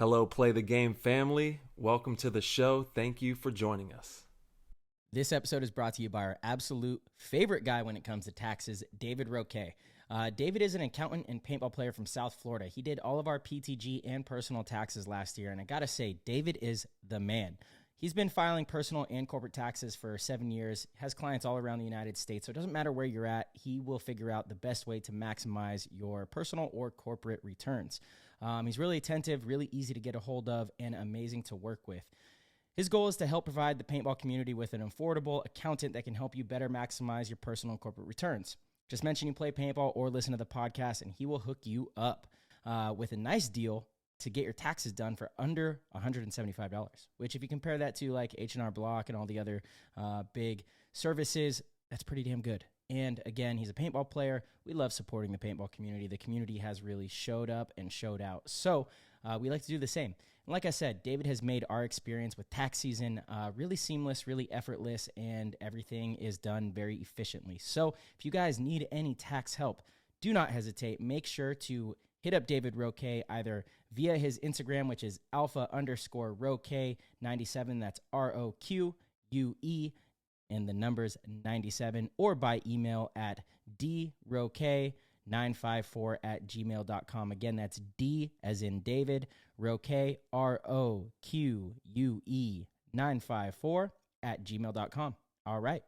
Hello, Play the Game family. Welcome to the show. Thank you for joining us. This episode is brought to you by our absolute favorite guy when it comes to taxes, David Roque. David is an accountant and paintball player from South Florida. He did all of our PTG and personal taxes last year, and I gotta say, David is the man. He's been filing personal and corporate taxes for 7 years, has clients all around the United States, so it doesn't matter where you're at, he will figure out the best way to maximize your personal or corporate returns. He's really attentive, really easy to get a hold of, and amazing to work with. His goal is to help provide the paintball community with an affordable accountant that can help you better maximize your personal and corporate returns. Just mention you play paintball or listen to the podcast, and he will hook you up with a nice deal to get your taxes done for under $175, which if you compare that to like H&R Block and all the other big services, that's pretty damn good. And again, he's a paintball player. We love supporting the paintball community. The community has really showed up and showed out. So we like to do the same. And like I said, David has made our experience with tax season really seamless, really effortless, and everything is done very efficiently. So if you guys need any tax help, do not hesitate. Make sure to hit up David Roque either via his Instagram, which is alpha_Roque97. That's ROQUE and the numbers 97, or by email at droque954@gmail.com. Again, that's D as in David, Roque, ROQUE 954@gmail.com. All right.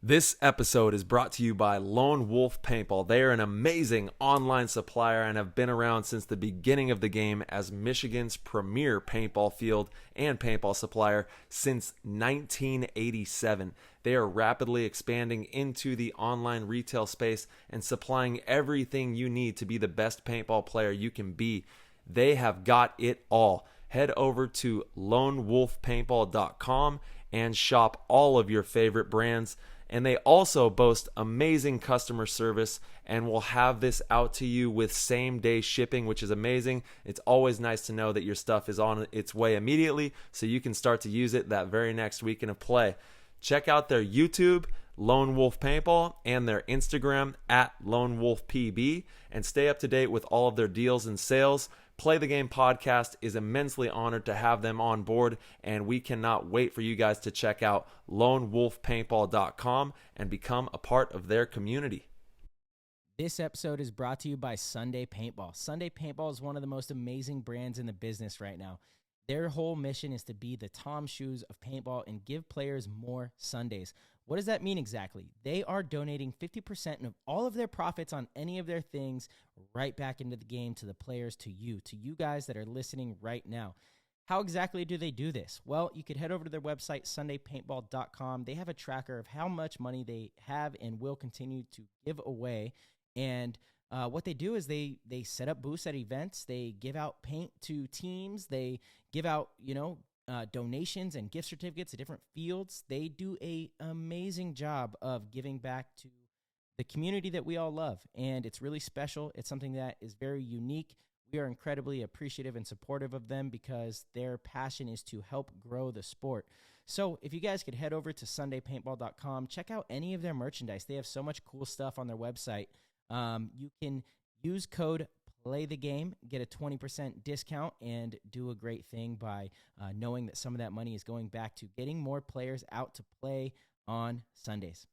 This episode is brought to you by Lone Wolf Paintball. They are an amazing online supplier and have been around since the beginning of the game as Michigan's premier paintball field and paintball supplier since 1987. They are rapidly expanding into the online retail space and supplying everything you need to be the best paintball player you can be. They have got it all. Head over to lonewolfpaintball.com and shop all of your favorite brands. And they also boast amazing customer service and will have this out to you with same-day shipping, which is amazing. It's always nice to know that your stuff is on its way immediately so you can start to use it that very next weekend of play. Check out their YouTube, Lone Wolf Paintball, and their Instagram at Lone Wolf PB, and stay up to date with all of their deals and sales. Play the Game podcast is immensely honored to have them on board, and we cannot wait for you guys to check out lonewolfpaintball.com and become a part of their community. This episode is brought to you by Sunday Paintball. Sunday Paintball is one of the most amazing brands in the business right now. Their whole mission is to be the Tom Shoes of paintball and give players more Sundays. What does that mean exactly? They are donating 50% of all of their profits on any of their things right back into the game to the players, to you guys that are listening right now. How exactly do they do this? Well, you could head over to their website, sundaypaintball.com. They have a tracker of how much money they have and will continue to give away. And what they do is they set up booths at events. They give out paint to teams. They give out, donations and gift certificates to different fields. They do an amazing job of giving back to the community that we all love, and it's really special. It's something that is very unique. We are incredibly appreciative and supportive of them because their passion is to help grow the sport. So if you guys could head over to sundaypaintball.com, check out any of their merchandise. They have so much cool stuff on their website. You can use code PLAYTHEGAME, get a 20% discount, and do a great thing by knowing that some of that money is going back to getting more players out to play on Sundays.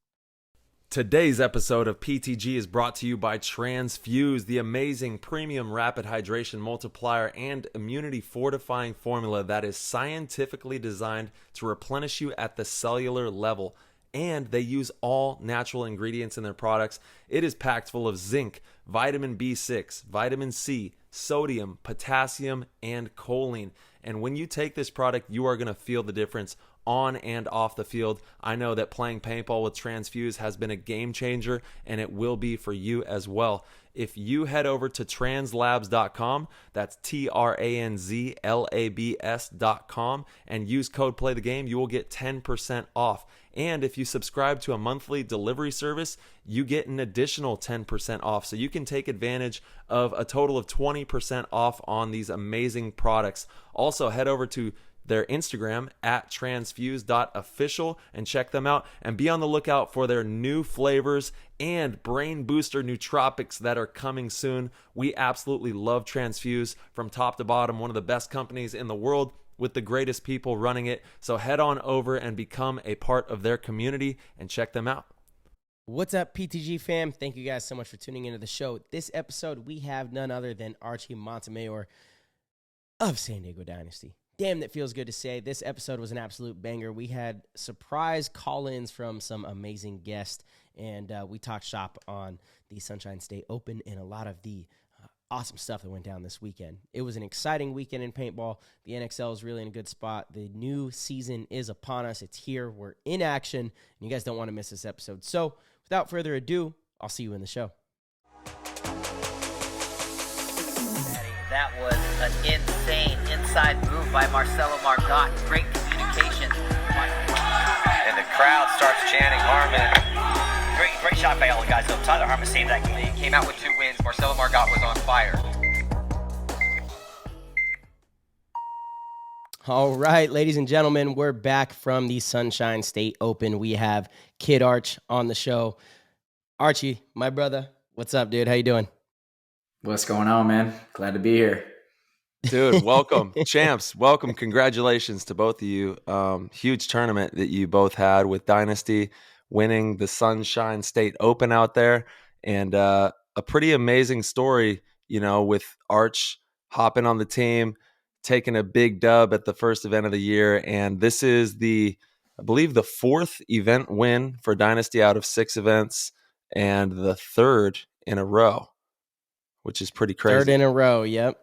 Today's episode of PTG is brought to you by Transfuse, the amazing premium rapid hydration multiplier and immunity fortifying formula that is scientifically designed to replenish you at the cellular level. And they use all natural ingredients in their products. It is packed full of zinc, vitamin B6, vitamin C, sodium, potassium, and choline. And when you take this product, you are going to feel the difference on and off the field. I know that playing paintball with Transfuse has been a game changer, and it will be for you as well. If you head over to translabs.com, that's translabs.com, and use code PLAYTHEGAME, you will get 10% off. And if you subscribe to a monthly delivery service, you get an additional 10% off. So you can take advantage of a total of 20% off on these amazing products. Also, head over to their Instagram at transfuse.official and check them out, and be on the lookout for their new flavors and brain booster nootropics that are coming soon. We absolutely love Transfuse from top to bottom, one of the best companies in the world with the greatest people running it. So head on over and become a part of their community and check them out. What's up, PTG fam? Thank you guys so much for tuning into the show. This episode, we have none other than Archie Montemayor of San Diego Dynasty. Damn, that feels good to say. This episode was an absolute banger. We had surprise call-ins from some amazing guests, and we talked shop on the Sunshine State Open and a lot of the awesome stuff that went down this weekend. It was an exciting weekend in paintball. The NXL is really in a good spot. The new season is upon us. It's here. We're in action, and you guys don't want to miss this episode. So without further ado, I'll see you in the show. That was an insane inside move by Marcelo Margot. Great communication. And the crowd starts chanting Harmon. Great shot by all the guys. So Tyler Harmon saved that game. Came out with 2 wins. Marcelo Margot was on fire. All right, ladies and gentlemen, we're back from the Sunshine State Open. We have Kid Arch on the show. Archie, my brother, what's up, dude? How you doing? What's going on, man? Glad to be here. Dude, welcome. Champs, welcome. Congratulations to both of you. Huge tournament that you both had with Dynasty, winning the Sunshine State Open out there. And a pretty amazing story, with Arch hopping on the team, taking a big dub at the first event of the year. And this is I believe the 4th event win for Dynasty out of 6 events, and the 3rd in a row, which is pretty crazy. 3rd in a row, yep.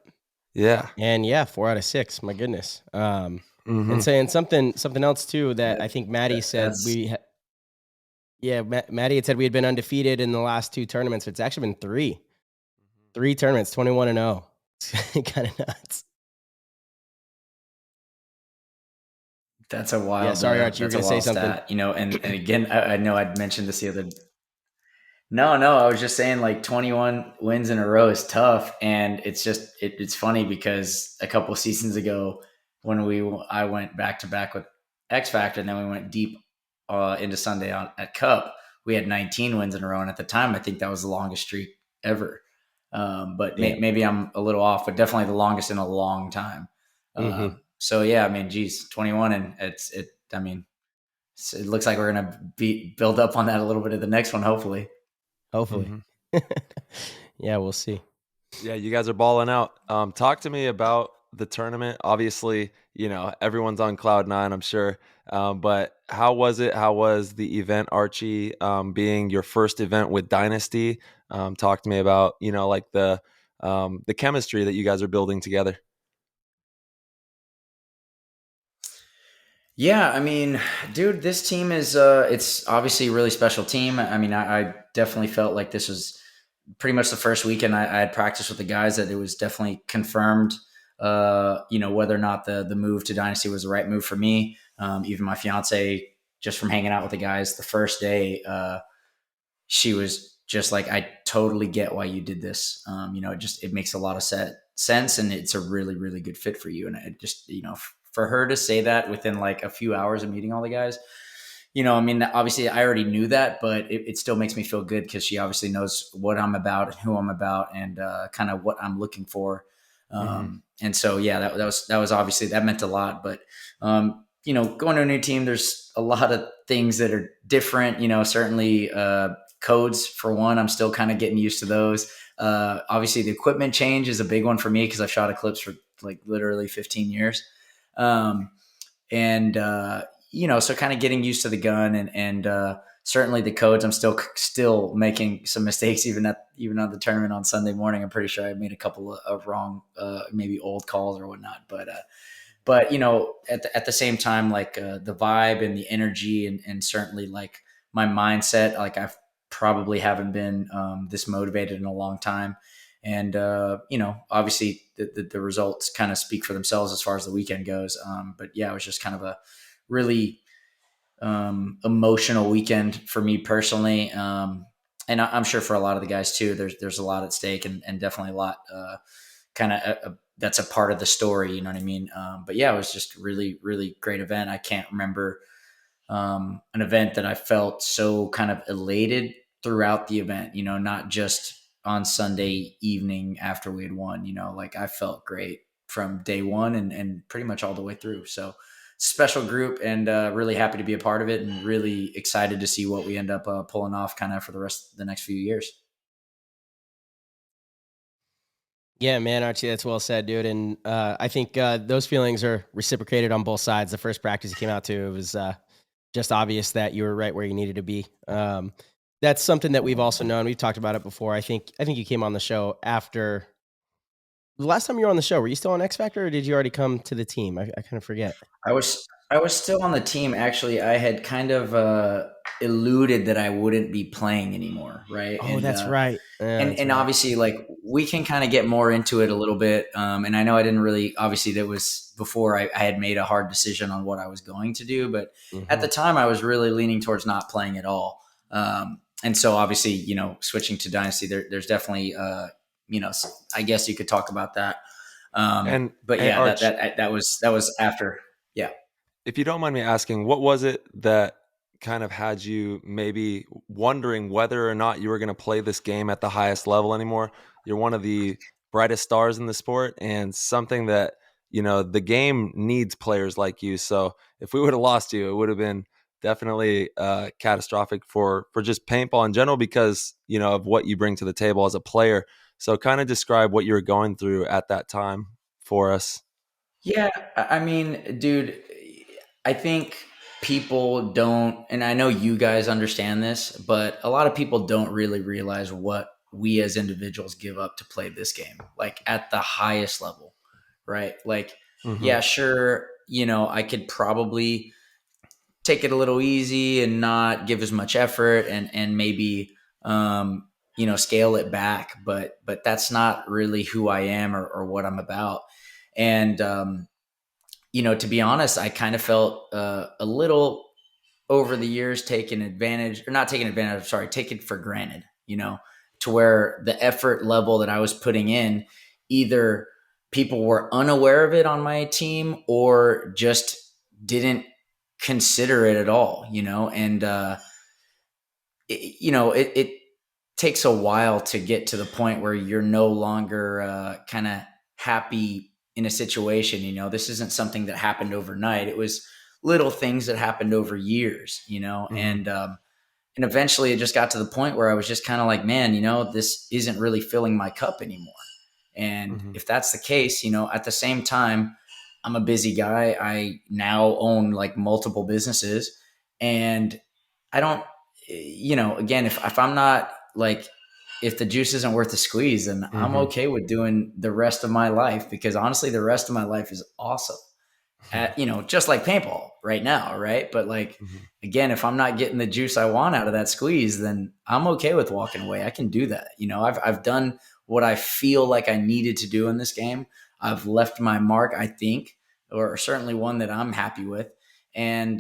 Yeah. And 4 out of 6, my goodness. And saying something else too that I think Maddie said Maddie had said we had been undefeated in the last 2 tournaments. It's actually been 3. 3 tournaments, 21-0. It's kind of nuts. That's a wild. Yeah, sorry, Archie, you were going to say something. Stat, and again, I know I'd mentioned this the other. No, I was just saying 21 wins in a row is tough, and it's just it's funny because a couple of seasons ago when I went back to back with X Factor, and then we went deep into Sunday at Cup, we had 19 wins in a row, and at the time I think that was the longest streak ever. But maybe I'm a little off, but definitely the longest in a long time. So yeah, I mean, geez, 21, and it looks like we're gonna build up on that a little bit at the next one, hopefully. Yeah, we'll see. Yeah, you guys are balling out. Talk to me about the tournament. Obviously, everyone's on cloud 9, I'm sure. But how was it? How was the event, Archie, being your first event with Dynasty? Talk to me about, the chemistry that you guys are building together. Yeah, I mean, dude, this team is it's obviously a really special team. I mean, I definitely felt like this was pretty much the first weekend I had practiced with the guys that it was definitely confirmed, whether or not the move to Dynasty was the right move for me. Even my fiance, just from hanging out with the guys the first day, she was just like, I totally get why you did this. It makes a lot of sense, and it's a really, really good fit for you. And it just, for her to say that within a few hours of meeting all the guys, obviously I already knew that, but it still makes me feel good because she obviously knows what I'm about and who I'm about, and kind of what I'm looking for. And so, yeah, that was obviously, that meant a lot, but, going to a new team, there's a lot of things that are different, certainly, codes for one, I'm still kind of getting used to those. Obviously the equipment change is a big one for me because I've shot Eclipse for literally 15 years. So kind of getting used to the gun and certainly the codes. I'm still making some mistakes, even on the tournament on Sunday morning. I'm pretty sure I made a couple of wrong, maybe old calls or whatnot, but at the same time, the vibe and the energy and certainly my mindset, I've probably haven't been, this motivated in a long time. And, obviously the results kind of speak for themselves as far as the weekend goes. But yeah, it was just kind of a really emotional weekend for me personally. And I'm sure for a lot of the guys too, there's a lot at stake and definitely a lot kind of that's a part of the story. You know what I mean? But yeah, it was just really, really great event. I can't remember an event that I felt so kind of elated throughout the event, you know, not just on Sunday evening after we had won, you know, like I felt great from day one and pretty much all the way through. So special group, and really happy to be a part of it, and really excited to see what we end up pulling off kind of for the rest of the next few years. Yeah, man, Archie, that's well said, dude. And I think those feelings are reciprocated on both sides. The first practice you came out to, it was just obvious that you were right where you needed to be. That's something that we've also known. We've talked about it before. I think you came on the show after the last time you were on the show. Were you still on X Factor, or did you already come to the team? I kind of forget. I was still on the team. Actually, I had kind of eluded that I wouldn't be playing anymore, right? Oh, that's right. Yeah, and obviously, like, we can kind of get more into it a little bit. And I know I didn't really, obviously, that was before I had made a hard decision on what I was going to do. But at the time, I was really leaning towards not playing at all. And so, obviously, you know, switching to Dynasty, there's definitely, you know, I guess you could talk about that. But yeah, Arch, that was after. Yeah. If you don't mind me asking, what was it that kind of had you maybe wondering whether or not you were going to play this game at the highest level anymore? You're one of the brightest stars in the sport, and something that, you know, the game needs players like you. So if we would have lost you, it would have been definitely catastrophic for just paintball in general, because, you know, of what you bring to the table as a player. So kind of describe what you were going through at that time for us. Yeah, I mean, dude, I think people don't, and I know you guys understand this, but a lot of people don't really realize what we as individuals give up to play this game, like at the highest level, right? Like, yeah, sure, you know, I could probably take it a little easy and not give as much effort, and maybe, you know, scale it back, but that's not really who I am, or what I'm about. And, you know, to be honest, I kind of felt a little over the years taken for granted, you know, to where the effort level that I was putting in, either people were unaware of it on my team or just didn't consider it at all, you know. And, it takes a while to get to the point where you're no longer kind of happy in a situation. You know, this isn't something that happened overnight. It was little things that happened over years, you know. And eventually it just got to the point where I was just kind of like, man, you know, this isn't really filling my cup anymore. And if that's the case, you know, at the same time, I'm a busy guy. I now own like multiple businesses, and I don't, you know, again, if I'm not like, if the juice isn't worth the squeeze, then I'm okay with doing the rest of my life, because honestly, the rest of my life is awesome at, you know, just like paintball right now. Right. But like, again, if I'm not getting the juice I want out of that squeeze, then I'm okay with walking away. I can do that. You know, I've done what I feel like I needed to do in this game. I've left my mark, I think, or certainly one that I'm happy with. And,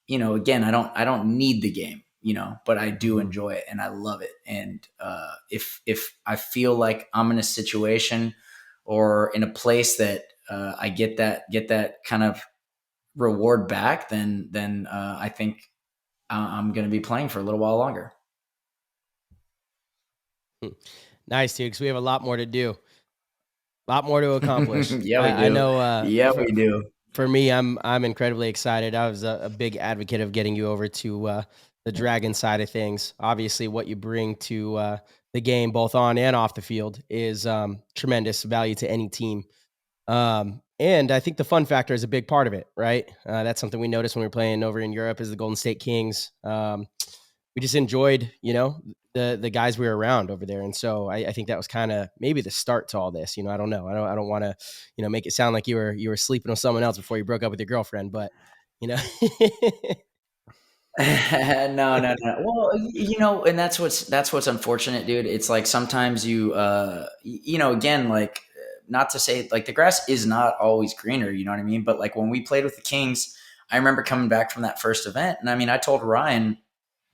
you know, again, I don't need the game, you know, but I do enjoy it and I love it. And if I feel like I'm in a situation or in a place that I get that kind of reward back, then I think I'm going to be playing for a little while longer. Nice, dude, because we have a lot more to do, a lot more to accomplish. Yeah, we do. I know. We do. For me, I'm incredibly excited. I was a big advocate of getting you over to the Dragon side of things. Obviously, what you bring to the game, both on and off the field, is tremendous value to any team. And I think the fun factor is a big part of it, right? That's something we noticed when we were playing over in Europe as the Golden State Kings. We just enjoyed, you know, the guys we were around over there. And so I think that was kind of maybe the start to all this. You know, I don't know. I don't want to, you know, make it sound like you were sleeping with someone else before you broke up with your girlfriend, but, you know. No. Well, you know, and that's what's unfortunate, dude. It's like sometimes you know, again, like, not to say like the grass is not always greener, you know what I mean? But like when we played with the Kings, I remember coming back from that first event, and I mean, I told Ryan,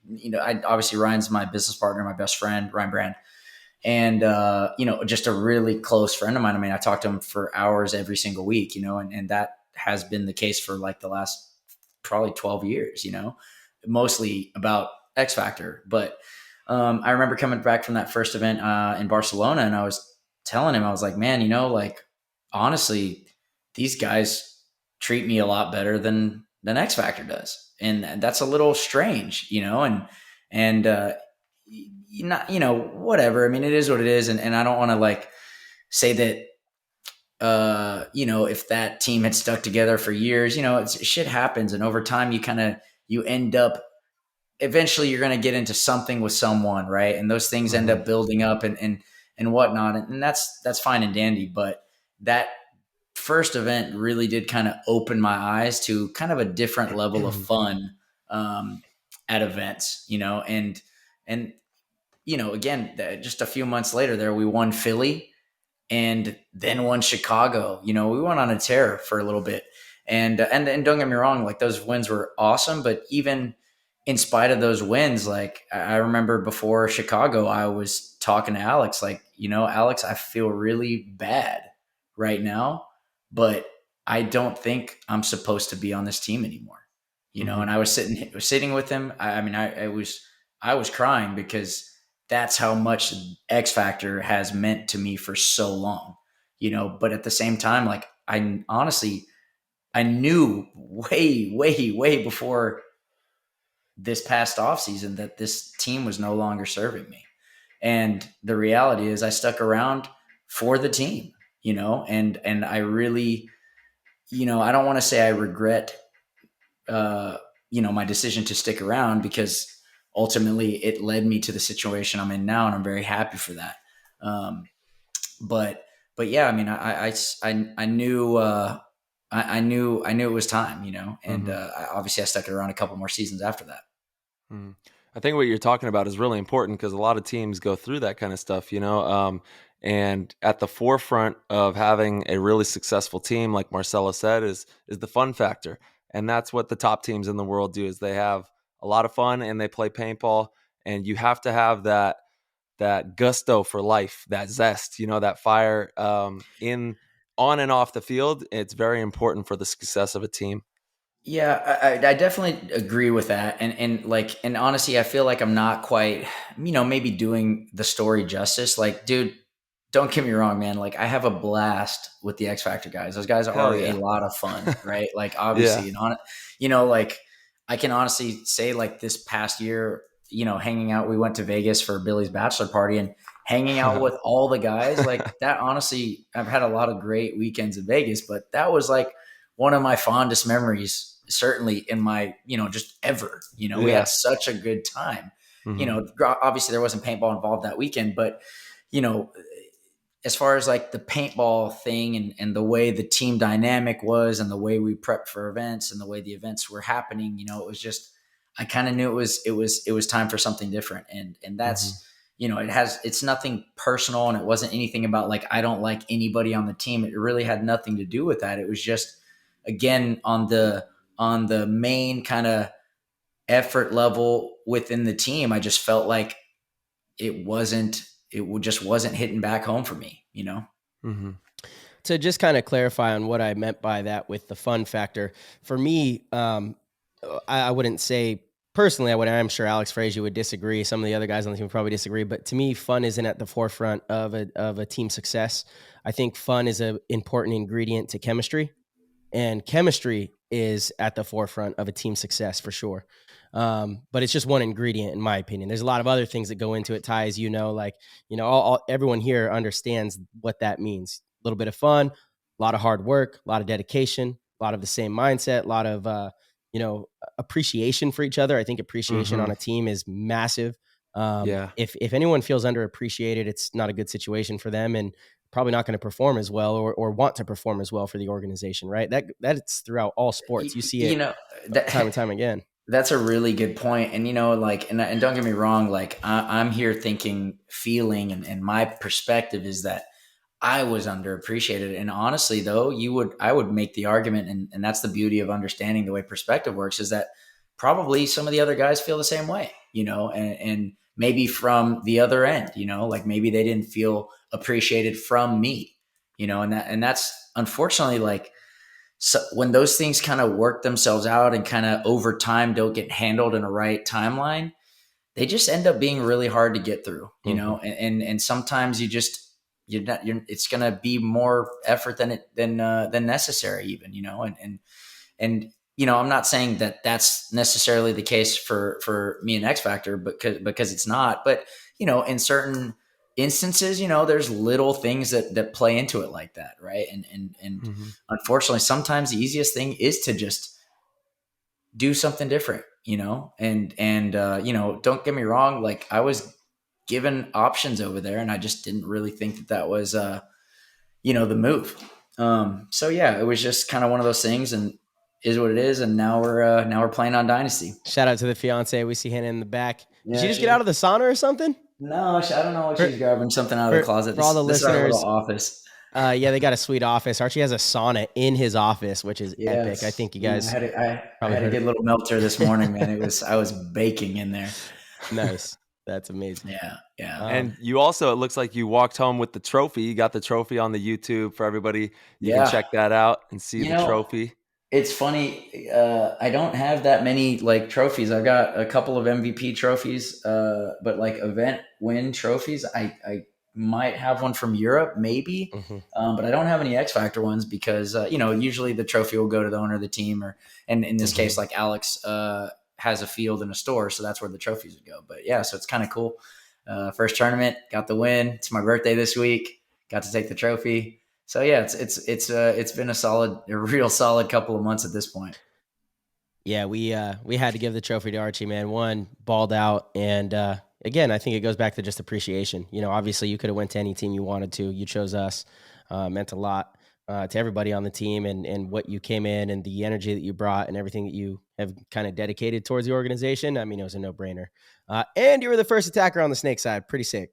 you know, obviously Ryan's my business partner, my best friend, Ryan Brand. and just a really close friend of mine. I mean, I talk to him for hours every single week, and that has been the case for like the last probably 12 years, mostly about X Factor. But I remember coming back from that first event in Barcelona, and I was telling him, I was like, man, like honestly, these guys treat me a lot better than X Factor does. And that's a little strange, and whatever. I mean, it is what it is. And I don't want to like say that, if that team had stuck together for years, shit happens. And over time, you end up, eventually you're going to get into something with someone. Right. And those things end up building up and whatnot. And that's fine and dandy. But that first event really did kind of open my eyes to kind of a different level of fun, at events, and again, just a few months later there, we won Philly and then won Chicago. We went on a tear for a little bit, and don't get me wrong, like those wins were awesome, but even in spite of those wins, like I remember before Chicago, I was talking to Alex, like, Alex, I feel really bad right now, but I don't think I'm supposed to be on this team anymore, and I was sitting with him. I was crying because that's how much X Factor has meant to me for so long, but at the same time, like I knew way, way, way before this past offseason that this team was no longer serving me. And the reality is I stuck around for the team, and I really, I don't want to say I regret, my decision to stick around, because ultimately it led me to the situation I'm in now, and I'm very happy for that. But yeah, I mean, I knew, I knew it was time, and obviously I stuck around a couple more seasons after that. I think what you're talking about is really important, because a lot of teams go through that kind of stuff, and at the forefront of having a really successful team, like Marcelo said, is the fun factor. And that's what the top teams in the world do, is they have a lot of fun and they play paintball, and you have to have that gusto for life, that zest, that fire, in on and off the field. It's very important for the success of a team. Yeah, I definitely agree with that. And honestly, I feel like I'm not quite, maybe doing the story justice. Like, dude, don't get me wrong, man. Like, I have a blast with the X Factor guys. Those guys are a lot of fun, right? Like, obviously, like I can honestly say, like, this past year, hanging out, we went to Vegas for Billy's bachelor party, and hanging out with all the guys, like that, honestly, I've had a lot of great weekends in Vegas, but that was like one of my fondest memories, certainly in my, just ever, we had such a good time. Obviously there wasn't paintball involved that weekend, but, as far as like the paintball thing and the way the team dynamic was, and the way we prepped for events, and the way the events were happening, it was just, I kind of knew it was time for something different. And that's, it's nothing personal, and it wasn't anything about like, I don't like anybody on the team. It really had nothing to do with that. It was just, again, on the main kind of effort level within the team, I just felt like it just wasn't hitting back home for me, To just kind of clarify on what I meant by that with the fun factor, for me, I wouldn't say personally, I'm sure Alex Frazier would disagree. Some of the other guys on the team would probably disagree, but to me, fun isn't at the forefront of a team success. I think fun is an important ingredient to chemistry, and chemistry is at the forefront of a team success for sure. But it's just one ingredient, in my opinion. There's a lot of other things that go into it, Ty, as everyone here understands what that means. A little bit of fun, a lot of hard work, a lot of dedication, a lot of the same mindset, a lot of, appreciation for each other. I think appreciation on a team is massive. If anyone feels underappreciated, it's not a good situation for them, and probably not going to perform as well or want to perform as well for the organization, right? That's throughout all sports. You see it time and time again. That's a really good point. And, and don't get me wrong, like I'm here feeling, and my perspective is that I was underappreciated. And honestly, though, I would make the argument, and that's the beauty of understanding the way perspective works, is that probably some of the other guys feel the same way, and maybe from the other end, like maybe they didn't feel appreciated from me, and that's unfortunately like, so when those things kind of work themselves out and kind of over time don't get handled in a right timeline, they just end up being really hard to get through, and sometimes it's going to be more effort than necessary even, and I'm not saying that that's necessarily the case for me and X Factor, because it's not, but in certain instances, there's little things that play into it like that. Right. And unfortunately, sometimes the easiest thing is to just do something different, and don't get me wrong. Like, I was given options over there and I just didn't really think that was, the move. So yeah, it was just kind of one of those things, and is what it is. And now we're playing on Dynasty. Shout out to the fiance. We see Hannah in the back. Did she just get out of the sauna or something? No, I don't know what she's grabbing something out of the closet. For all the listeners, is our little office. Yeah, they got a sweet office. Archie has a sauna in his office, which is epic. I think you guys. I had a good little melter this morning, man. I was baking in there. Nice. That's amazing. Yeah. And you also, it looks like you walked home with the trophy. You got the trophy on the YouTube for everybody. You can check that out and see the trophy. It's funny. I don't have that many like trophies. I've got a couple of MVP trophies, but like event win trophies, I might have one from Europe, maybe, but I don't have any X Factor ones because usually the trophy will go to the owner of the team, and in this case, like Alex has a field and a store, so that's where the trophies would go. But yeah, so it's kind of cool. First tournament, got the win. It's my birthday this week. Got to take the trophy. So yeah, it's been a real solid couple of months at this point. Yeah, we had to give the trophy to Archie, man. One, balled out, and again, I think it goes back to just appreciation. Obviously you could have went to any team you wanted to. You chose us. Meant a lot to everybody on the team, and what you came in and the energy that you brought and everything that you have kind of dedicated towards the organization. I mean, it was a no-brainer. And you were the first attacker on the snake side. Pretty sick.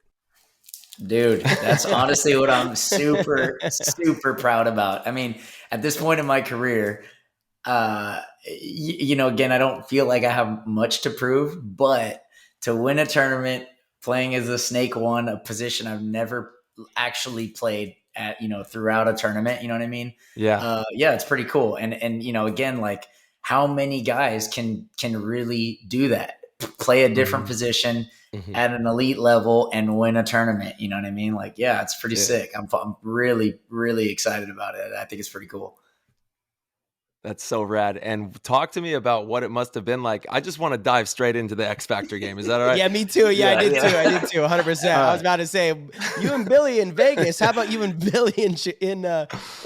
Dude, that's honestly what I'm super, super proud about. I mean, at this point in my career, again, I don't feel like I have much to prove, but to win a tournament playing as a snake one, a position I've never actually played at, throughout a tournament, you know what I mean? Yeah. Yeah, it's pretty cool. And, again, like, how many guys can really do that? Play a different position at an elite level and win a tournament. You know what I mean? Like, yeah, it's pretty sick. I'm really, really excited about it. I think it's pretty cool. That's so rad. And talk to me about what it must have been like. I just want to dive straight into the X Factor game. Is that all right? Yeah, me too. Yeah, I did too. 100%. I was about to say, you and Billy in Vegas. How about you and Billy in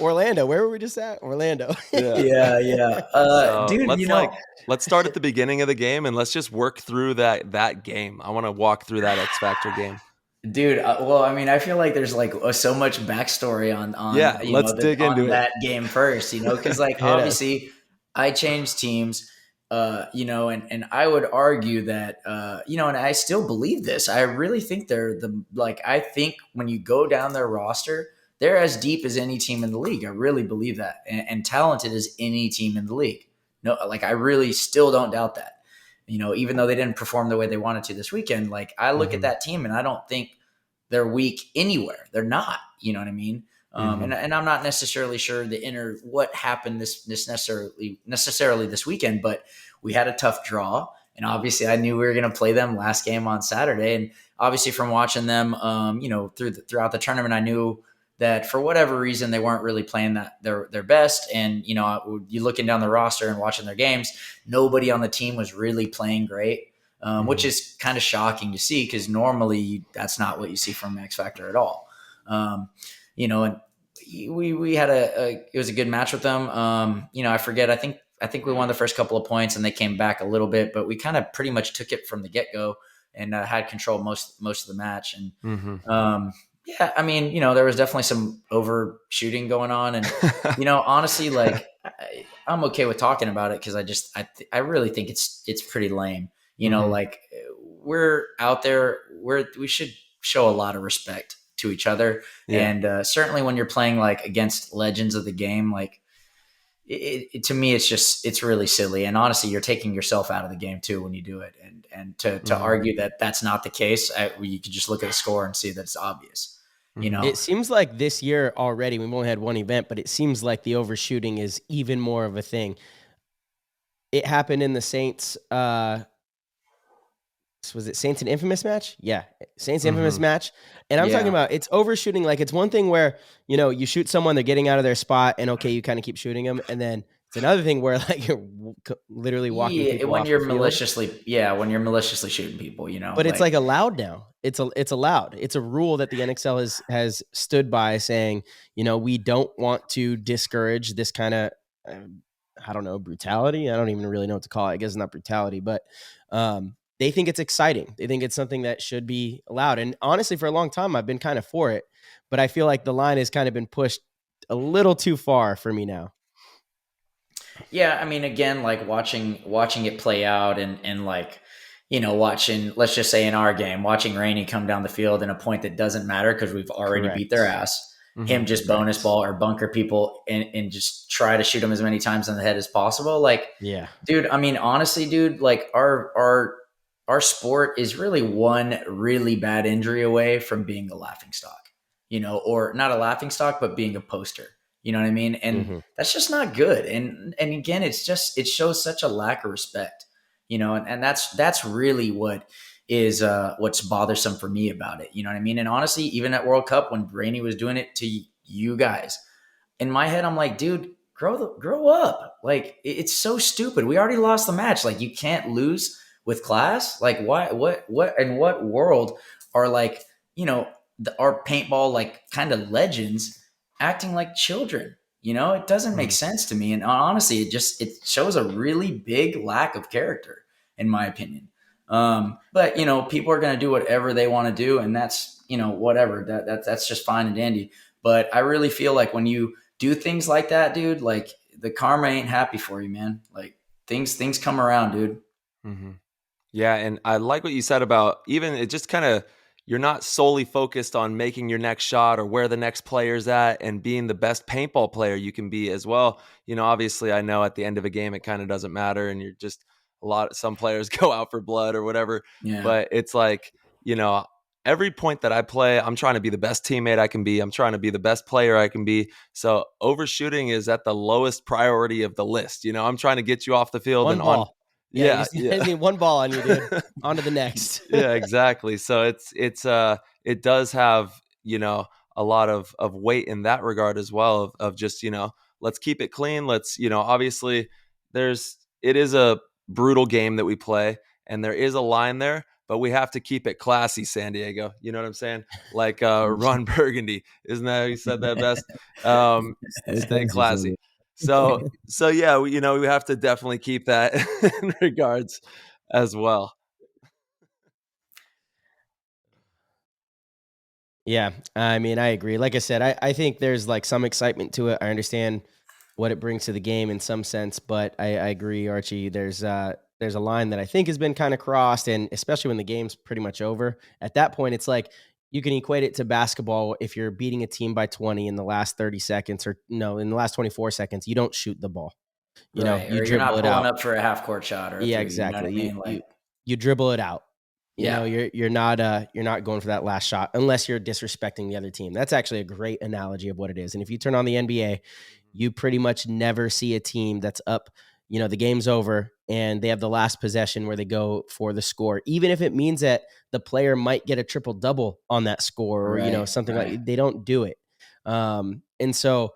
Orlando? Where were we just at? Orlando. Yeah. Dude, let's start at the beginning of the game and let's just work through that game. I want to walk through that X Factor game. Dude, well, I mean, I feel like there's like so much backstory on let's dig into that game first, because like obviously I changed teams, and I would argue that, and I still believe this. I really think I think when you go down their roster, they're as deep as any team in the league. I really believe that, and talented as any team in the league. No, like I really still don't doubt that. Even though they didn't perform the way they wanted to this weekend, like I look at that team and I don't think they're weak anywhere. They're not, you know what I mean? And I'm not necessarily sure what happened this necessarily this weekend, but we had a tough draw. And obviously I knew we were going to play them last game on Saturday. And obviously from watching them, throughout the tournament, I knew that for whatever reason, they weren't really playing their best. And, you looking down the roster and watching their games, nobody on the team was really playing great, which is kind of shocking to see because normally that's not what you see from X Factor at all. And we had it was a good match with them. I forget, I think we won the first couple of points and they came back a little bit, but we kind of pretty much took it from the get-go and had control most of the match. And, yeah, I mean, there was definitely some overshooting going on. And, honestly, like I'm okay with talking about it because I really think it's pretty lame. Like we're out there, we should show a lot of respect to each other. Yeah. And certainly when you're playing like against legends of the game, like, to me, it's really silly. And honestly, you're taking yourself out of the game too when you do it. And to argue that that's not the case, you could just look at the score and see that it's obvious. You know, It seems like this year already, we've only had one event, but it seems like the overshooting is even more of a thing. It happened in the Saints. Was it Saints and Infamous match? Yeah, Saints Infamous match. And I'm talking about, it's overshooting. Like, it's one thing where, you know, you shoot someone, they're getting out of their spot, and okay, you kind of keep shooting them. And then it's another thing where, like, you're literally walking people when off you're the field. when you're maliciously shooting people, you know. But it's like allowed now. It's allowed. It's a rule that the NXL has stood by, saying, you know, we don't want to discourage this kind of, I don't know, brutality. I don't even really know what to call it. I guess it's not brutality, but they think it's exciting. They think it's something that should be allowed. And honestly, for a long time, I've been kind of for it, but I feel like the line has kind of been pushed a little too far for me now. Yeah, I mean, again, like watching it play out, and like, you know, watching, let's just say in our game, watching Rainey come down the field in a point that doesn't matter because we've already beat their ass. Him just bonus ball or bunker people and just try to shoot them as many times in the head as possible. Like, yeah, dude, I mean, honestly, dude, like our sport is really one really bad injury away from being a laughingstock, you know, or not a laughingstock, but being a poster. You know what I mean? And that's just not good. And again, it shows such a lack of respect, you know, and that's really what is what's bothersome for me about it. You know what I mean? And honestly, even at World Cup, when Rainey was doing it to you guys, in my head, I'm like, dude, grow up. Like, it's so stupid. We already lost the match. Like, you can't lose with class. Like, why? What? In what world are, like, you know, our paintball, like, kind of legends acting like children? You know, it doesn't make sense to me. And honestly, it shows a really big lack of character, in my opinion. But, you know, people are going to do whatever they want to do, and that's, you know, whatever, that's just fine and dandy. But I really feel like when you do things like that, dude, like, the karma ain't happy for you, man. Like, things come around, dude. Yeah. And I like what you said about, even it just kind of, you're not solely focused on making your next shot or where the next player's at and being the best paintball player you can be as well. You know, obviously I know at the end of a game, it kind of doesn't matter. And you're just some players go out for blood or whatever, but it's like, you know, every point that I play, I'm trying to be the best teammate I can be. I'm trying to be the best player I can be. So overshooting is at the lowest priority of the list. You know, I'm trying to get you off the field one and ball. on. Yeah. You just need one ball on you, dude. On to the next. Yeah, exactly. So it does have, you know, a lot of weight in that regard as well, of just, you know, let's keep it clean. Let's, you know, obviously it is a brutal game that we play, and there is a line there, but we have to keep it classy, San Diego. You know what I'm saying? Like Ron Burgundy, isn't that how you said that best? Stay classy. So yeah, you know, we have to definitely keep that in regards as well. Yeah, I mean, I agree. Like I said, I think there's like some excitement to it. I understand what it brings to the game in some sense, but I agree, Archie. There's a line that I think has been kind of crossed, and especially when the game's pretty much over. At that point, it's like you can equate it to basketball. If you're beating a team by 20 in the last 30 seconds, or no, in the last 24 seconds, you don't shoot the ball. You know, you or you're not pulling up for a half court shot, or exactly. You know what I mean? You dribble it out. You Yeah. know, you're not going for that last shot unless you're disrespecting the other team. That's actually a great analogy of what it is. And if you turn on the NBA, you pretty much never see a team that's up, you know, the game's over and they have the last possession where they go for the score, even if it means that the player might get a triple double on that score, or, you know, something like, they don't do it. And so,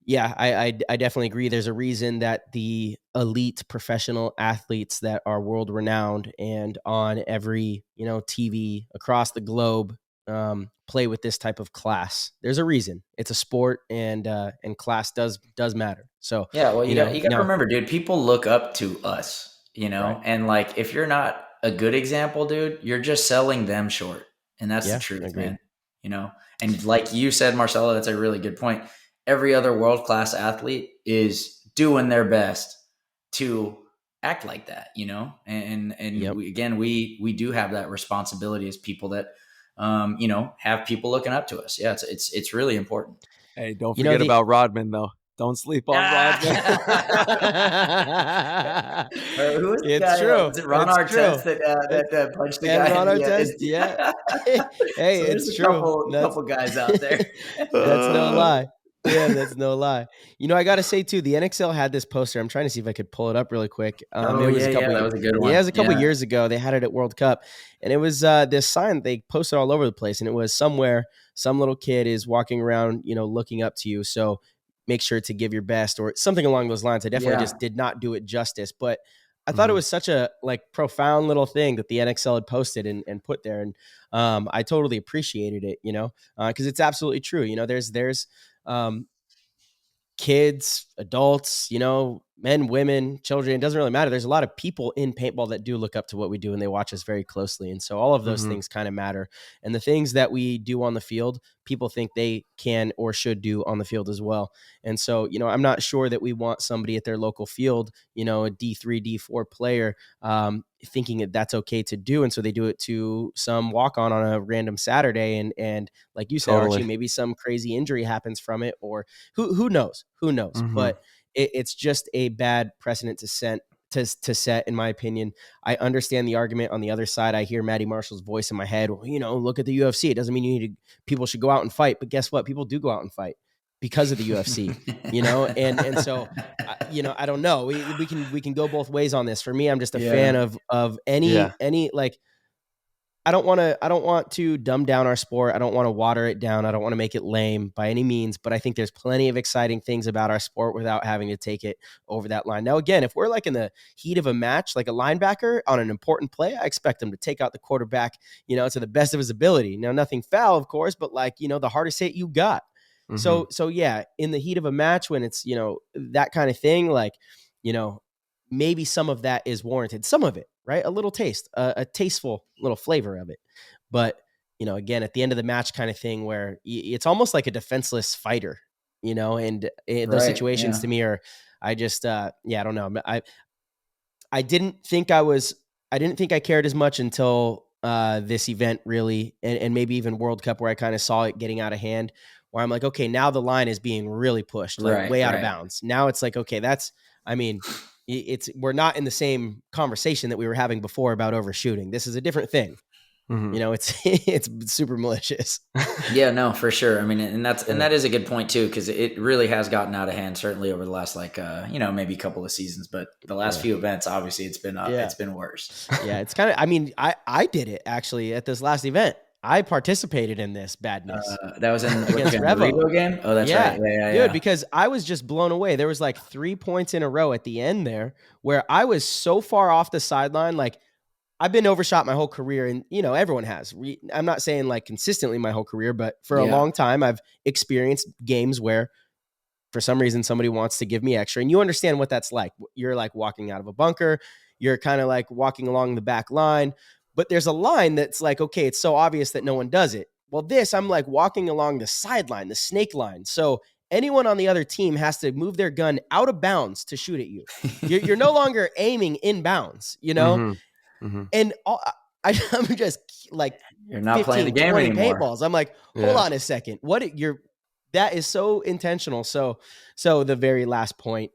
yeah, I definitely agree. There's a reason that the elite professional athletes that are world renowned and on every, you know, TV across the globe play with this type of class. There's a reason. It's a sport, and class does matter. So yeah, well, you got to remember, dude, people look up to us, you know, and like, if you're not a good example, dude, you're just selling them short, and that's the truth, man. You know, and like you said, Marcelo, that's a really good point. Every other world-class athlete is doing their best to act like that, you know? And we do have that responsibility as people that, you know, have people looking up to us. Yeah. It's really important. Hey, don't forget about Rodman though. Don't sleep on Broadway. Who was the It's guy? true. Was it Ron It's Artest true. that punched the And guy? Ron in the, Artest, yeah. Hey, so there's it's a true. couple guys out there. That's no lie. Yeah, that's no lie. You know, I got to say too, the NXL had this poster. I'm trying to see if I could pull it up really quick. It was a couple that was a good one. Yeah, it was a couple years ago. They had it at World Cup, and it was this sign they posted all over the place, and it was somewhere some little kid is walking around, you know, looking up to you. So make sure to give your best, or something along those lines. I definitely just did not do it justice, but I thought it was such a profound little thing that the NXL had posted and put there, and I totally appreciated it, you know, because it's absolutely true. You know, there's kids, adults, you know, men, women, children, it doesn't really matter. There's a lot of people in paintball that do look up to what we do and they watch us very closely. And so all of those things kind of matter. And the things that we do on the field, people think they can or should do on the field as well. And so, you know, I'm not sure that we want somebody at their local field, you know, a D3, D4 player, thinking that that's okay to do. And so they do it to some walk-on a random Saturday. And like you said, Archie, maybe some crazy injury happens from it, or who knows, but it's just a bad precedent to set, in my opinion. I understand the argument on the other side. I hear Matty Marshall's voice in my head. Well, you know, look at the UFC. It doesn't mean people should go out and fight, but guess what? People do go out and fight because of the UFC, you know? And so, you know, I don't know. We can go both ways on this. For me, I'm just a fan of any like, I don't want to dumb down our sport. I don't want to water it down. I don't want to make it lame by any means, but I think there's plenty of exciting things about our sport without having to take it over that line. Now, again, if we're like in the heat of a match, like a linebacker on an important play, I expect him to take out the quarterback, you know, to the best of his ability. Now, nothing foul, of course, but like, you know, the hardest hit you got. So yeah, in the heat of a match when it's, you know, that kind of thing, like, you know, maybe some of that is warranted. Some of it, right? A little taste, a tasteful little flavor of it. But, you know, again, at the end of the match kind of thing where it's almost like a defenseless fighter, you know, and those situations to me are, I just, I don't know. I didn't think I cared as much until this event really, and maybe even World Cup, where I kind of saw it getting out of hand, where I'm like, okay, now the line is being really pushed, like way out of bounds. Now it's like, okay, we're not in the same conversation that we were having before about overshooting. This is a different thing. You know, it's super malicious. Yeah, no, for sure. I mean, and that is a good point too, because it really has gotten out of hand, certainly over the last you know, maybe a couple of seasons, but the last few events, obviously it's been worse. Yeah, it's kind of, I mean, I did it actually at this last event. I participated in this badness. That was in against the Revo Revo game? Oh, that's right. Yeah, dude, because I was just blown away. There was like 3 points in a row at the end there where I was so far off the sideline. Like, I've been overshot my whole career, and, you know, everyone has. I'm not saying like consistently my whole career, but for a long time, I've experienced games where for some reason somebody wants to give me extra, and you understand what that's like. You're like walking out of a bunker. You're kind of like walking along the back line. But there's a line that's like, okay, it's so obvious that no one does it. Well, this, I'm like walking along the sideline, the snake line. So anyone on the other team has to move their gun out of bounds to shoot at you. You're no longer aiming in bounds, you know? And I'm just like, you're not 15, playing the game 20 anymore. Paintballs. I'm like, hold on a second. That is so intentional. So the very last point,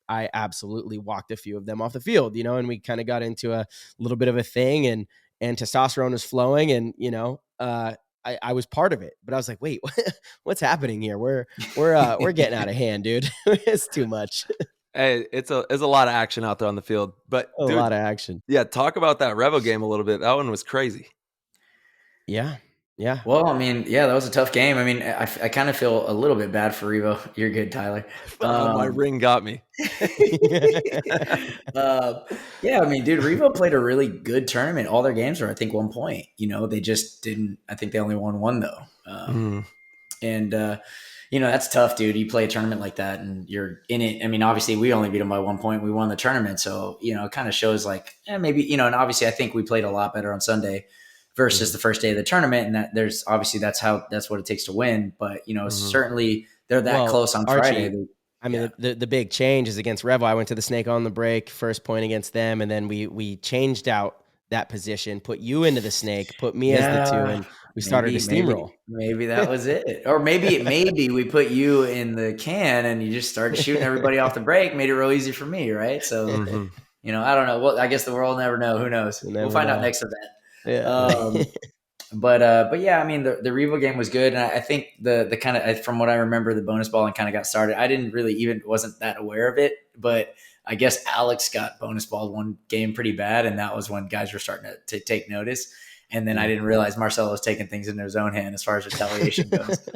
I absolutely walked a few of them off the field, you know, and we kind of got into a little bit of a thing, and testosterone was flowing, and, you know, I was part of it, but I was like, wait, what's happening here? We're getting out of hand, dude. It's too much. Hey, it's a lot of action out there on the field, but a lot of action. Yeah. Talk about that Revo game a little bit. That one was crazy. Yeah. Yeah. Well, I mean, yeah, that was a tough game. I mean, I kind of feel a little bit bad for Revo. You're good, Tyler. My ring got me. Yeah, I mean, dude, Revo played a really good tournament. All their games were, I think, 1 point. You know, they just didn't. I think they only won one though. And you know, that's tough, dude. You play a tournament like that, and you're in it. I mean, obviously, we only beat them by 1 point. We won the tournament, so, you know, it kind of shows like, maybe, you know. And obviously, I think we played a lot better on Sunday versus the first day of the tournament, and that there's obviously that's what it takes to win. But, you know, certainly they're that close on Friday. Archie, I mean, the big change is against Revo. I went to the snake on the break, first point against them, and then we changed out that position, put you into the snake, put me as the 2, We started a steamroll. Maybe that was it. Or maybe we put you in the can and you just started shooting everybody off the break, made it real easy for me, right? So, I don't know. Well, I guess the world will never know. Who knows? We'll find out next event. Yeah. But yeah, I mean, the Revo game was good. And I think the kind of, from what I remember, the bonus balling kind of got started. I didn't really wasn't that aware of it, but I guess Alex got bonus balled one game pretty bad. And that was when guys were starting to take notice. And then I didn't realize Marcelo was taking things into his own hand as far as retaliation goes.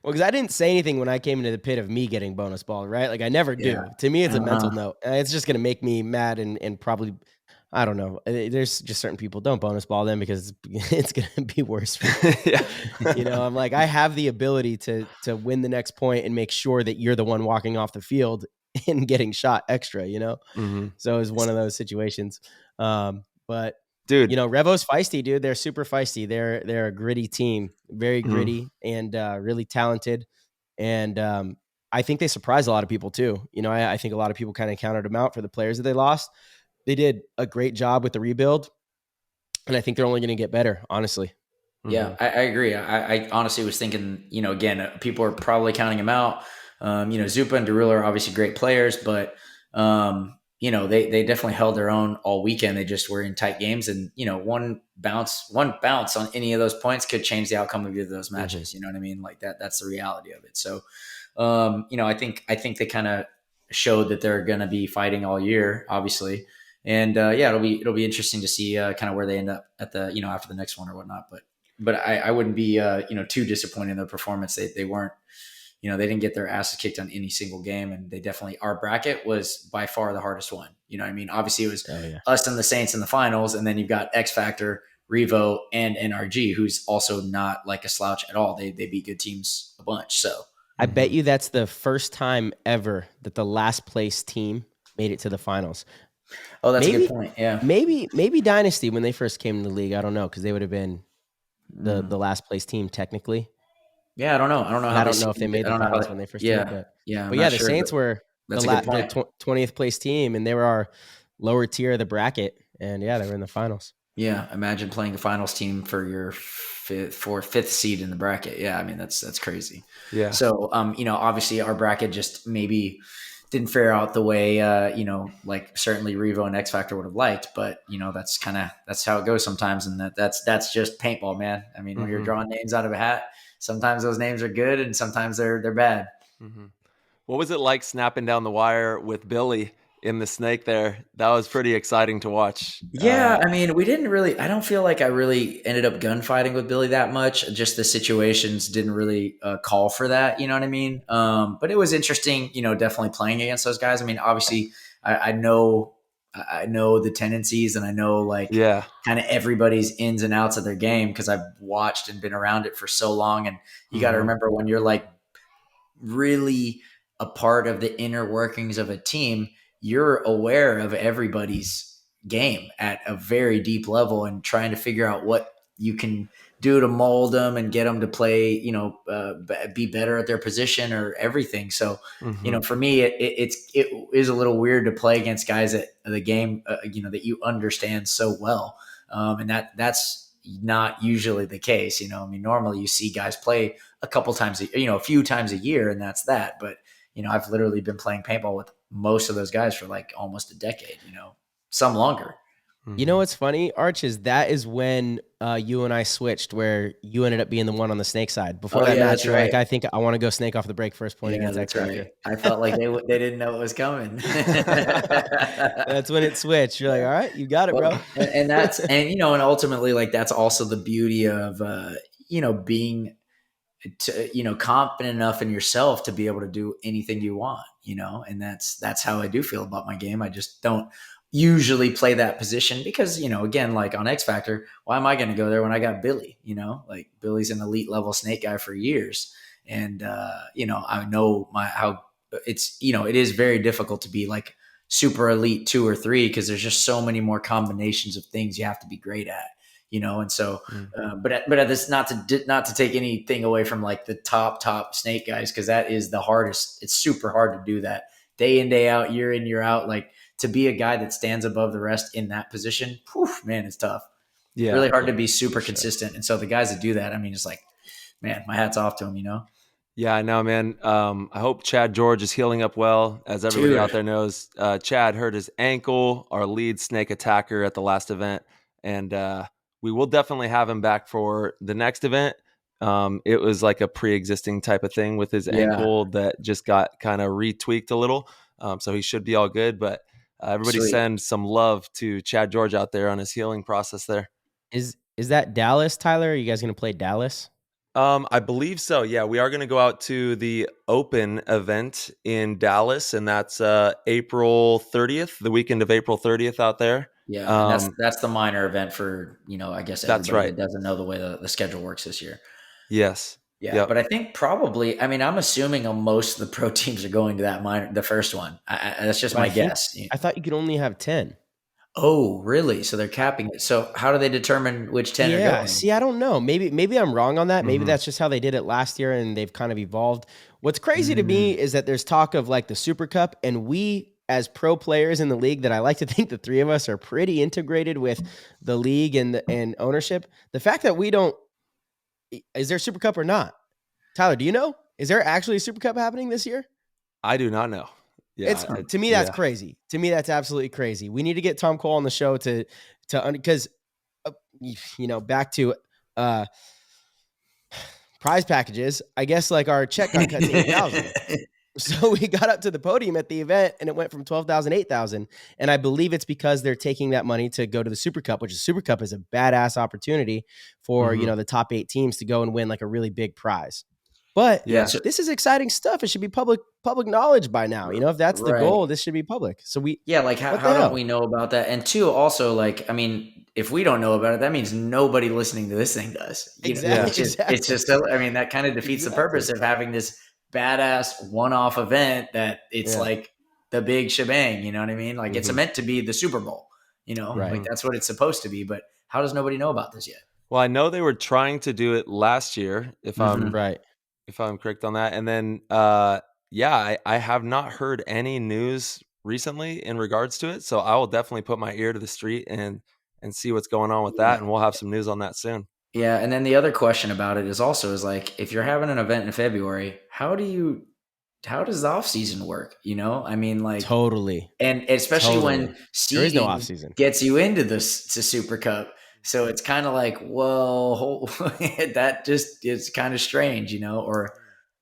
Well, because I didn't say anything when I came into the pit of me getting bonus ball, right? Like I never do. Yeah. To me, it's a mental note. It's just going to make me mad and probably, I don't know. There's just certain people don't bonus ball them because it's going to be worse for me. Yeah. I'm like, I have the ability to win the next point and make sure that you're the one walking off the field and getting shot extra, So it's one of those situations. But dude, Revo's feisty, dude. They're super feisty. They're a gritty team, very gritty and really talented. And I think they surprised a lot of people too. I think a lot of people kind of counted them out for the players that they lost. They did a great job with the rebuild, and I think they're only going to get better, honestly. Yeah, I agree. I honestly was thinking, again, people are probably counting them out. Zupa and Derulo are obviously great players, but they definitely held their own all weekend. They just were in tight games, and one bounce on any of those points could change the outcome of either of those matches. You know what I mean? Like that's the reality of it. So, I think they kind of showed that they're going to be fighting all year, obviously. And it'll be interesting to see kind of where they end up at the after the next one or whatnot. But I wouldn't be too disappointed in their performance. They weren't. They didn't get their asses kicked on any single game, and they definitely, our bracket was by far the hardest one. You know what I mean? Obviously it was us and the Saints in the finals, and then you've got X Factor, Revo, and NRG, who's also not like a slouch at all. They beat good teams a bunch. So I bet you that's the first time ever that the last place team made it to the finals. Oh, that's a good point. Yeah. Maybe Dynasty when they first came in the league. I don't know, because they would have been the last place team technically. Yeah, I don't know. I don't know if they made the finals when they first came. But yeah, the Saints were the 20th place team, and they were our lower tier of the bracket, and they were in the finals. Yeah, imagine playing the finals team for your fifth seed in the bracket. Yeah, I mean that's crazy. Yeah. So obviously our bracket just maybe didn't fare out the way like certainly Revo and X Factor would have liked, but that's how it goes sometimes, and that's just paintball, man. I mean, when you're drawing names out of a hat, sometimes those names are good and sometimes they're bad. What was it like snapping down the wire with Billy in the snake there? That was pretty exciting to watch. Yeah, I mean, I don't feel like I really ended up gunfighting with Billy that much. Just the situations didn't really call for that, you know what I mean? But it was interesting, definitely playing against those guys. I mean, obviously I know the tendencies, and I know kind of everybody's ins and outs of their game because I've watched and been around it for so long. And you got to remember, when you're like really a part of the inner workings of a team, you're aware of everybody's game at a very deep level and trying to figure out what you can do to mold them and get them to play, be better at their position or everything. So, for me, it is a little weird to play against guys at the game, that you understand so well. And that's not usually the case. I mean, normally you see guys play a couple times, a few times a year, and that's that. But, I've literally been playing paintball with most of those guys for like almost a decade, some longer. You know what's funny, Arch, is that is when you and I switched, where you ended up being the one on the snake side. Before that match, you're like, I think I want to go snake off the break first point against X Factor. I felt like they didn't know it was coming. That's when it switched. You're like, all right, you got it, bro. And and ultimately, like, that's also the beauty of being confident enough in yourself to be able to do anything you want, and that's how I do feel about my game. I just don't usually play that position because, again, like on X Factor, why am I going to go there when I got Billy? Like Billy's an elite level snake guy for years. And, I know how it's, it is very difficult to be like super elite 2 or 3 because there's just so many more combinations of things you have to be great at. And so, but at this, not to take anything away from like the top snake guys, because that is the hardest. It's super hard to do that day in, day out, year in, year out. Like, to be a guy that stands above the rest in that position, man, it's tough. Yeah. Really hard to be super consistent. And so the guys that do that, I mean, it's like, man, my hat's off to them, Yeah, I know, man. I hope Chad George is healing up well. As everybody out Dude. there knows, Chad hurt his ankle, our lead snake attacker at the last event. And we will definitely have him back for the next event. It was like a pre-existing type of thing with his ankle that just got kind of retweaked a little. So he should be all good. But everybody Sweet. send some love to Chad George out there on his healing process there. Is that Dallas, Tyler? Are you guys going to play Dallas? I believe so. Yeah, we are going to go out to the Open event in Dallas, and that's April 30th, the weekend of April 30th out there. Yeah, and that's the minor event for, I guess That's everybody right. that doesn't know the way the schedule works this year. Yes. Yeah, Yep. but I think probably, I mean, I'm assuming most of the pro teams are going to that minor, the first one. That's just my guess. I thought you could only have 10. Oh, really? So they're capping it. So how do they determine which 10 are going? See, I don't know. Maybe I'm wrong on that. Maybe Mhm. that's just how they did it last year and they've kind of evolved. What's crazy to me is that there's talk of like the Super Cup, and we as pro players in the league, that I like to think the three of us are pretty integrated with the league and ownership. The fact that we don't, is there a Super Cup or not? Tyler, do you know? Is there actually a Super Cup happening this year? I do not know. Yeah, To me, that's crazy. To me, that's absolutely crazy. We need to get Tom Cole on the show because back to prize packages. I guess like our check got cut to 8,000. So we got up to the podium at the event and it went from 12,000 to 8,000. And I believe it's because they're taking that money to go to the Super Cup, which is Super Cup is a badass opportunity for, the top 8 teams to go and win like a really big prize. But this is exciting stuff. It should be public knowledge by now. If that's the goal, this should be public. So how don't we know about that? And two, also, like, I mean, if we don't know about it, that means nobody listening to this thing does. Exactly. It's just, I mean, that kind of defeats the purpose of having this badass one-off event that it's like the big shebang. You know what I mean? Like it's meant to be the Super Bowl. Like that's what it's supposed to be. But how does nobody know about this yet? Well, I know they were trying to do it last year, if I'm right. If I'm correct on that. And then, I have not heard any news recently in regards to it. So I will definitely put my ear to the street and see what's going on with that. And we'll have some news on that soon. Yeah. And then the other question about it is like, if you're having an event in February, how does the off season work? I mean, like totally. And especially when there is no off season gets you into the Super Cup. So it's kind of like, whoa, that just is kind of strange, or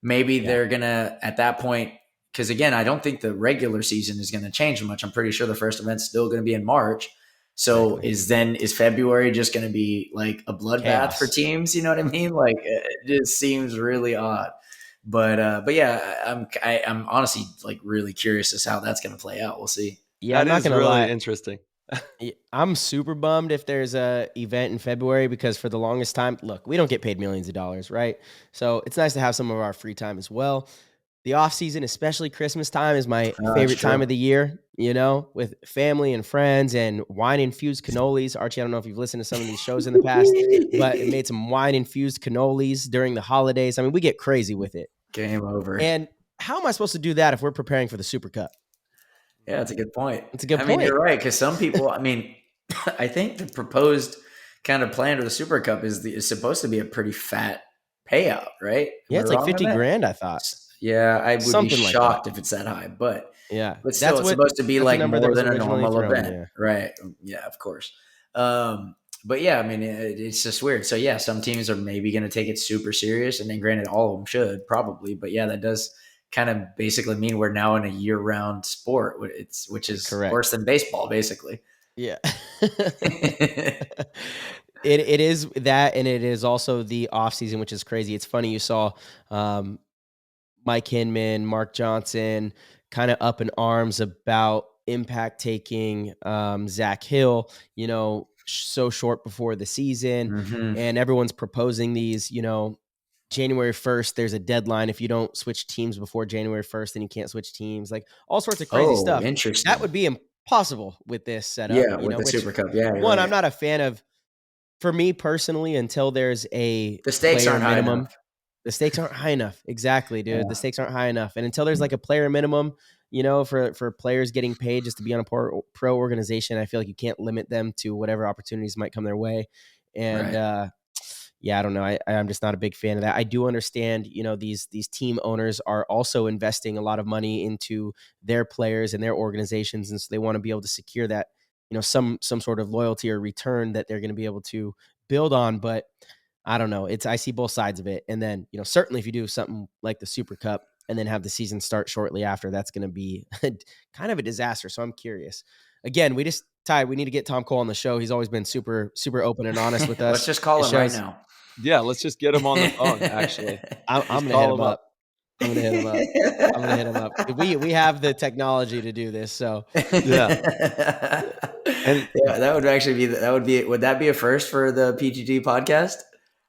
maybe they're going to, at that point, because again, I don't think the regular season is going to change much. I'm pretty sure the first event's still going to be in March. So is February just going to be like a bloodbath for teams? You know what I mean? Like it just seems really odd. But yeah, I'm honestly like really curious as how that's going to play out. We'll see. Yeah, that is really interesting. I'm super bummed if there's a event in February because for the longest time, look, we don't get paid millions of dollars, right? So it's nice to have some of our free time as well. The off season, especially Christmas time, is my favorite time of the year, with family and friends and wine-infused cannolis. Archie, I don't know if you've listened to some of these shows in the past, but it made some wine-infused cannolis during the holidays. I mean, we get crazy with it. Game over. And how am I supposed to do that if we're preparing for the Super Cup? Yeah, that's a good point. I mean, you're right, because some people, I mean, I think the proposed kind of plan to the Super Cup is supposed to be a pretty fat payout, right? Yeah, it's like 50 grand, I thought. Yeah, I would be shocked if it's that high, but still, it's supposed to be like more than a normal event, right? Yeah, of course. But yeah, I mean, it's just weird. So yeah, some teams are maybe going to take it super serious, and then granted, all of them should probably, but yeah, that does kind of basically mean we're now in a year-round sport, which is worse than baseball, basically. Yeah. It is that, and it is also the off season, which is crazy. It's funny, you saw Mike Hinman, Mark Johnson kind of up in arms about Impact taking Zach Hill, so short before the season, and everyone's proposing these, January 1st, there's a deadline. If you don't switch teams before January 1st, then you can't switch teams. Like all sorts of crazy stuff. Interesting. That would be impossible with this setup. Yeah, with the Super Cup. Yeah. One, I'm not a fan of. For me personally, until there's the stakes aren't high enough. The stakes aren't high enough. Exactly, dude. Yeah. The stakes aren't high enough, and until there's like a player minimum, for players getting paid just to be on a pro organization. I feel like you can't limit them to whatever opportunities might come their way. And, Right. yeah, I don't know. I'm just not a big fan of that. I do understand, these team owners are also investing a lot of money into their players and their organizations. And so they want to be able to secure that, some sort of loyalty or return that they're going to be able to build on. But I don't know. I see both sides of it. And then, certainly if you do something like the Super Cup and then have the season start shortly after, that's going to be kind of a disaster. So I'm curious. Again, we need to get Tom Cole on the show. He's always been super, super open and honest with us. Let's just call him right now. Yeah, let's just get him on the phone, actually. I'm going to hit him up. I'm going to hit him up. We have the technology to do this. So yeah. And yeah, that would that be a first for the PGG podcast?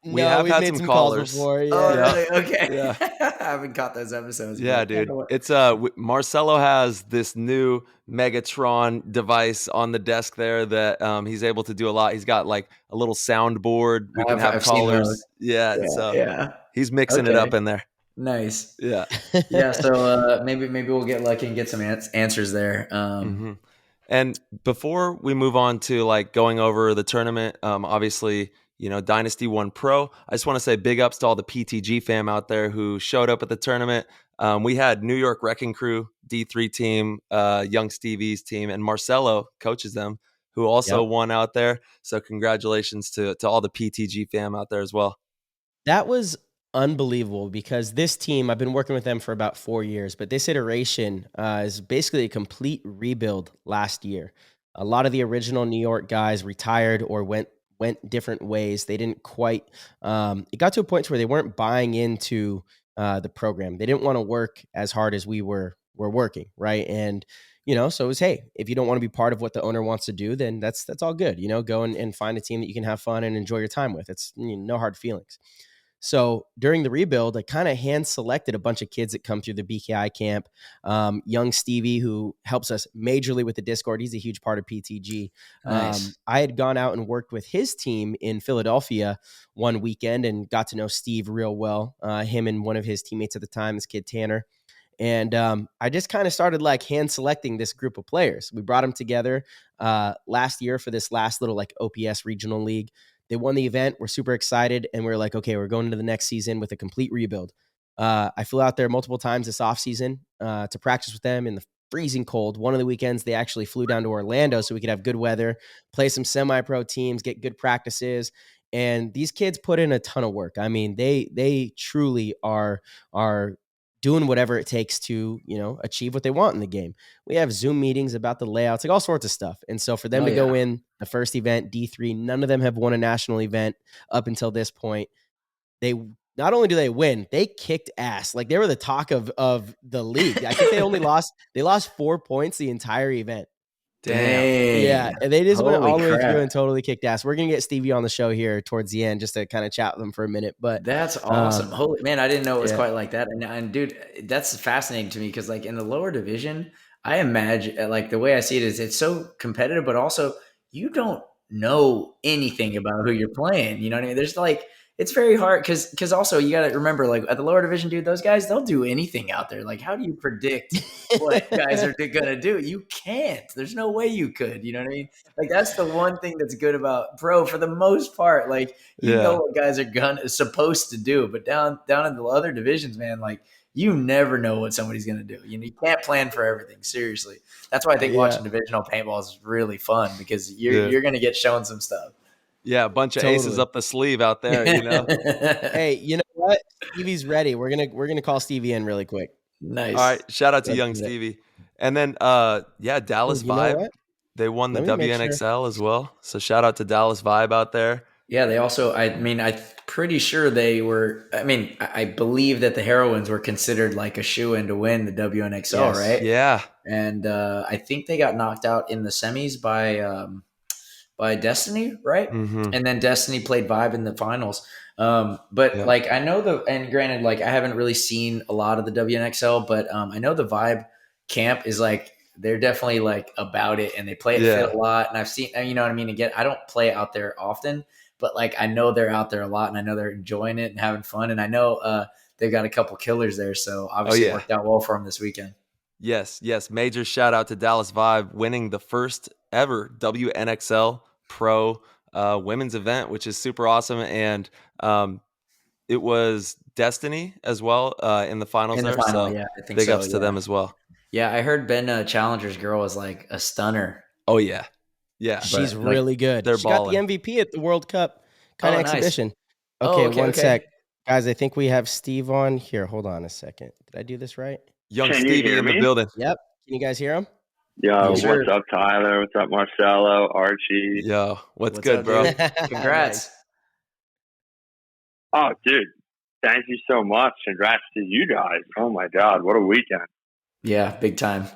We have had some callers before. Yeah. Oh, really? Okay. Yeah. I haven't caught those episodes. Yeah, dude. It's Marcelo has this new Megatron device on the desk there that he's able to do a lot. He's got like a little soundboard. We can have callers. Yeah. So he's mixing it up in there. Nice. Yeah. Yeah. So maybe we'll get lucky and get some answers there. And before we move on to like going over the tournament, obviously, Dynasty won pro. I just want to say big ups to all the PTG fam out there who showed up at the tournament. We had New York Wrecking Crew, D3 team, Young Stevie's team, and Marcelo coaches them, who also won out there. So congratulations to all the PTG fam out there as well. That was unbelievable because this team, I've been working with them for about 4 years, but this iteration is basically a complete rebuild last year. A lot of the original New York guys retired or went different ways. They didn't quite, it got to a point where they weren't buying into the program. They didn't want to work as hard as we were working. Right. And, so it was, hey, if you don't want to be part of what the owner wants to do, then that's all good. Go and find a team that you can have fun and enjoy your time with. It's no hard feelings. So during the rebuild, I kind of hand selected a bunch of kids that come through the BKI camp. Young Stevie, who helps us majorly with the Discord. He's a huge part of PTG. Nice. I had gone out and worked with his team in Philadelphia one weekend and got to know Steve real well. Him and one of his teammates at the time, this kid Tanner. And I just kind of started like hand selecting this group of players. We brought them together last year for this last little like OPS regional league. They won the event. We're super excited. And we're like, okay, we're going into the next season with a complete rebuild. I flew out there multiple times this offseason to practice with them in the freezing cold. One of the weekends, they actually flew down to Orlando so we could have good weather, play some semi-pro teams, get good practices. And these kids put in a ton of work. I mean, they truly are doing whatever it takes to, achieve what they want in the game. We have Zoom meetings about the layouts, like all sorts of stuff. And so for them to go in the first event, D3, none of them have won a national event up until this point. They not only do they win, they kicked ass. Like they were the talk of the league. I think they lost 4 points the entire event. Dang. Yeah, and they just went all the way through and totally kicked ass. We're going to get Stevie on the show here towards the end just to kind of chat with him for a minute. But that's awesome. Holy man, I didn't know it was quite like that. And dude, that's fascinating to me because like in the lower division, I imagine like the way I see it is it's so competitive, but also you don't know anything about who you're playing. You know what I mean? There's like it's very hard because also you got to remember like at the lower division, dude, those guys, they'll do anything out there. Like, how do you predict what guys are going to do? You can't. There's no way you could. You know what I mean? Like, that's the one thing that's good about pro for the most part. Like, you know what guys are supposed to do. But down in the other divisions, man, like, you never know what somebody's going to do. You can't plan for everything. Seriously. That's why I think watching divisional paintball is really fun because you're going to get shown some stuff. Yeah, a bunch of aces up the sleeve out there, Hey, you know what? Stevie's ready. We're gonna call Stevie in really quick. Nice. All right, shout out to Young Stevie. And then Dallas Vibe. They won the WNXL as well. So shout out to Dallas Vibe out there. Yeah, they also I'm pretty sure they were I believe that the Heroines were considered like a shoo-in to win the WNXL, right? Yeah. And I think they got knocked out in the semis by Destiny, right? Mm-hmm. And then Destiny played Vibe in the finals. But like I know and granted, like I haven't really seen a lot of the WNXL, but I know the Vibe camp is like they're definitely like about it and they play it fit a lot. And I've seen, you know what I mean? Again, I don't play out there often, but like I know they're out there a lot and I know they're enjoying it and having fun. And I know they've got a couple killers there, so obviously it worked out well for them this weekend. Yes. Major shout out to Dallas Vibe winning the first ever WNXL Pro women's event, which is super awesome. And it was Destiny as well in the finals In the there. final, So yeah, I think big so. ups to them as well. Yeah, I heard Ben Challenger's girl was like a stunner. Oh, yeah. Yeah. She's But, like, really good. they're She got the balling. MVP at the World Cup kind Oh, of nice. exhibition. Oh, Okay, okay, one sec. Guys, I think we have Steve on here. Hold on a second. Did I do this right? Young Can you Stevie hear in the me? building. Yep. Can you guys hear him? Yo, Yes, what's sir. up, Tyler? What's up, Marcelo, Archie? Yo, what's What's good, up, bro? dude? Congrats. Oh, dude, thank you so much. Congrats to you guys. Oh, my God, what a weekend. Yeah, big time.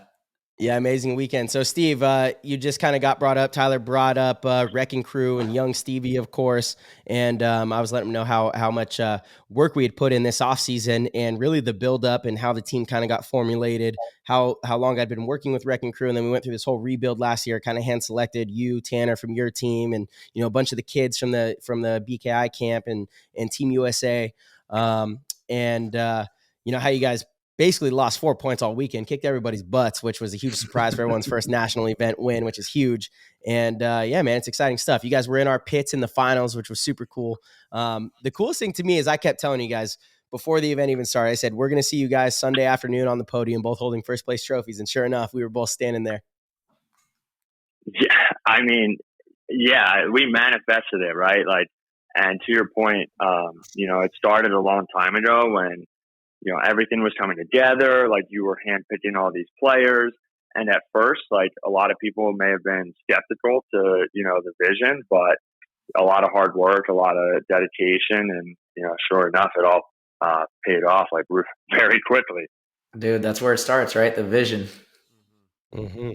Yeah, amazing weekend. So, Steve, you just kind of got brought up. Tyler brought up Wrecking Crew and young Stevie, of course. And I was letting him know how much work we had put in this offseason and really the buildup and how the team kind of got formulated, how long I'd been working with Wrecking Crew. And then we went through this whole rebuild last year, kind of hand selected you, Tanner, from your team, and a bunch of the kids from the BKI camp and Team USA. How you guys basically lost 4 points all weekend, kicked everybody's butts, which was a huge surprise for everyone's first national event win, which is huge. And yeah, man, it's exciting stuff. You guys were in our pits in the finals, which was super cool. The coolest thing to me is I kept telling you guys before the event even started, I said, we're going to see you guys Sunday afternoon on the podium, both holding first place trophies. And sure enough, we were both standing there. Yeah, I mean, yeah, we manifested it, right? Like, and to your point, it started a long time ago when, everything was coming together. Like, you were handpicking all these players. And at first, like, a lot of people may have been skeptical to, the vision, but a lot of hard work, a lot of dedication. And, sure enough, it all paid off like very quickly. Dude, that's where it starts, right? The vision. Mm-hmm.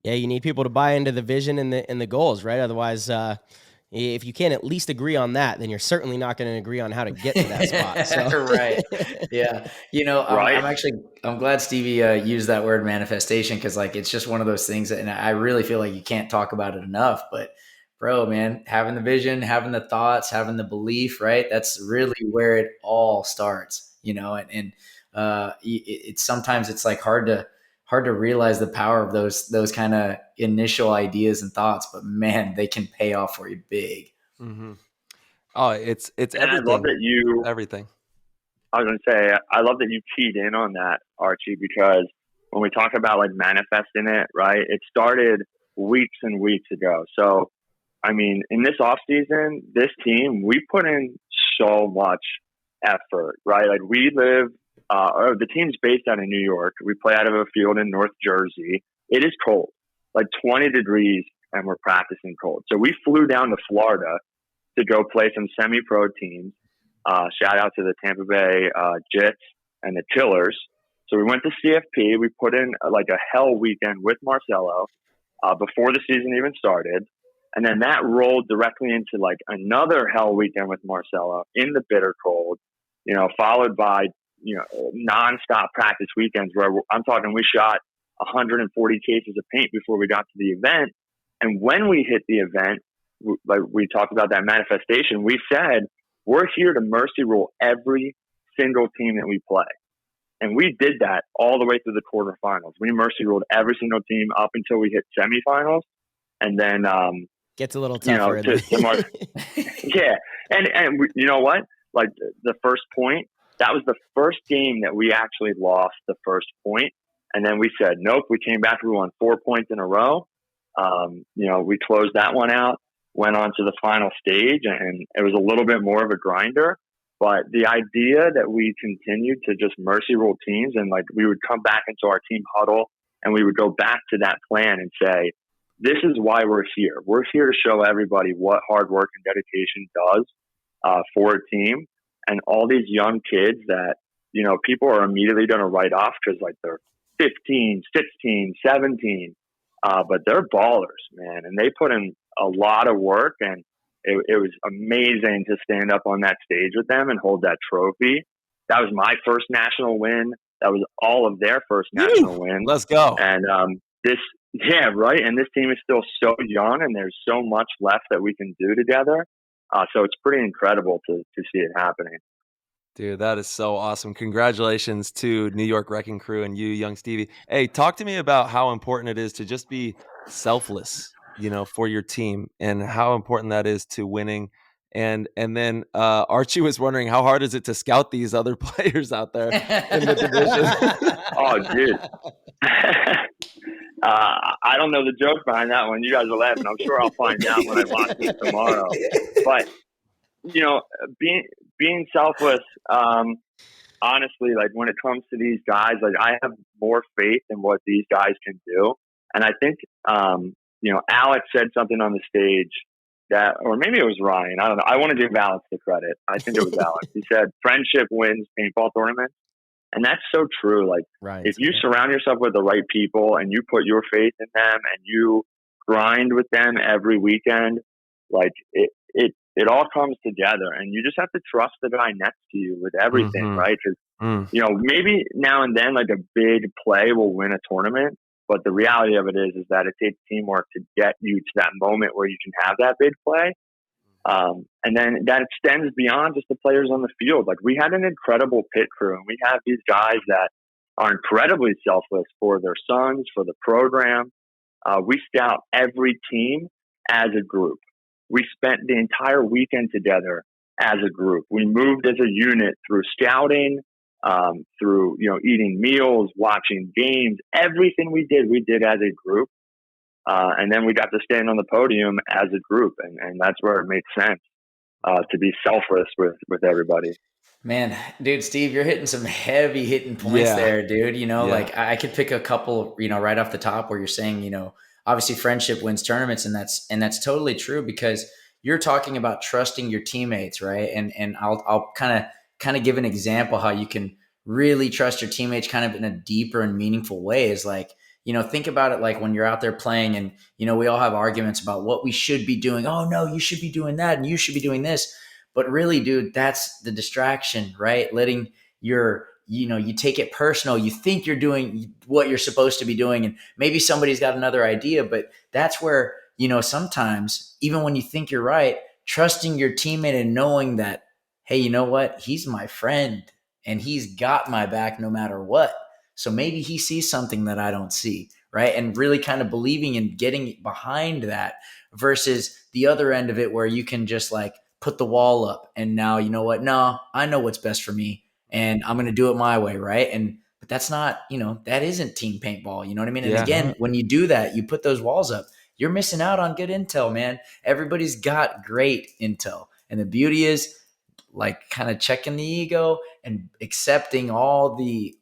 Yeah, you need people to buy into the vision and the goals, right? Otherwise, if you can't at least agree on that, then you're certainly not going to agree on how to get to that spot. So. Right. Yeah. Right. I'm glad Stevie used that word manifestation, because like it's just one of those things that, and I really feel like you can't talk about it enough. But bro, man, having the vision, having the thoughts, having the belief, right? That's really where it all starts, and it's sometimes it's like hard to realize the power of those kind of initial ideas and thoughts, but man, they can pay off for you big. Mm-hmm. Oh, it's And everything. I love that everything. I was going to say, I love that you keyed in on that, Archie, because when we talk about like manifesting it, right, it started weeks and weeks ago. So, I mean, in this off season, this team, we put in so much effort, right? Like the team's based out of New York. We play out of a field in North Jersey. It is cold, like 20 degrees, and we're practicing cold. So we flew down to Florida to go play some semi-pro teams. Shout out to the Tampa Bay Jets and the Killers. So we went to CFP. We put in like a hell weekend with Marcelo before the season even started. And then that rolled directly into like another hell weekend with Marcelo in the bitter cold, followed by, nonstop practice weekends where I'm talking we shot 140 cases of paint before we got to the event. And when we hit the event, like we talked about that manifestation, we said, we're here to mercy rule every single team that we play. And we did that all the way through the quarterfinals. We mercy ruled every single team up until we hit semifinals. And then, gets a little tougher. Yeah. And you know what? Like the first point, that was the first game that we actually lost the first point. And then we said, nope, we came back, we won 4 points in a row. We closed that one out, went on to the final stage, and it was a little bit more of a grinder. But the idea that we continued to just mercy rule teams, and like we would come back into our team huddle and we would go back to that plan and say, this is why we're here. We're here to show everybody what hard work and dedication does for a team. And all these young kids that, people are immediately going to write off because like they're 15, 16, 17. But they're ballers, man. And they put in a lot of work, and it was amazing to stand up on that stage with them and hold that trophy. That was my first national win. That was all of their first national win. Let's go. And right. And this team is still so young, and there's so much left that we can do together. So it's pretty incredible to see it happening. Dude, that is so awesome. Congratulations to New York Wrecking Crew and you, young Stevie. Hey, talk to me about how important it is to just be selfless, for your team, and how important that is to winning. And then Archie was wondering, how hard is it to scout these other players out there in the division? Oh, dude. I don't know the joke behind that one. You guys are laughing. I'm sure I'll find out when I watch this tomorrow. But being selfless, honestly, like when it comes to these guys, like I have more faith in what these guys can do. And I think, Alex said something on the stage that, or maybe it was Ryan. I don't know. I want to give Alex the credit. I think it was Alex. He said, friendship wins paintball tournaments. And that's so true. Like if you surround yourself with the right people and you put your faith in them and you grind with them every weekend, like it all comes together, and you just have to trust the guy next to you with everything, right? Because, maybe now and then, like a big play will win a tournament, but the reality of it is that it takes teamwork to get you to that moment where you can have that big play. And then that extends beyond just the players on the field. Like we had an incredible pit crew, and we have these guys that are incredibly selfless for their sons, for the program. We scout every team as a group. We spent the entire weekend together as a group. We moved as a unit through scouting, through, eating meals, watching games. Everything we did as a group. And then we got to stand on the podium as a group. And that's where it made sense to be selfless with everybody. Man, dude, Steve, you're hitting some heavy hitting points there, dude. Like I could pick a couple, right off the top where you're saying, obviously friendship wins tournaments, and that's totally true, because you're talking about trusting your teammates, right? And I'll kind of give an example how you can really trust your teammates kind of in a deeper and meaningful way is like, think about it like when you're out there playing and, we all have arguments about what we should be doing. Oh no, you should be doing that and you should be doing this. But really, dude, that's the distraction, right? Letting you take it personal. You think you're doing what you're supposed to be doing, and maybe somebody's got another idea, but that's where, sometimes even when you think you're right, trusting your teammate and knowing that, hey, you know what? He's my friend and he's got my back no matter what. So maybe he sees something that I don't see, right? And really kind of believing and getting behind that versus the other end of it where you can just like put the wall up and now, you know what? No, I know what's best for me and I'm going to do it my way, right? But that's not, that isn't team paintball, you know what I mean? And again, when you do that, you put those walls up, you're missing out on good intel, man. Everybody's got great intel. And the beauty is like kind of checking the ego and accepting all the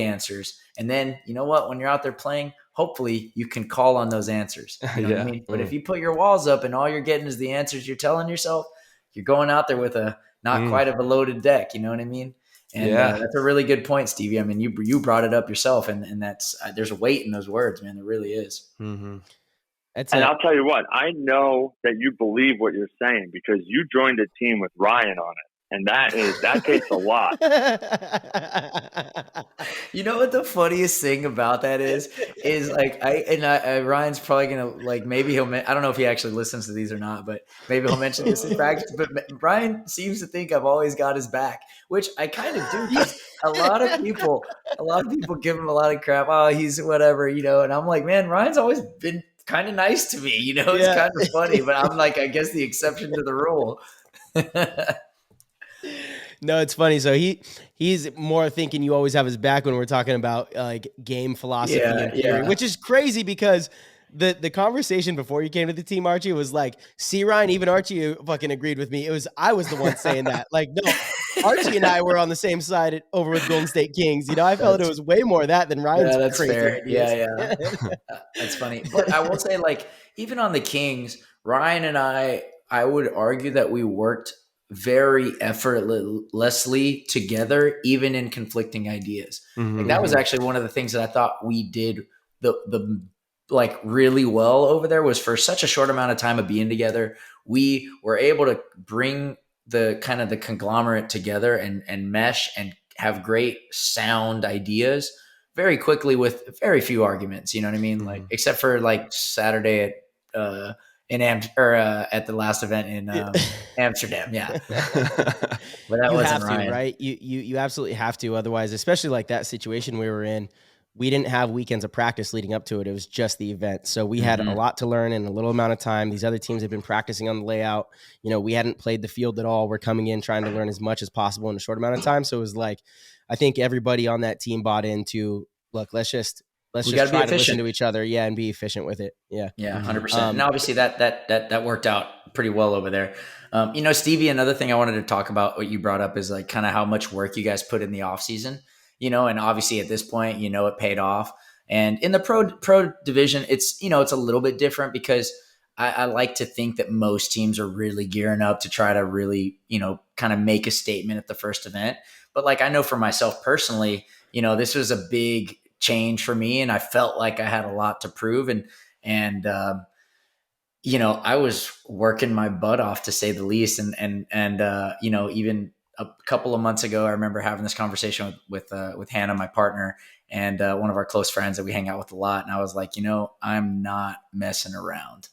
answers. And then, you know what, when you're out there playing, hopefully you can call on those answers. You know what I mean? But if you put your walls up and all you're getting is the answers you're telling yourself, you're going out there with a not quite of a loaded deck. You know what I mean? And that's a really good point, Stevie. I mean, you brought it up yourself, and that's there's a weight in those words, man. There really is. Mm-hmm. I'll tell you what, I know that you believe what you're saying because you joined a team with Ryan on it. And that takes a lot. You know what the funniest thing about that is like Ryan's probably gonna like maybe I don't know if he actually listens to these or not, but maybe he'll mention this in practice. But Ryan seems to think I've always got his back, which I kind of do. Because a lot of people give him a lot of crap. Oh, he's whatever, And I'm like, man, Ryan's always been kind of nice to me. It's kind of funny, but I'm like, I guess the exception to the rule. No, it's funny. So he's more thinking you always have his back when we're talking about like game philosophy and theory, which is crazy because the conversation before you came to the team, Archie, was like, see, Ryan, even Archie fucking agreed with me. I was the one saying that. Like, no, Archie and I were on the same side over with Golden State Kings. I felt it was way more of that than Ryan's. Yeah, that's crazy fair. ideas. Yeah. That's funny. But I will say, like, even on the Kings, Ryan and I would argue that we worked very effortlessly together, even in conflicting ideas. Mm-hmm. Like that was actually one of the things that I thought we did the like really well over there was for such a short amount of time of being together, we were able to bring the kind of the conglomerate together and mesh and have great sound ideas very quickly with very few arguments. You know what I mean? Like, except for like Saturday at the last event in Amsterdam. Yeah. But that You wasn't have to, Ryan. right? You absolutely have to. Otherwise, especially like that situation we were in, we didn't have weekends of practice leading up to it. It was just the event. So we had a lot to learn in a little amount of time. These other teams had been practicing on the layout. We hadn't played the field at all. We're coming in trying to learn as much as possible in a short amount of time. So it was like, I think everybody on that team bought into, look, let's just try to listen to each other. Yeah. And be efficient with it. Yeah. Yeah. 100%. And obviously that worked out pretty well over there. Stevie, another thing I wanted to talk about, what you brought up, is like kind of how much work you guys put in the off season, and obviously at this point, it paid off. And in the pro division, it's a little bit different because I like to think that most teams are really gearing up to try to really, kind of make a statement at the first event. But like, I know for myself personally, this was a big change for me, and I felt like I had a lot to prove. And I was working my butt off, to say the least. And even a couple of months ago, I remember having this conversation with Hannah, my partner, and one of our close friends that we hang out with a lot. And I was like, I'm not messing around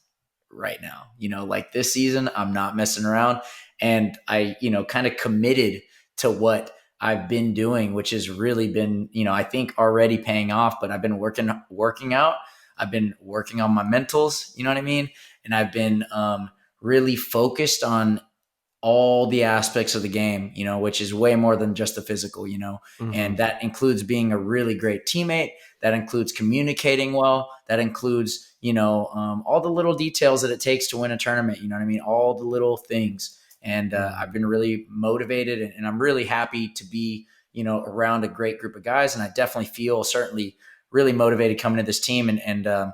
right now. Like this season, I'm not messing around. And I, kind of committed to what I've been doing, which has really been, I think already paying off. But I've been working out. I've been working on my mentals, you know what I mean? And I've been really focused on all the aspects of the game, which is way more than just the physical, and that includes being a really great teammate. That includes communicating well. That includes, all the little details that it takes to win a tournament. You know what I mean? All the little things. And I've been really motivated, and I'm really happy to be, around a great group of guys. And I definitely feel certainly really motivated coming to this team. And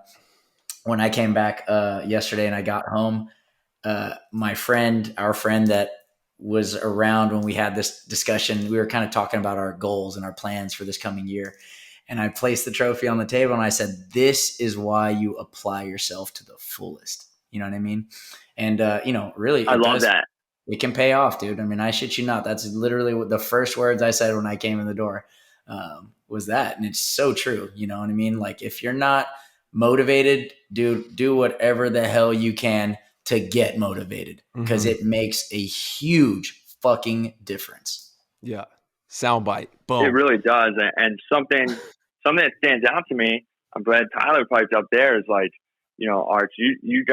when I came back yesterday and I got home, our friend that was around when we had this discussion, we were kind of talking about our goals and our plans for this coming year. And I placed the trophy on the table and I said, this is why you apply yourself to the fullest. You know what I mean? And, really, I love that. It can pay off, dude. I mean, I shit you not. That's literally what the first words I said when I came in the door was that. And it's so true. You know what I mean? Like, if you're not motivated, dude, do whatever the hell you can to get motivated, because it makes a huge fucking difference. Yeah. Soundbite. Boom. It really does. And something that stands out to me, I'm glad Tyler piped up there, is like, Arch, you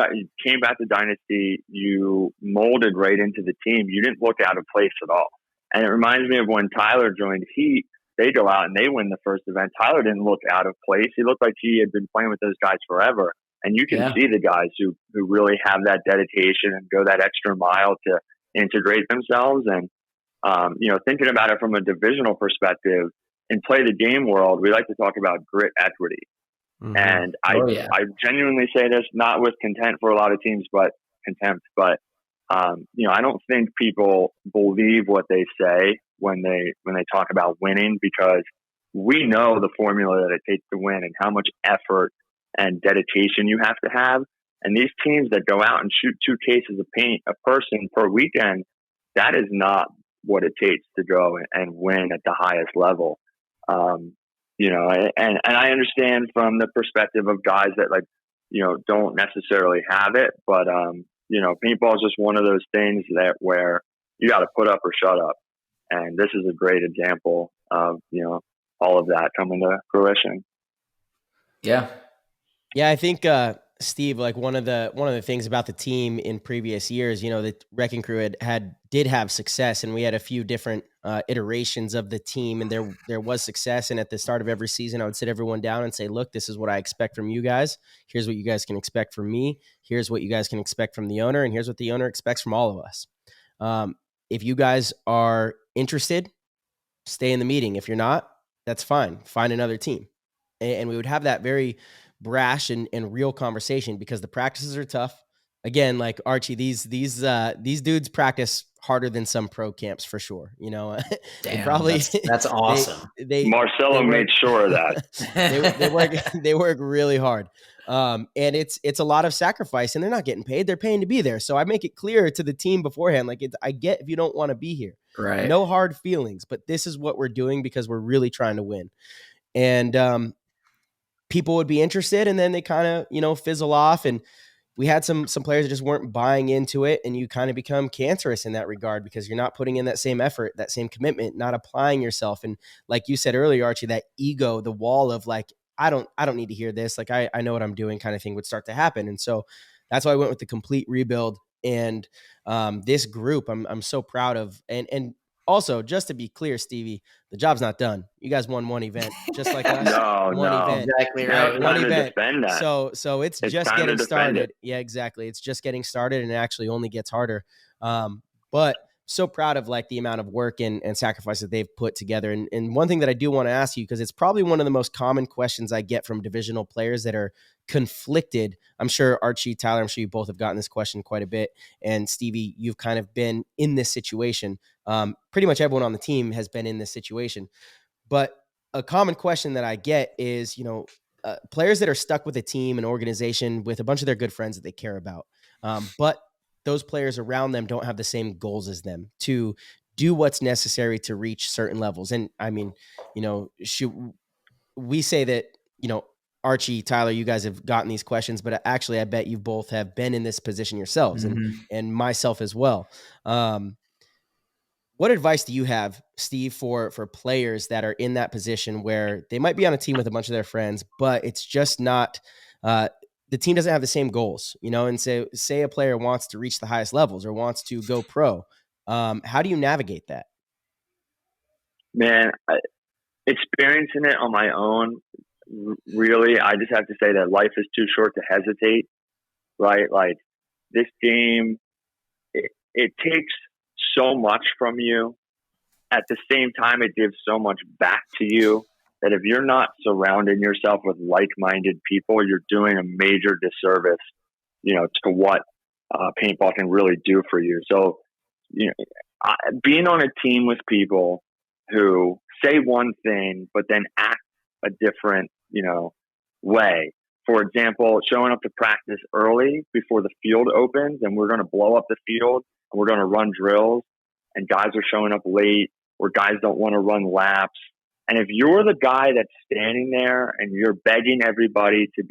came back to Dynasty, you molded right into the team. You didn't look out of place at all. And it reminds me of when Tyler joined Heat. They go out and they win the first event. Tyler didn't look out of place. He looked like he had been playing with those guys forever. And you can see the guys who really have that dedication and go that extra mile to integrate themselves. And, thinking about it from a divisional perspective, in play the game world, we like to talk about grit equity. And I genuinely say this, not with contempt for a lot of teams, but contempt. But, I don't think people believe what they say when they talk about winning, because we know the formula that it takes to win and how much effort and dedication you have to have. And these teams that go out and shoot 2 cases of paint a person per weekend, that is not what it takes to go and win at the highest level. And I understand from the perspective of guys that don't necessarily have it, but paintball is just one of those things where you got to put up or shut up. And this is a great example of, all of that coming to fruition. Yeah. Yeah. I think, Steve, like one of the things about the team in previous years, the Wrecking Crew did have success, and we had a few different iterations of the team, and there was success. And at the start of every season, I would sit everyone down and say, look, this is what I expect from you guys. Here's what you guys can expect from me. Here's what you guys can expect from the owner. And here's what the owner expects from all of us. If you guys are interested, stay in the meeting. If you're not, that's fine. Find another team. And we would have that very brash and real conversation, because the practices are tough. Again, like Archie, these dudes practice harder than some pro camps for sure. Damn, probably that's awesome. Marcelo made sure of that. they work really hard. And it's a lot of sacrifice, and they're not getting paid. They're paying to be there. So I make it clear to the team beforehand, like, I get if you don't want to be here, right? No hard feelings, but this is what we're doing because we're really trying to win. And, people would be interested, and then they kind of, fizzle off. And, we had some players that just weren't buying into it, and you kind of become cancerous in that regard because you're not putting in that same effort, that same commitment, not applying yourself. And like you said earlier, Archie, that ego, the wall of like, I don't need to hear this. Like, I know what I'm doing kind of thing would start to happen. And so that's why I went with the complete rebuild. And this group, I'm so proud of. And also, just to be clear, Stevie, the job's not done. You guys won one event, just like us. One event. Exactly Now right. it's One time to event. defend that. So it's just time to getting defend started. it. Yeah, exactly. It's just getting started, and it actually only gets harder. But so proud of like the amount of work and sacrifice that they've put together. And one thing that I do want to ask you, because it's probably one of the most common questions I get from divisional players that are conflicted. I'm sure Archie, Tyler, I'm sure you both have gotten this question quite a bit. And Stevie, you've kind of been in this situation. Pretty much everyone on the team has been in this situation. But a common question that I get is, players that are stuck with a team, an organization with a bunch of their good friends that they care about. But those players around them don't have the same goals as them to do what's necessary to reach certain levels. And I mean, we say that, Archie, Tyler, you guys have gotten these questions, but actually I bet you both have been in this position yourselves and myself as well. What advice do you have, Steve, for players that are in that position where they might be on a team with a bunch of their friends, but it's just not, the team doesn't have the same goals, and say a player wants to reach the highest levels or wants to go pro. How do you navigate that? Man, experiencing it on my own, really, I just have to say that life is too short to hesitate, right? Like this game, it takes so much from you. At the same time, it gives so much back to you that if you're not surrounding yourself with like-minded people, you're doing a major disservice, to what paintball can really do for you. So, being on a team with people who say one thing, but then act a different, way. For example, showing up to practice early before the field opens and we're going to blow up the field and we're going to run drills, and guys are showing up late or guys don't want to run laps. And if you're the guy that's standing there and you're begging everybody to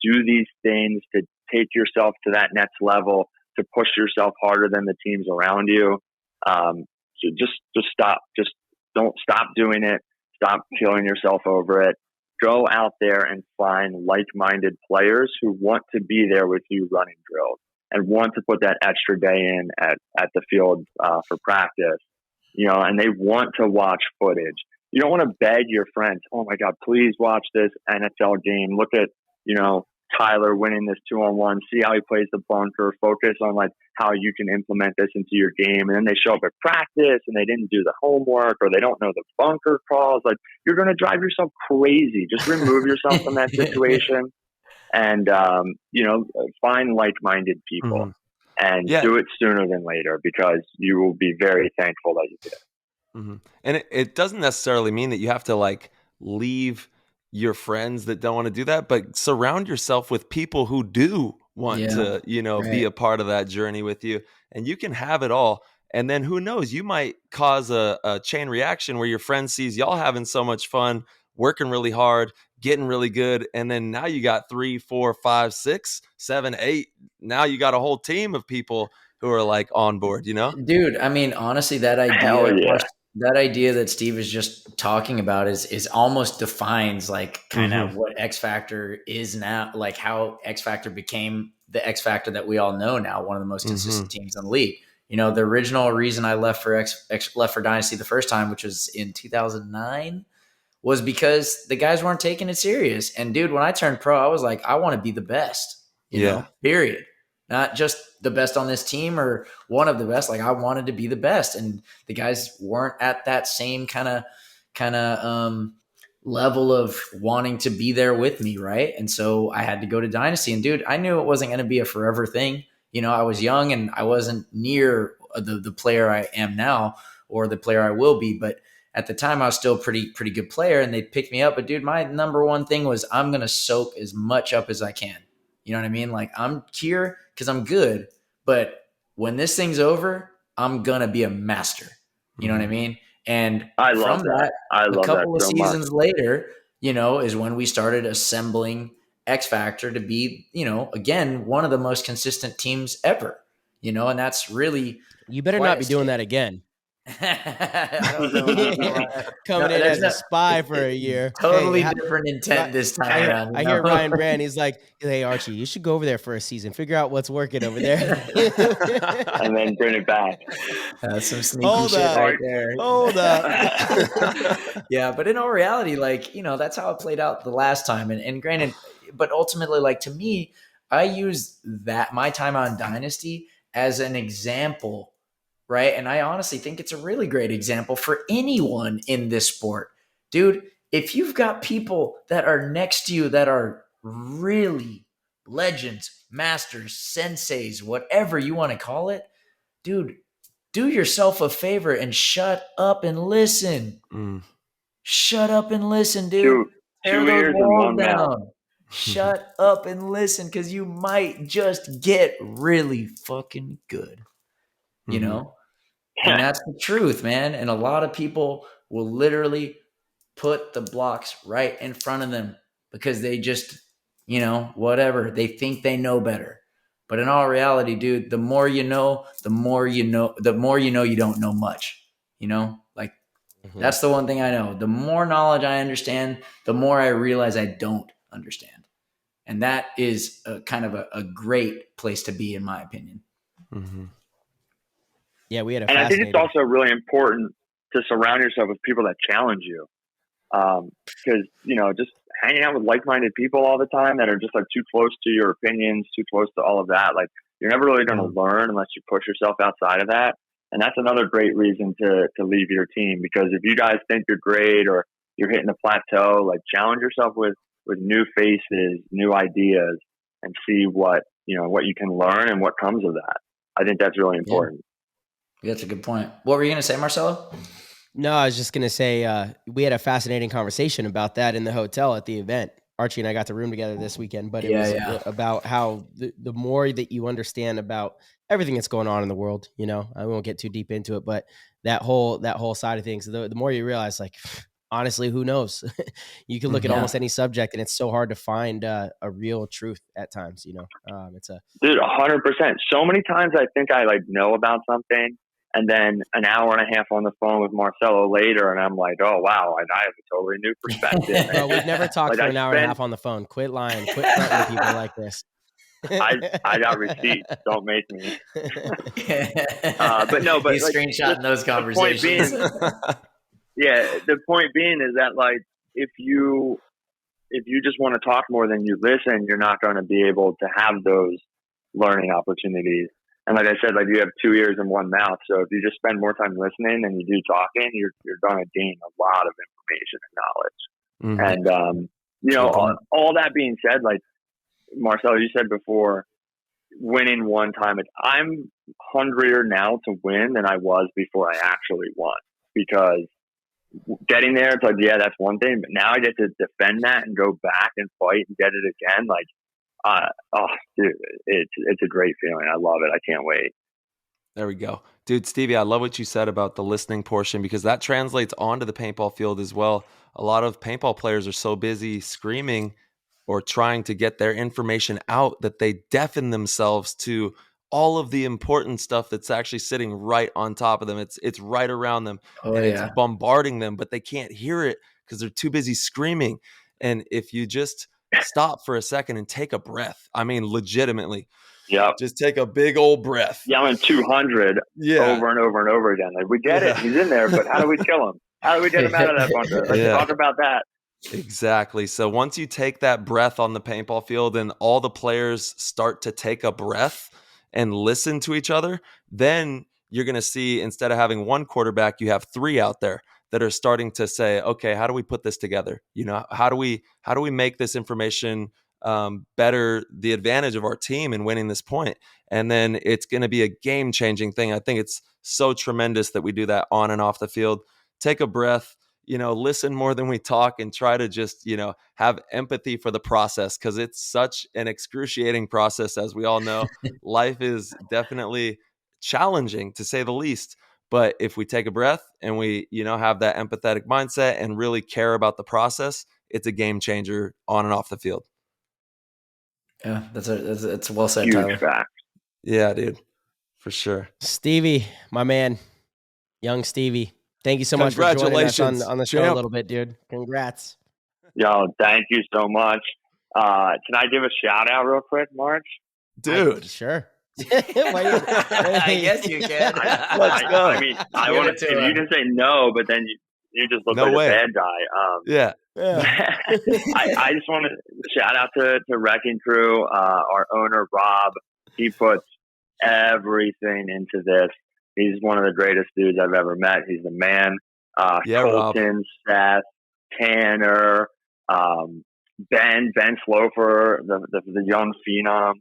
do these things, to take yourself to that next level, to push yourself harder than the teams around you, so just stop. Just don't stop doing it. Stop killing yourself over it. Go out there and find like-minded players who want to be there with you running drills and want to put that extra day in at the field for practice, and they want to watch footage. You don't want to beg your friends, oh my God, please watch this NXL game. Look at, Tyler winning this 2-on-1, see how he plays the bunker, focus on like how you can implement this into your game. And then they show up at practice and they didn't do the homework or they don't know the bunker calls. Like, you're going to drive yourself crazy. Just remove yourself from that situation and, find like-minded people and do it sooner than later, because you will be very thankful that you did it. And it doesn't necessarily mean that you have to like leave your friends that don't want to do that, but surround yourself with people who do want to, be a part of that journey with you, and you can have it all. And then who knows, you might cause a chain reaction where your friend sees y'all having so much fun, working really hard, getting really good. And then now you got 3, 4, 5, 6, 7, 8. Now you got a whole team of people who are like on board, Dude, I mean, honestly, that idea that Steve is just talking about is almost defines like kind of what X Factor is now, like how X Factor became the X Factor that we all know now, one of the most consistent teams in the league. The original reason I left for left for Dynasty the first time, which was in 2009, was because the guys weren't taking it serious. And dude, when I turned pro, I was like, I want to be the best, you know, period. Not just the best on this team or one of the best. Like, I wanted to be the best, and the guys weren't at that same kind of level of wanting to be there with me, right? And so I had to go to Dynasty. And dude, I knew it wasn't going to be a forever thing. I was young and I wasn't near the player I am now or the player I will be, but at the time I was still a pretty good player, and they picked me up. But dude, my number one thing was I'm going to soak as much up as I can. You know what I mean? Like, I'm here because I'm good, but when this thing's over, I'm going to be a master. You know what I mean? And I love that. I love a couple that of so seasons much. later, is when we started assembling X factor to be, again, one of the most consistent teams ever, and that's really You better quite not a be doing that statement. again. I don't know. Coming in There's as a no, spy for a year. totally Hey, different intent this time around. I hear Ryan Brand. He's like, "Hey Archie, you should go over there for a season. Figure out what's working over there, and then bring it back. That's some sneaky Hold shit up. right there. Hold up." Yeah, but in all reality, that's how it played out the last time. And granted, but ultimately, to me, I use my time on Dynasty as an example, right? And I honestly think it's a really great example for anyone in this sport. Dude, if you've got people that are next to you that are really legends, masters, senseis, whatever you want to call it, dude, do yourself a favor and shut up and listen. Shut up and listen, dude. Tear those walls down. Shut up and listen, because you might just get really fucking good. And that's the truth, man. And a lot of people will literally put the blocks right in front of them because they just, whatever. They think they know better. But in all reality, dude, the more you know, the more you know you don't know much. That's the one thing I know. The more knowledge I understand, the more I realize I don't understand. And that is kind of a great place to be, in my opinion. Mm-hmm. Yeah, we had and I think it's also really important to surround yourself with people that challenge you. Because, just hanging out with like-minded people all the time that are just too close to your opinions, too close to all of that, you're never really going to learn unless you push yourself outside of that. And that's another great reason to leave your team, because if you guys think you're great or you're hitting a plateau, challenge yourself with new faces, new ideas, and see what you can learn and what comes of that. I think that's really important. Yeah, that's a good point. What were you going to say, Marcelo? No, I was just going to say we had a fascinating conversation about that in the hotel at the event. Archie and I got to room together this weekend, but it was about how the more that you understand about everything that's going on in the world, I won't get too deep into it, but that whole side of things, the more you realize, honestly, who knows? You can look at almost any subject, and it's so hard to find a real truth at times. It's dude, 100%. So many times I think I know about something, and then an hour and a half on the phone with Marcelo later, and I'm like, oh, wow, I have a totally new perspective. Well, we've never talked for an hour and a half on the phone. Quit lying. Quit threatening people like this. I got receipts. Don't make me. But he's screenshotting those conversations. The point being is that if you just want to talk more than you listen, you're not going to be able to have those learning opportunities. And like I said, you have 2 ears and 1 mouth. So if you just spend more time listening than you do talking, you're going to gain a lot of information and knowledge. And all that being said, Marcelo, you said before, winning one time, I'm hungrier now to win than I was before I actually won, because getting there, it's that's one thing, but now I get to defend that and go back and fight and get it again. Dude, it's a great feeling. I love it. I can't wait. There we go. Dude, Stevie, I love what you said about the listening portion, because that translates onto the paintball field as well. A lot of paintball players are so busy screaming or trying to get their information out that they deafen themselves to all of the important stuff that's actually sitting right on top of them. It's right around them, it's bombarding them, but they can't hear it because they're too busy screaming. And if you just stop for a second and take a breath, I mean, legitimately, just take a big old breath. Yelling 200 over and over and over again. We get it. He's in there, but how do we kill him? How do we get him out of that bunker? Let's talk about that. Exactly. So once you take that breath on the paintball field and all the players start to take a breath and listen to each other, then you're going to see, instead of having one quarterback, you have 3 out there that are starting to say, okay, how do we put this together? How do we make this information better the advantage of our team in winning this point? And then it's going to be a game-changing thing. I think it's so tremendous that we do that on and off the field. Take a breath, listen more than we talk, and try to just, have empathy for the process, because it's such an excruciating process. As we all know, life is definitely challenging, to say the least. But if we take a breath and we, have that empathetic mindset and really care about the process, it's a game changer on and off the field. Yeah, that's well said, Huge Tyler. fact. Yeah, dude, for sure. Stevie, my man, young Stevie. Thank you so much for joining us on the show champ. a little bit, dude. Congrats. Yo, thank you so much. Can I give a shout out real quick, March? Dude. Sure. I guess you can. Let's go. I mean, I Give want it to. to If him. you can say no, but then you just look No like way. a bad guy. Yeah. I just want to shout out to Wrecking Crew, our owner Rob. He puts everything into this. He's one of the greatest dudes I've ever met. He's the man. Yeah, Rob. Colton, Seth, Tanner, Ben Slofer, the young phenom.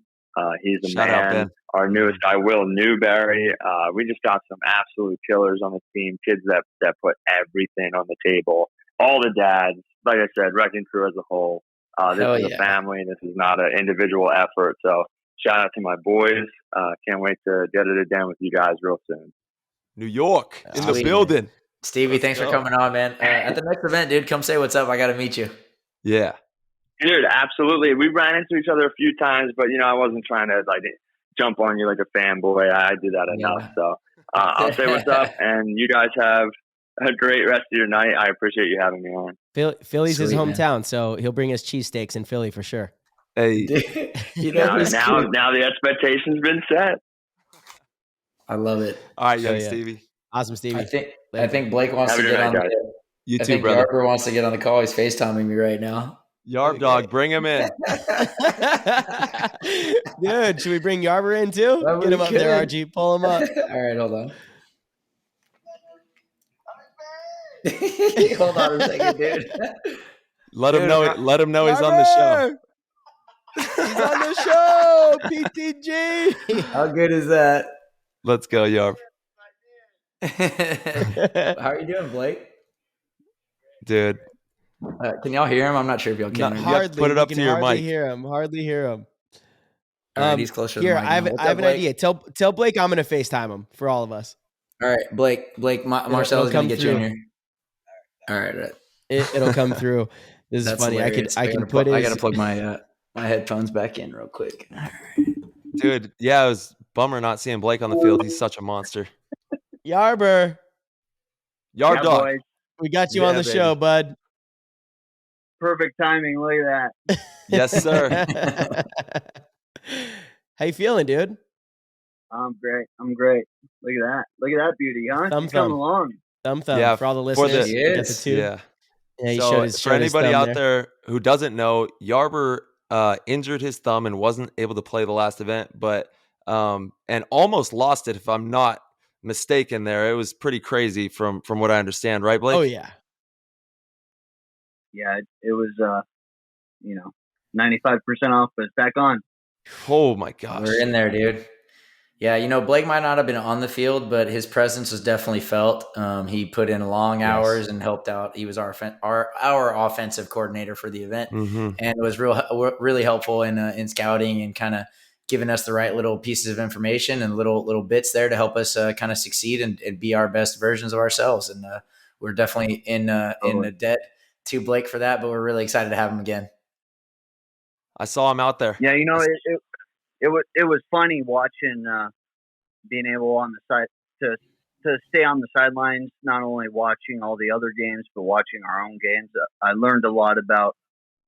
He's the Shout out, man. Ben. Our newest guy, Will Newberry. We just got some absolute killers on the team. Kids that put everything on the table. All the dads. Like I said, Wrecking Crew as a whole. This Hell is yeah. a family. This is not an individual effort. So shout out to my boys. Can't wait to get it again with you guys real soon. New York in the Sweet. building. Stevie, thanks for coming on, man. At the next event, dude, come say what's up. I got to meet you. Yeah. Dude, absolutely. We ran into each other a few times, but I wasn't trying to like jump on you like a fanboy. I do that enough. So I'll say what's up, and you guys have a great rest of your night. I appreciate you having me on. Philly's his Sweet, hometown, so he'll bring us cheesesteaks in Philly for sure. Hey. Now the expectation's been set. I love it. All right, young yeah. Stevie. Awesome, Stevie. I think Blake wants Have a to good get night, on. guys. You I too, think brother. Yarber wants to get on the call. He's FaceTiming me right now. Yarb dog, bring him in. Dude, should we bring Yarber in too? Well, Get we him up there, could. Archie. Pull him up. All right, hold on. Hold on a second, dude. Let him know. Let him know he's on the show. He's on the show. PTG. How good is that? Let's go, Yarb. How are you doing, Blake? Dude. Can y'all hear him? I'm not sure if y'all can. You have to put it up We to can your hardly mic. Hear him. Hardly hear him. All right, he's closer to Here, the mic. I have now. What's an up, Blake? idea. Tell Blake I'm going to FaceTime him for all of us. All right, Blake, Marcel is going to get you in here. All right. It'll come through. This is That's funny. hilarious. I can put his... I got to plug my headphones back in real quick. All right. Dude, yeah, it was bummer not seeing Blake on the field. He's such a monster. Yarber, Yarb dog. Boys. we got you on the show, bud. Perfect timing. Look at that. Yes, sir. How you feeling, dude? I'm great. Look at that. Look at that beauty, huh? Thumb, She's coming thumb. along. Thumb Yeah, for all the for the- listeners. He You got is. the tube. Yeah. Yeah, he So showed his for anybody thumb out there who doesn't know, Yarber injured his thumb and wasn't able to play the last event, but and almost lost it if I'm not mistaken. There, it was pretty crazy from what I understand, right, Blake? Oh yeah. Yeah, it was 95% off, but it's back on. Oh my gosh. We're in there, dude. Yeah, Blake might not have been on the field, but his presence was definitely felt. He put in long hours and helped out. He was our offensive coordinator for the event, Mhm. and it was really helpful in scouting and kind of giving us the right little pieces of information and little bits there to help us kind of succeed and be our best versions of ourselves. And we're definitely in a debt to Blake for that, but we're really excited to have him again. I saw him out there. Yeah, it was funny watching being able on the side to stay on the sidelines, not only watching all the other games but watching our own games. I learned a lot about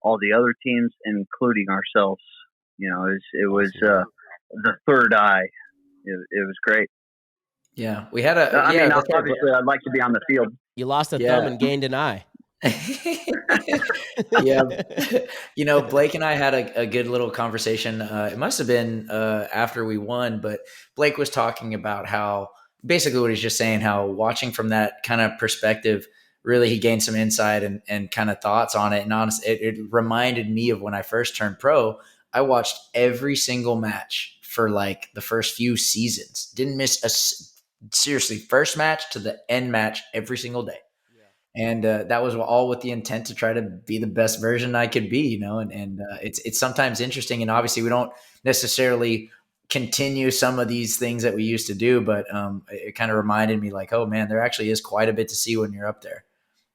all the other teams, including ourselves. It was the third eye. It was great. Yeah, we had obviously, I'd like to be on the field. You lost a thumb and gained an eye. Yeah, Blake and I had a good little conversation. It must have been after we won, but Blake was talking about how basically what he's just saying, how watching from that kind of perspective, really he gained some insight and kind of thoughts on it. And honestly, it reminded me of when I first turned pro. I watched every single match for like the first few seasons. Didn't miss seriously first match to the end match every single day. And that was all with the intent to try to be the best version I could be, and it's sometimes interesting. And obviously we don't necessarily continue some of these things that we used to do, but it kind of reminded me like, oh man, there actually is quite a bit to see when you're up there.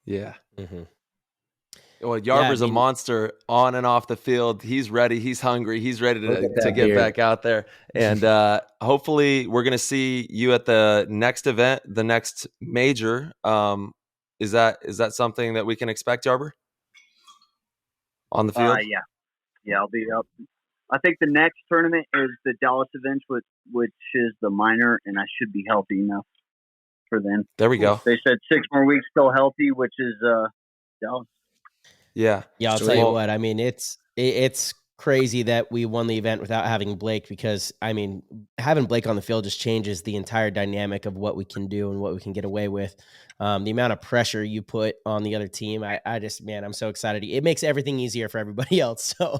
Yeah. Mm-hmm. Well, Yarber's a monster on and off the field. He's ready. He's hungry. He's ready to get back out there. And hopefully we're going to see you at the next event, the next major. Is that something that we can expect, Yarber? On the field? Yeah, I'll be up. I think the next tournament is the Dallas event, which is the minor, and I should be healthy enough for then. There we go. They said 6 more weeks still healthy, which is Dallas. Yeah. I'll tell you what. I mean, it's crazy that we won the event without having Blake, because I mean, having Blake on the field just changes the entire dynamic of what we can do and what we can get away with. The amount of pressure you put on the other team, I just, man, I'm so excited. It makes everything easier for everybody else. So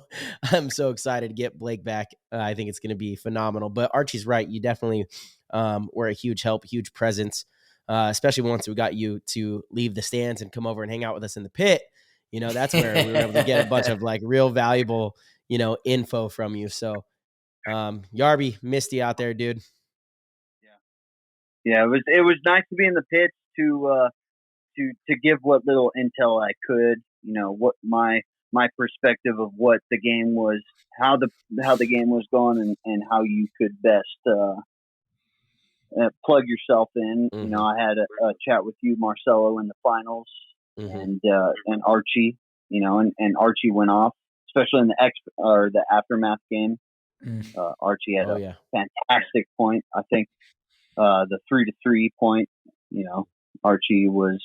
I'm so excited to get Blake back. I think it's going to be phenomenal. But Archie's right. You definitely were a huge help, huge presence, especially once we got you to leave the stands and come over and hang out with us in the pit. You know, that's where we were able to get a bunch of like real valuable, info from you. So, Yarby, missed you out there, dude. Yeah. It was nice to be in the pits to give what little intel I could, what my perspective of what the game was, how the game was going, and how you could best plug yourself in. Mm-hmm. I had a chat with you, Marcelo, in the finals, mm-hmm. and Archie, and Archie went off, especially in the aftermath game. Archie had a fantastic point. I think the 3-3 point, Archie was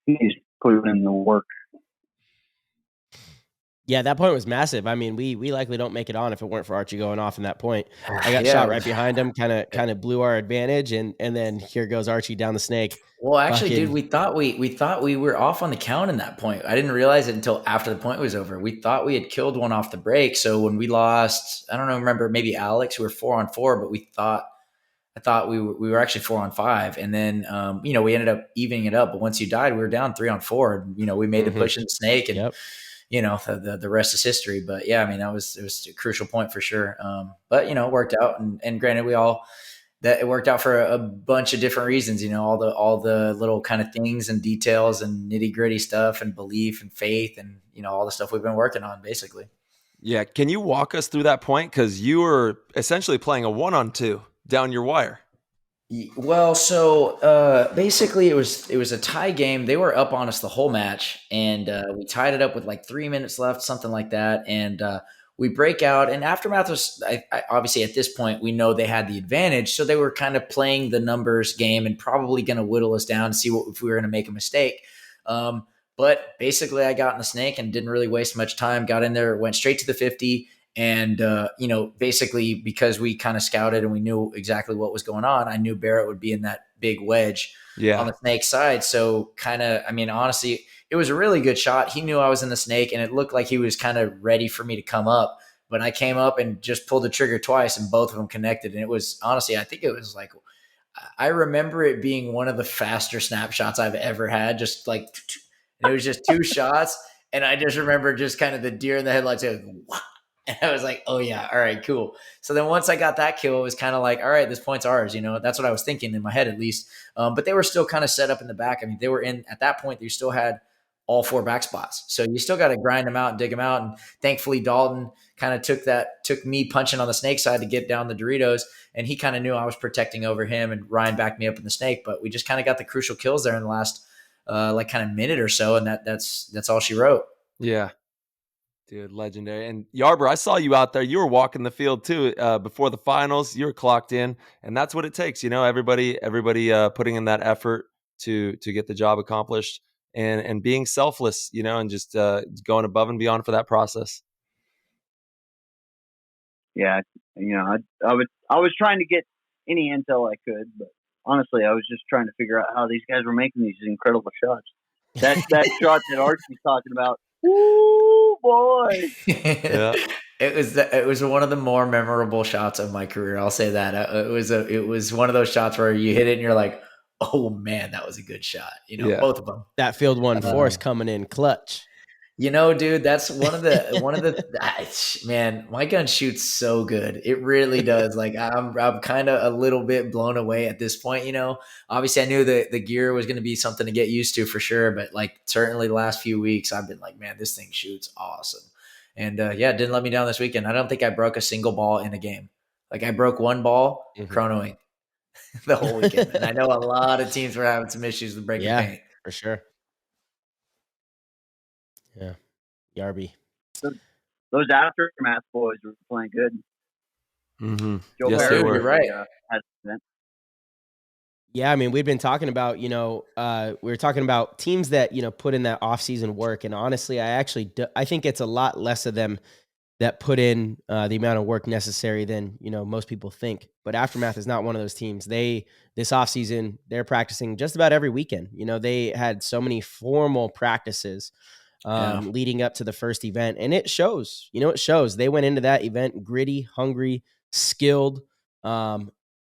he's putting in the work. Yeah, that point was massive. I mean, we likely don't make it on if it weren't for Archie going off in that point. I got shot right behind him, kind of blew our advantage, and then here goes Archie down the snake. Well, actually, dude, we thought we were off on the count in that point. I didn't realize it until after the point was over. We thought we had killed one off the break. So when we lost, I don't know, remember maybe Alex, we were 4-on-4, but I thought we were actually 4-on-5, and then we ended up evening it up. But once you died, we were down 3-on-4, and we made the push in the snake, and the rest is history. But yeah, I mean, it was a crucial point for sure. But it worked out, and granted, it worked out for a bunch of different reasons. All the little kind of things and details and nitty gritty stuff and belief and faith and all the stuff we've been working on, basically. Yeah, can you walk us through that point, because you were essentially playing a 1-on-2 down your wire? Well, so basically it was a tie game. They were up on us the whole match, and we tied it up with like 3 minutes left, something like that. And we break out, and Aftermath was obviously at this point we know they had the advantage, so they were kind of playing the numbers game and probably going to whittle us down to see if we were going to make a mistake. But basically, I got in the snake and didn't really waste much time. Got in there, went straight to the 50. And, basically because we kind of scouted and we knew exactly what was going on, I knew Barrett would be in that big wedge on the snake side. So honestly, it was a really good shot. He knew I was in the snake, and it looked like he was kind of ready for me to come up. But I came up and just pulled the trigger twice, and both of them connected. And it was honestly, I think it was like, I remember it being one of the faster snapshots I've ever had. Just like, and it was just 2 shots. And I just remember just kind of the deer in the headlights. Like, wow. And I was like, oh yeah, all right, cool. So then once I got that kill, it was kind of like, all right, this point's ours. That's what I was thinking in my head, at least. But they were still kind of set up in the back. I mean, they were at that point, you still had all 4 back spots. So you still got to grind them out and dig them out. And thankfully Dalton kind of took me punching on the snake side to get down the Doritos. And he kind of knew I was protecting over him, and Ryan backed me up in the snake. But we just kind of got the crucial kills there in the last kind of minute or so. And that's all she wrote. Yeah. Dude, legendary. And Yarber, I saw you out there. You were walking the field too before the finals. You were clocked in, and that's what it takes. Everybody putting in that effort to get the job accomplished, and being selfless, and just going above and beyond for that process. Yeah, I was trying to get any intel I could, but honestly, I was just trying to figure out how these guys were making these incredible shots. That shot that Archie's talking about. Ooh, boy! Yeah. It was one of the more memorable shots of my career. I'll say that. It was one of those shots where you hit it and you're like, oh man, that was a good shot. Both of them. That field one force coming in clutch. Dude, that's one of the man, my gun shoots so good. It really does. Like I'm kind of a little bit blown away at this point, Obviously I knew the gear was going to be something to get used to for sure, but like certainly the last few weeks I've been like, man, this thing shoots awesome. And it didn't let me down this weekend. I don't think I broke a single ball in a game. Like I broke one ball chronoing the whole weekend. And I know a lot of teams were having some issues with breaking paint. For sure. Yeah. Yarby. Those aftermath boys were playing good. Mm-hmm. Yes, they were. You're right. Yeah, I mean, we've been talking about, we were talking about teams that, put in that off-season work. And honestly, I think it's a lot less of them that put in the amount of work necessary than, most people think. But Aftermath is not one of those teams. This off-season, they're practicing just about every weekend. They had so many formal practices leading up to the first event. And it shows, it shows. They went into that event gritty, hungry, skilled,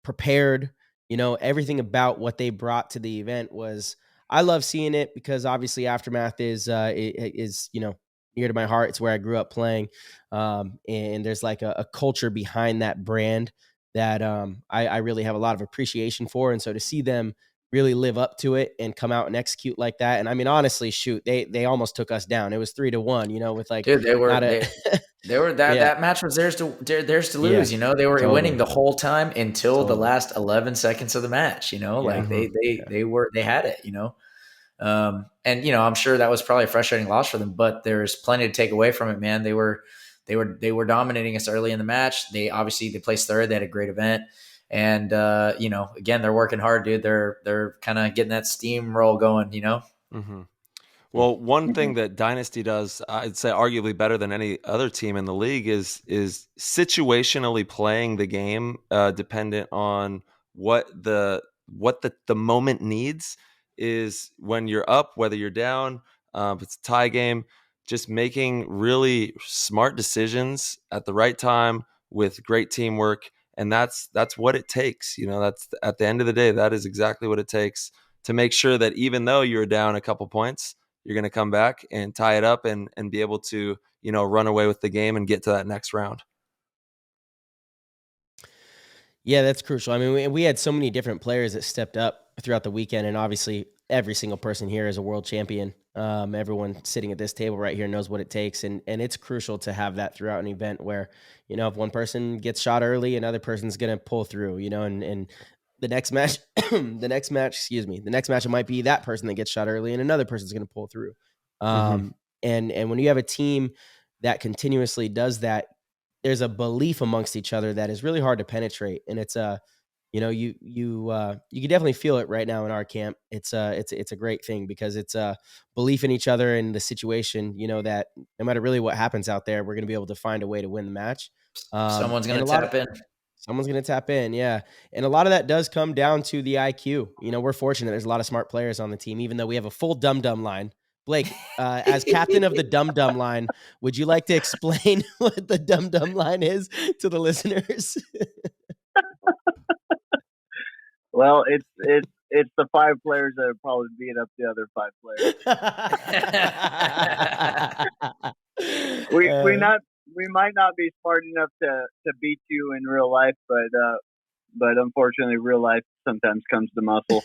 prepared. Everything about what they brought to the event was, I love seeing it because obviously Aftermath is near to my heart. It's where I grew up playing. And there's like a culture behind that brand that I really have a lot of appreciation for. And so to see them really live up to it and come out and execute like that. And I mean, honestly, shoot, they almost took us down. It was 3-1, with like, dude, that match was theirs to lose. They were totally winning the whole time until the last 11 seconds of the match. They had it. And I'm sure that was probably a frustrating loss for them, but there's plenty to take away from it, man. They were dominating us early in the match. They placed third. They had a great event. And, again, they're working hard, dude. They're kind of getting that steamroll going, Mm-hmm. Well, one thing that Dynasty does, I'd say arguably better than any other team in the league is situationally playing the game, dependent on what the moment needs. Is when you're up, whether you're down, if it's a tie game, just making really smart decisions at the right time with great teamwork. And that's what it takes. That's at the end of the day, that is exactly what it takes to make sure that even though you're down a couple points, you're going to come back and tie it up and be able to, run away with the game and get to that next round. Yeah, that's crucial. I mean, we had so many different players that stepped up throughout the weekend, and obviously every single person here is a world champion. Everyone sitting at this table right here knows what it takes, and it's crucial to have that throughout an event where, if one person gets shot early, another person's going to pull through, and the next match, the next match, it might be that person that gets shot early and another person's going to pull through. And when you have a team that continuously does that, there's a belief amongst each other that is really hard to penetrate. And it's you can definitely feel it right now in our camp. It's a great thing because it's a belief in each other and the situation, that no matter really what happens out there, we're going to be able to find a way to win the match. Someone's going to tap in. Someone's going to tap in. Yeah. And a lot of that does come down to the IQ. We're fortunate. There's a lot of smart players on the team, even though we have a full dum-dum line. Blake, as captain of the dum-dum line, would you like to explain what the dum-dum line is to the listeners? Well, it's the 5 players that have probably beat up the other 5 players. We might not be smart enough to beat you in real life, but unfortunately, real life sometimes comes to muscle.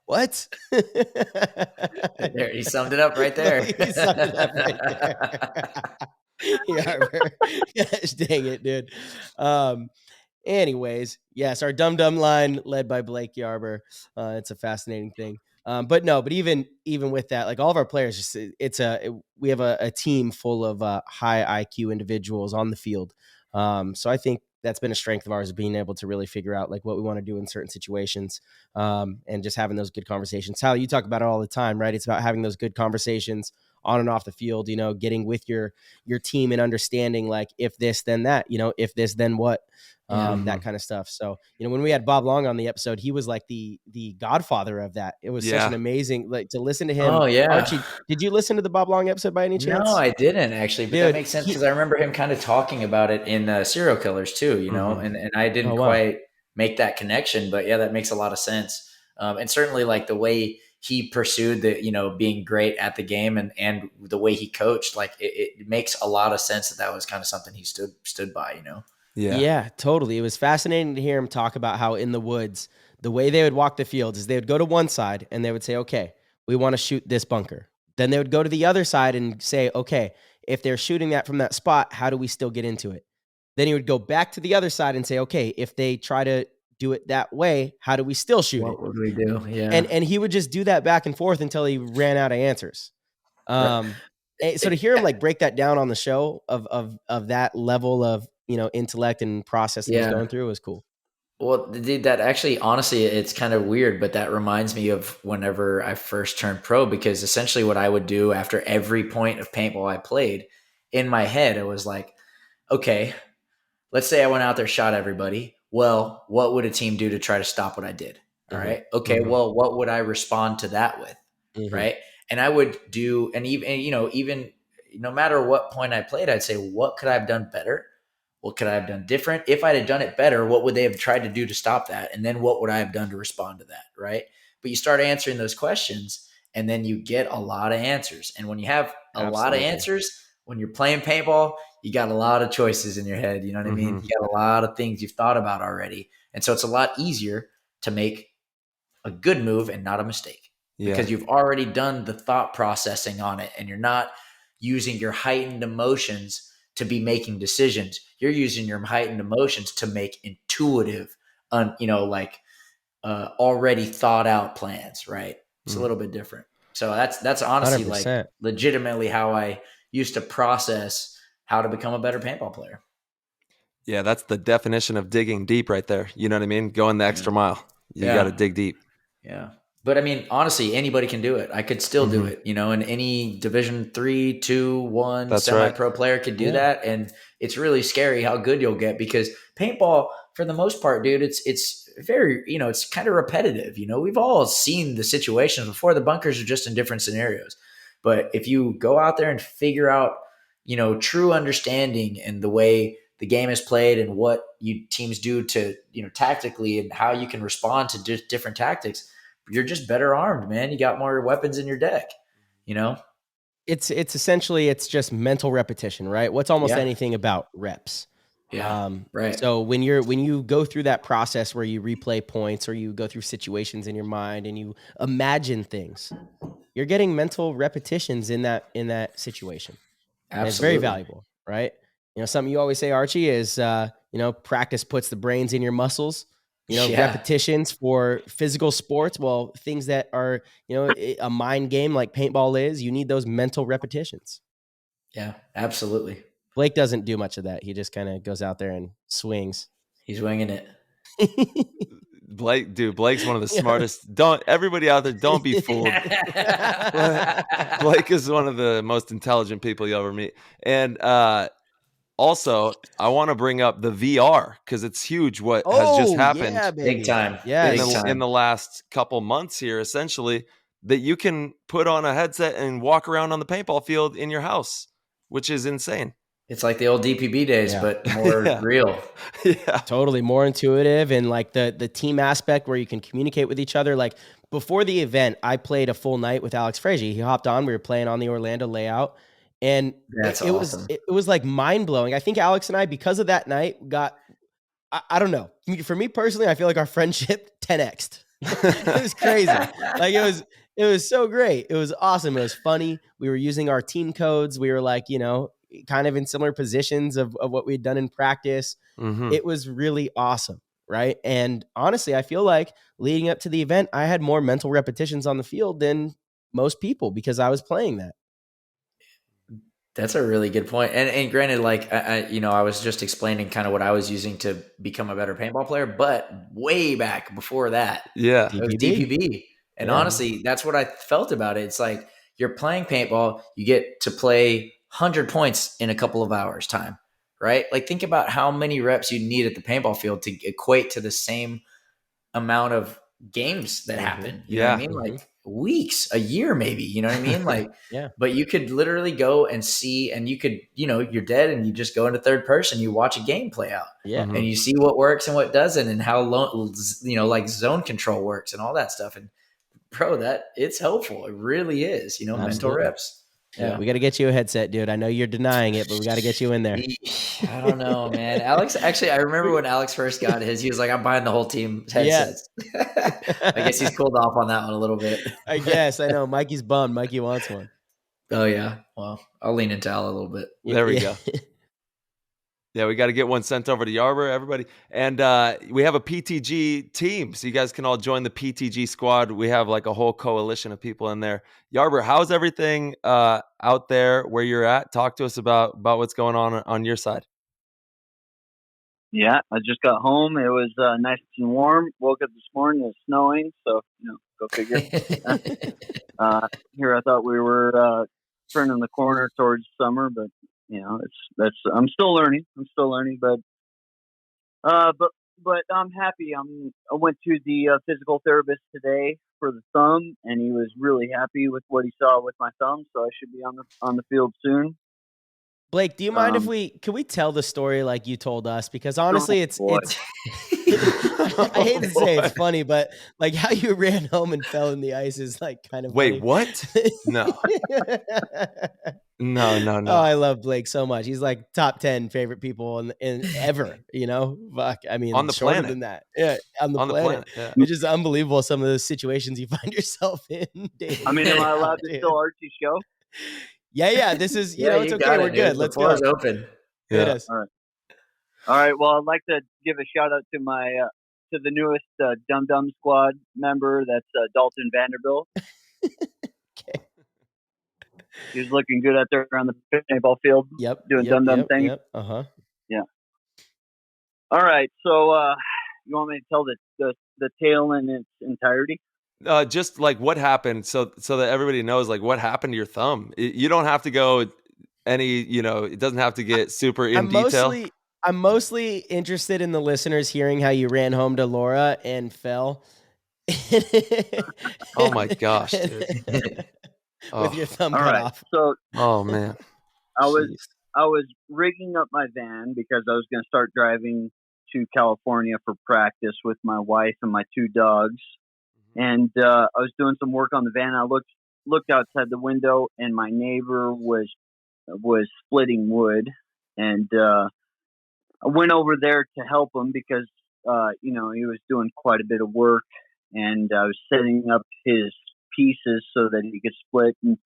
What? There, he summed it up right there. Gosh, dang it, dude. Anyways, yes, our dum-dum line led by Blake Yarber. It's a fascinating thing. But even with that, like all of our players, we have a team full of high IQ individuals on the field. So I think that's been a strength of ours, being able to really figure out like what we want to do in certain situations, and just having those good conversations. Tyler, you talk about it all the time, right? It's about having those good conversations on and off the field, getting with your team and understanding like if this, then that, if this, then what, that kind of stuff. So, when we had Bob Long on the episode, he was like the godfather of that. It was such an amazing, like to listen to him. Oh yeah. Archie, did you listen to the Bob Long episode by any chance? No, I didn't actually, but that makes sense because I remember him kind of talking about it in Serial Killers too, and I didn't quite make that connection, but yeah, that makes a lot of sense. And certainly like the way he pursued the, being great at the game and the way he coached, like it makes a lot of sense that was kind of something he stood by. Yeah, totally. It was fascinating to hear him talk about how in the woods, the way they would walk the field is they would go to one side and they would say, okay, we want to shoot this bunker. Then they would go to the other side and say, okay, if they're shooting that from that spot, how do we still get into it? Then he would go back to the other side and say, okay, if they try to do it that way, how do we still shoot What it? would we do? Yeah. And he would just do that back and forth until he ran out of answers. So to hear him like break that down on the show of that level of, intellect and process that he's going through was cool. Well, dude, that actually, honestly, it's kind of weird, but that reminds me of whenever I first turned pro, because essentially what I would do after every point of paintball I played, in my head, it was like, okay, let's say I went out there, shot everybody. Well, what would a team do to try to stop what I did? All right. Okay. Well, what would I respond to that with? Right. And I would do, and even no matter what point I played, I'd say, what could I have done better? What could I have done different? If I'd have done it better, what would they have tried to do to stop that? And then what would I have done to respond to that? Right. But you start answering those questions and then you get a lot of answers. And when you have a lot of answers, when you're playing paintball, you got a lot of choices in your head. You know what I mean? You got a lot of things you've thought about already. And so it's a lot easier to make a good move and not a mistake because you've already done the thought processing on it and you're not using your heightened emotions to be making decisions. You're using your heightened emotions to make intuitive, already thought out plans, right? It's a little bit different. So that's honestly 100%. like legitimately how I used to process how to become a better paintball player. Yeah, that's the definition of digging deep right there. You know what I mean? Going the extra mile. You got to dig deep. Yeah. But I mean, honestly, anybody can do it. I could still do it, and any Division 3, 2, 1 semi-pro player could do that. And it's really scary how good you'll get because paintball, for the most part, dude, it's very, it's kind of repetitive. We've all seen the situations before. The bunkers are just in different scenarios. But if you go out there and figure out, true understanding and the way the game is played and what you teams do to, tactically and how you can respond to different tactics, you're just better armed, man. You got more weapons in your deck, It's essentially, it's just mental repetition, right? What's almost anything about reps. Yeah. Right. So when you go through that process where you replay points or you go through situations in your mind and you imagine things, you're getting mental repetitions in that situation. Absolutely. And it's very valuable, right? Something you always say, Archie, is, practice puts the brains in your muscles. Repetitions for physical sports. Well, things that are, a mind game like paintball is, you need those mental repetitions. Yeah, absolutely. Blake doesn't do much of that. He just kind of goes out there and swings. He's winging it. Blake's one of the smartest. Everybody out there, don't be fooled. Blake is one of the most intelligent people you'll ever meet. And also, I want to bring up the VR because it's huge what has just happened. Yeah, big time. Yeah, in the last couple months here, essentially, that you can put on a headset and walk around on the paintball field in your house, which is insane. It's like the old DPB days, but more real. Yeah, totally more intuitive, and like the team aspect where you can communicate with each other. Like before the event, I played a full night with Alex Frazier. He hopped on. We were playing on the Orlando layout. And That's awesome. It was like mind blowing. I think Alex and I, because of that night, got, I don't know. For me personally, I feel like our friendship 10x'd. It was crazy. Like it was so great. It was awesome. It was funny. We were using our team codes. We were like, kind of in similar positions of what we'd done in practice. It was really awesome. Right. And honestly, I feel like leading up to the event, I had more mental repetitions on the field than most people because I was playing that. That's a really good point. And granted, like, I was just explaining kind of what I was using to become a better paintball player, but way back before that, it was DPB. And honestly, that's what I felt about it. It's like you're playing paintball, you get to play 100 points in a couple of hours time, right? Like think about how many reps you need at the paintball field to equate to the same amount of games that happen. You know what I mean? Like weeks, a year, maybe, you know what I mean? Like, but you could literally go and see, and you could, you're dead and you just go into third person, you watch a game play out and you see what works and what doesn't and how, like zone control works and all that stuff. And bro, that it's helpful. It really is. Mental Absolutely. reps. Yeah, we got to get you a headset, dude. I know you're denying it, but we got to get you in there. I don't know, man. Alex, actually, I remember when Alex first got his, he was like, I'm buying the whole team headsets. Yeah. I guess he's cooled off on that one a little bit. I guess. I know. Mikey's bummed. Mikey wants one. Oh, yeah. Well, I'll lean into Al a little bit. There we go. Yeah, we got to get one sent over to Yarber, everybody. And we have a PTG team, so you guys can all join the PTG squad. We have like a whole coalition of people in there. Yarber, how's everything out there where you're at? Talk to us about what's going on your side. Yeah, I just got home. It was nice and warm. Woke up this morning, it was snowing, so go figure. Here I thought we were turning the corner towards summer, but I'm still learning. But I'm happy. I went to the physical therapist today for the thumb, and he was really happy with what he saw with my thumb. So I should be on the field soon. Blake, do you mind if can we tell the story like you told us? Because honestly, it's I hate to say it's funny, but like how you ran home and fell in the ice is like kind of Wait, funny. what? No. No. Oh, I love Blake so much. He's like top 10 favorite people in ever, Fuck. I mean, on the planet than that. Yeah, on the planet. Yeah. It's just unbelievable some of the situations you find yourself in. I mean, am I allowed to tell Archie's show? Yeah. This is, it's okay. We're good. Let's go. The floor is open. Yeah. All right. Well, I'd like to give a shout out to my to the newest Dum Dum Squad member. That's Dalton Vanderbilt. Okay. He was looking good out there on the paintball field. Yep. Doing Dum Dum things. Yep. Uh-huh. Yeah. All right. So you want me to tell the tale in its entirety? Just like what happened, so that everybody knows like what happened to your thumb. You don't have to go any, it doesn't have to get super in detail. I'm mostly interested in the listeners hearing how you ran home to Laura and fell. Oh my gosh, dude. With your thumb cut off. So, oh man, I was rigging up my van because I was going to start driving to California for practice with my wife and my two dogs. And I was doing some work on the van. I looked outside the window, and my neighbor was splitting wood. And I went over there to help him because he was doing quite a bit of work, and I was setting up his pieces so that he could split. And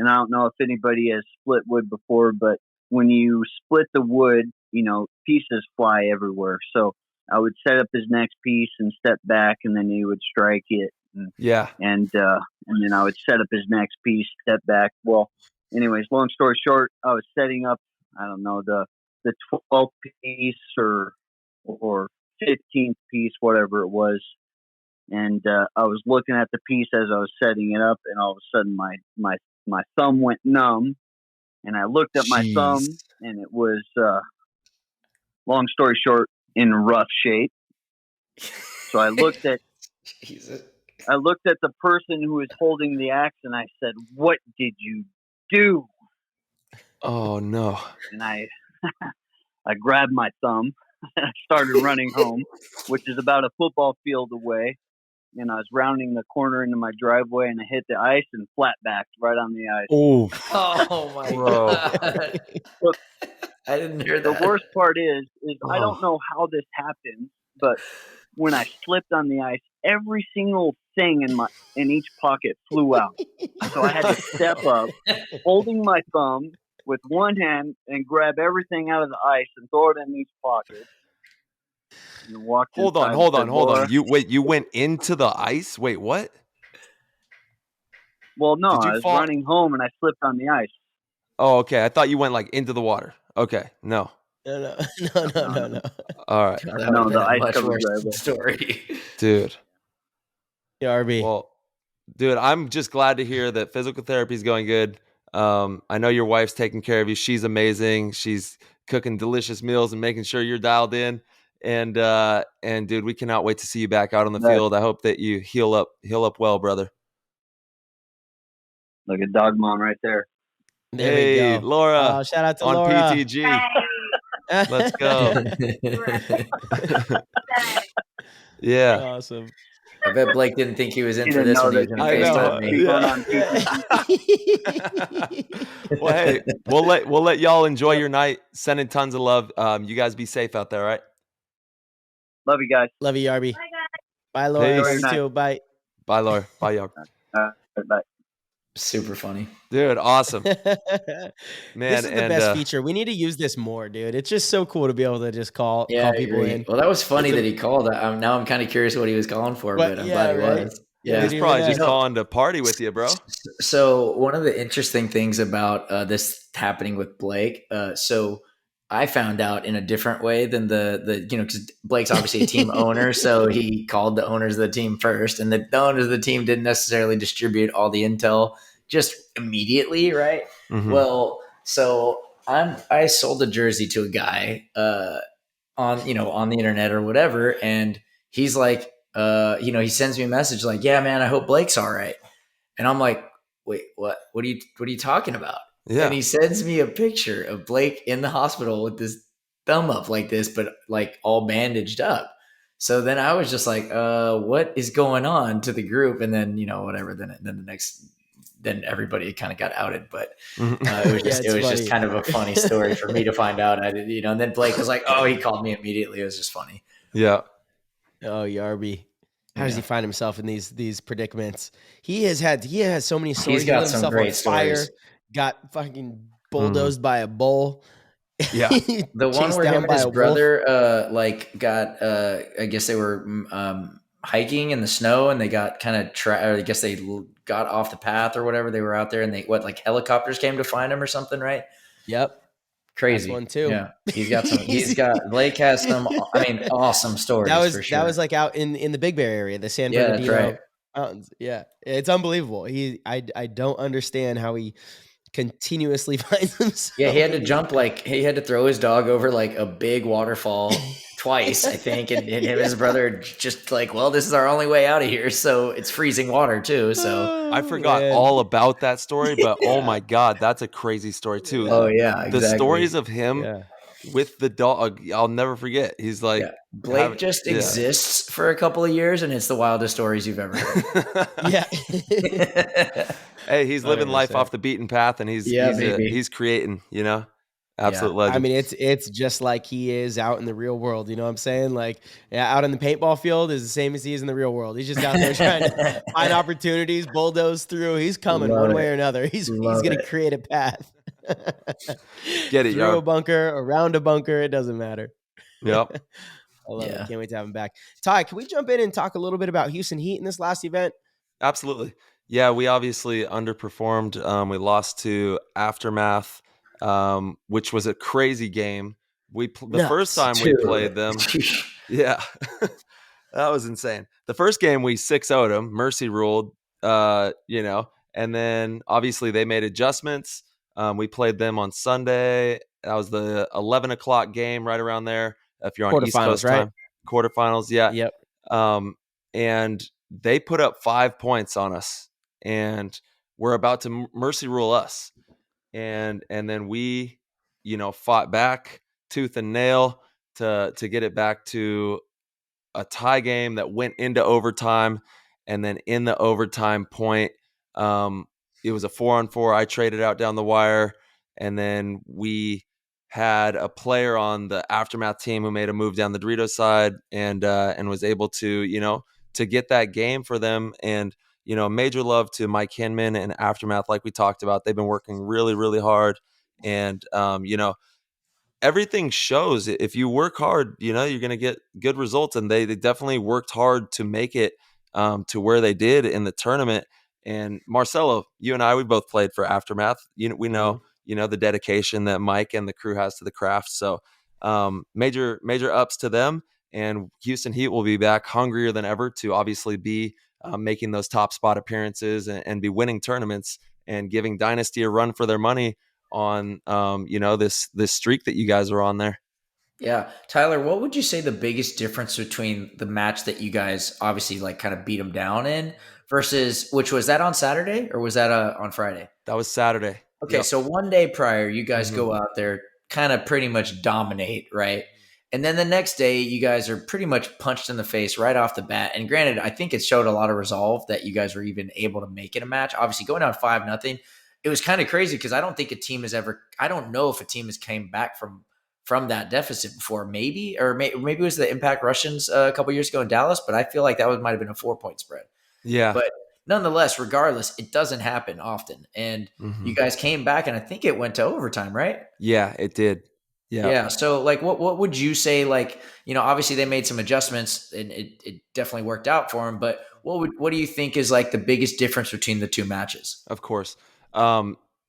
I don't know if anybody has split wood before, but when you split the wood, pieces fly everywhere. So I would set up his next piece and step back, and then he would strike it. And then I would set up his next piece, step back. Well, anyways, long story short, I was setting up, I don't know, the 12th piece or 15th piece, whatever it was. And I was looking at the piece as I was setting it up, and all of a sudden my thumb went numb, and I looked at my thumb, and it was, long story short, in rough shape. So I looked at the person who was holding the axe, and I said, "What did you do?" Oh no! And I grabbed my thumb and I started running home, which is about a football field away. And I was rounding the corner into my driveway, and I hit the ice and flat backed right on the ice. Oh my God! Look, I didn't hear that. The worst part is I don't know how this happened, but when I slipped on the ice, every single thing in each pocket flew out. So I had to step up, holding my thumb with one hand, and grab everything out of the ice and throw it in each pocket. And hold on. You went into the ice? Wait, what? Well, no, I was running home and I slipped on the ice. Oh, okay. I thought you went like into the water. Okay, no. No. All right. No, the ice covered the story. Dude. Yeah, RB. Well, dude, I'm just glad to hear that physical therapy is going good. I know your wife's taking care of you. She's amazing. She's cooking delicious meals and making sure you're dialed in. And dude, we cannot wait to see you back out on the field. I hope that you heal up well, brother. Like a dog mom right there. There we go. Laura. Oh, shout out to on Laura. PTG. Let's go. Yeah. Awesome. I bet Blake didn't think he was in He for didn't this know when he was that going to you FaceTime were me. going on Well, hey, we'll let y'all enjoy your night. Sending tons of love. You guys be safe out there, all right? Love you guys. Love you, Yarby. Bye, Laura. Peace. Love you too. Bye. Bye, Laura. Bye, y'all. Bye. Super funny. Dude, awesome. Man, this is the best feature. We need to use this more, dude. It's just so cool to be able to just call people in. Well, that was funny that he called. Now I'm kind of curious what he was calling for, but I'm glad he was. Yeah, he's probably just calling to party with you, bro. So one of the interesting things about this happening with Blake, so I found out in a different way than the because Blake's obviously a team owner, so he called the owners of the team first, and the owners of the team didn't necessarily distribute all the intel just immediately, right? Mm-hmm. Well, so I sold a jersey to a guy on the internet or whatever, and he's like, he sends me a message like, "Yeah, man, I hope Blake's all right," and I'm like, "Wait, what? What are you talking about?" Yeah. And he sends me a picture of Blake in the hospital with this thumb up like this, but like all bandaged up. So then I was just like, what is going on to the group? And then, whatever, then everybody kind of got outed, but it was just kind of a funny story for me to find out. And then Blake was like, oh, he called me immediately. It was just funny. Yeah. Oh, Yarby. How does he find himself in these predicaments? He has so many stories. He's got some great stories. Got fucking bulldozed by a bull. Yeah. The one where him and his brother got I guess they were hiking in the snow and they got kind of I guess they got off the path or whatever. They were out there and helicopters came to find him or something, right? Yep. Crazy. That's one too. Yeah. Blake has some awesome stories. That was like out in the Big Bear area, the San Bernardino Mountains. Yeah. It's unbelievable. I don't understand how he continuously finds himself. Yeah, he had to jump he had to throw his dog over like a big waterfall twice, I think, and him and his brother just this is our only way out of here. So it's freezing water too. So I forgot all about that story, but oh my God, that's a crazy story too. Oh yeah, exactly. The stories of him with the dog, I'll never forget. He's like, Blake just exists for a couple of years, and it's the wildest stories you've ever heard. Yeah. Hey, he's living life off the beaten path, and he's creating, absolute legend. I mean, it's just like he is out in the real world. You know what I'm saying? Like, out in the paintball field is the same as he is in the real world. He's just out there trying to find opportunities, bulldoze through. He's coming one way or another. He's going to create a path. Get it, through a bunker, around a bunker. It doesn't matter. Yep. I love it. Can't wait to have him back. Ty, can we jump in and talk a little bit about Houston Heat in this last event? Absolutely. Yeah, we obviously underperformed. We lost to Aftermath, which was a crazy game. The first time we played them, that was insane. The first game we 6-0'd them, mercy ruled, and then obviously they made adjustments. We played them on Sunday. That was the 11 o'clock game, right around there. If you're on East Coast time, quarterfinals, yeah. Yep. And they put up 5 points on us, and we're about to mercy rule us. And then we, fought back tooth and nail to get it back to a tie game that went into overtime. And then in the overtime point, it was a 4-on-4. I traded out down the wire, and then we had a player on the Aftermath team who made a move down the Doritos side and was able to, to get that game for them. And, major love to Mike Hinman and Aftermath. Like we talked about, they've been working really, really hard. And, everything shows. If you work hard, you're going to get good results. And they definitely worked hard to make it to where they did in the tournament. And Marcelo, you and I, we both played for Aftermath. We know, the dedication that Mike and the crew has to the craft. So major ups to them. And Houston Heat will be back hungrier than ever to obviously be making those top spot appearances and be winning tournaments and giving Dynasty a run for their money on, this streak that you guys are on there. Yeah. Tyler, what would you say the biggest difference between the match that you guys obviously kind of beat them down in versus, which was that on Saturday or was that on Friday? That was Saturday. Okay. Yep. So one day prior, you guys go out there, kind of pretty much dominate, right? And then the next day, you guys are pretty much punched in the face right off the bat. And granted, I think it showed a lot of resolve that you guys were even able to make it a match. Obviously, going down 5-0, it was kind of crazy because I don't think a team has ever. I don't know if a team has came back from that deficit before. Maybe it was the Impact Russians a couple years ago in Dallas, but I feel like that might have been a 4-point spread. Yeah. But nonetheless, regardless, it doesn't happen often. And you guys came back, and I think it went to overtime, right? Yeah, it did. Yeah. So like, what would you say? Like, obviously they made some adjustments and it definitely worked out for them, but what do you think is like the biggest difference between the two matches? Of course.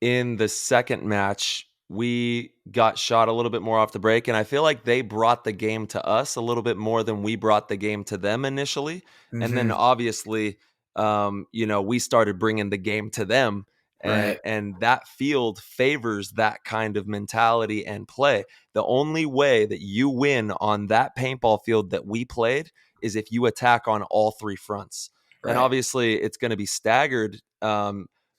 In the second match, we got shot a little bit more off the break, and I feel like they brought the game to us a little bit more than we brought the game to them initially. And then obviously, we started bringing the game to them. Right. And that field favors that kind of mentality and play. The only way that you win on that paintball field that we played is if you attack on all three fronts. Right. And obviously it's going to be staggered, but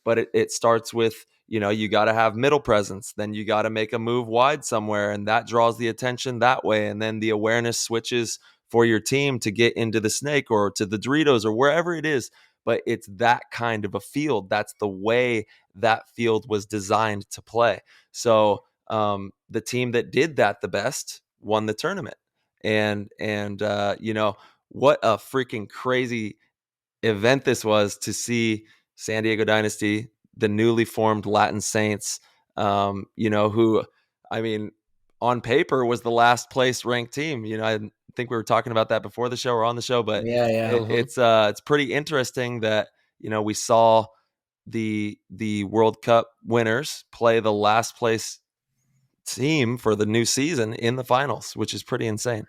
it starts with, you got to have middle presence. Then you got to make a move wide somewhere, and that draws the attention that way. And then the awareness switches for your team to get into the snake or to the Doritos or wherever it is. But it's that kind of a field. That's the way that field was designed to play. So the team that did that the best won the tournament. And what a freaking crazy event this was to see San Diego Dynasty, the newly formed Latin Saints, who, I mean, on paper was the last place ranked team. I think we were talking about that before the show or on the show, but it's pretty interesting that, we saw the World Cup winners play the last place team for the new season in the finals, which is pretty insane.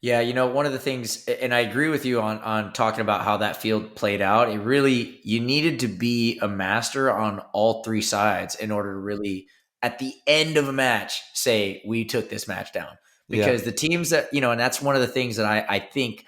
Yeah, one of the things, and I agree with you on talking about how that field played out, you needed to be a master on all three sides in order to really, at the end of a match, say, we took this match down. Because the teams that, and that's one of the things that I think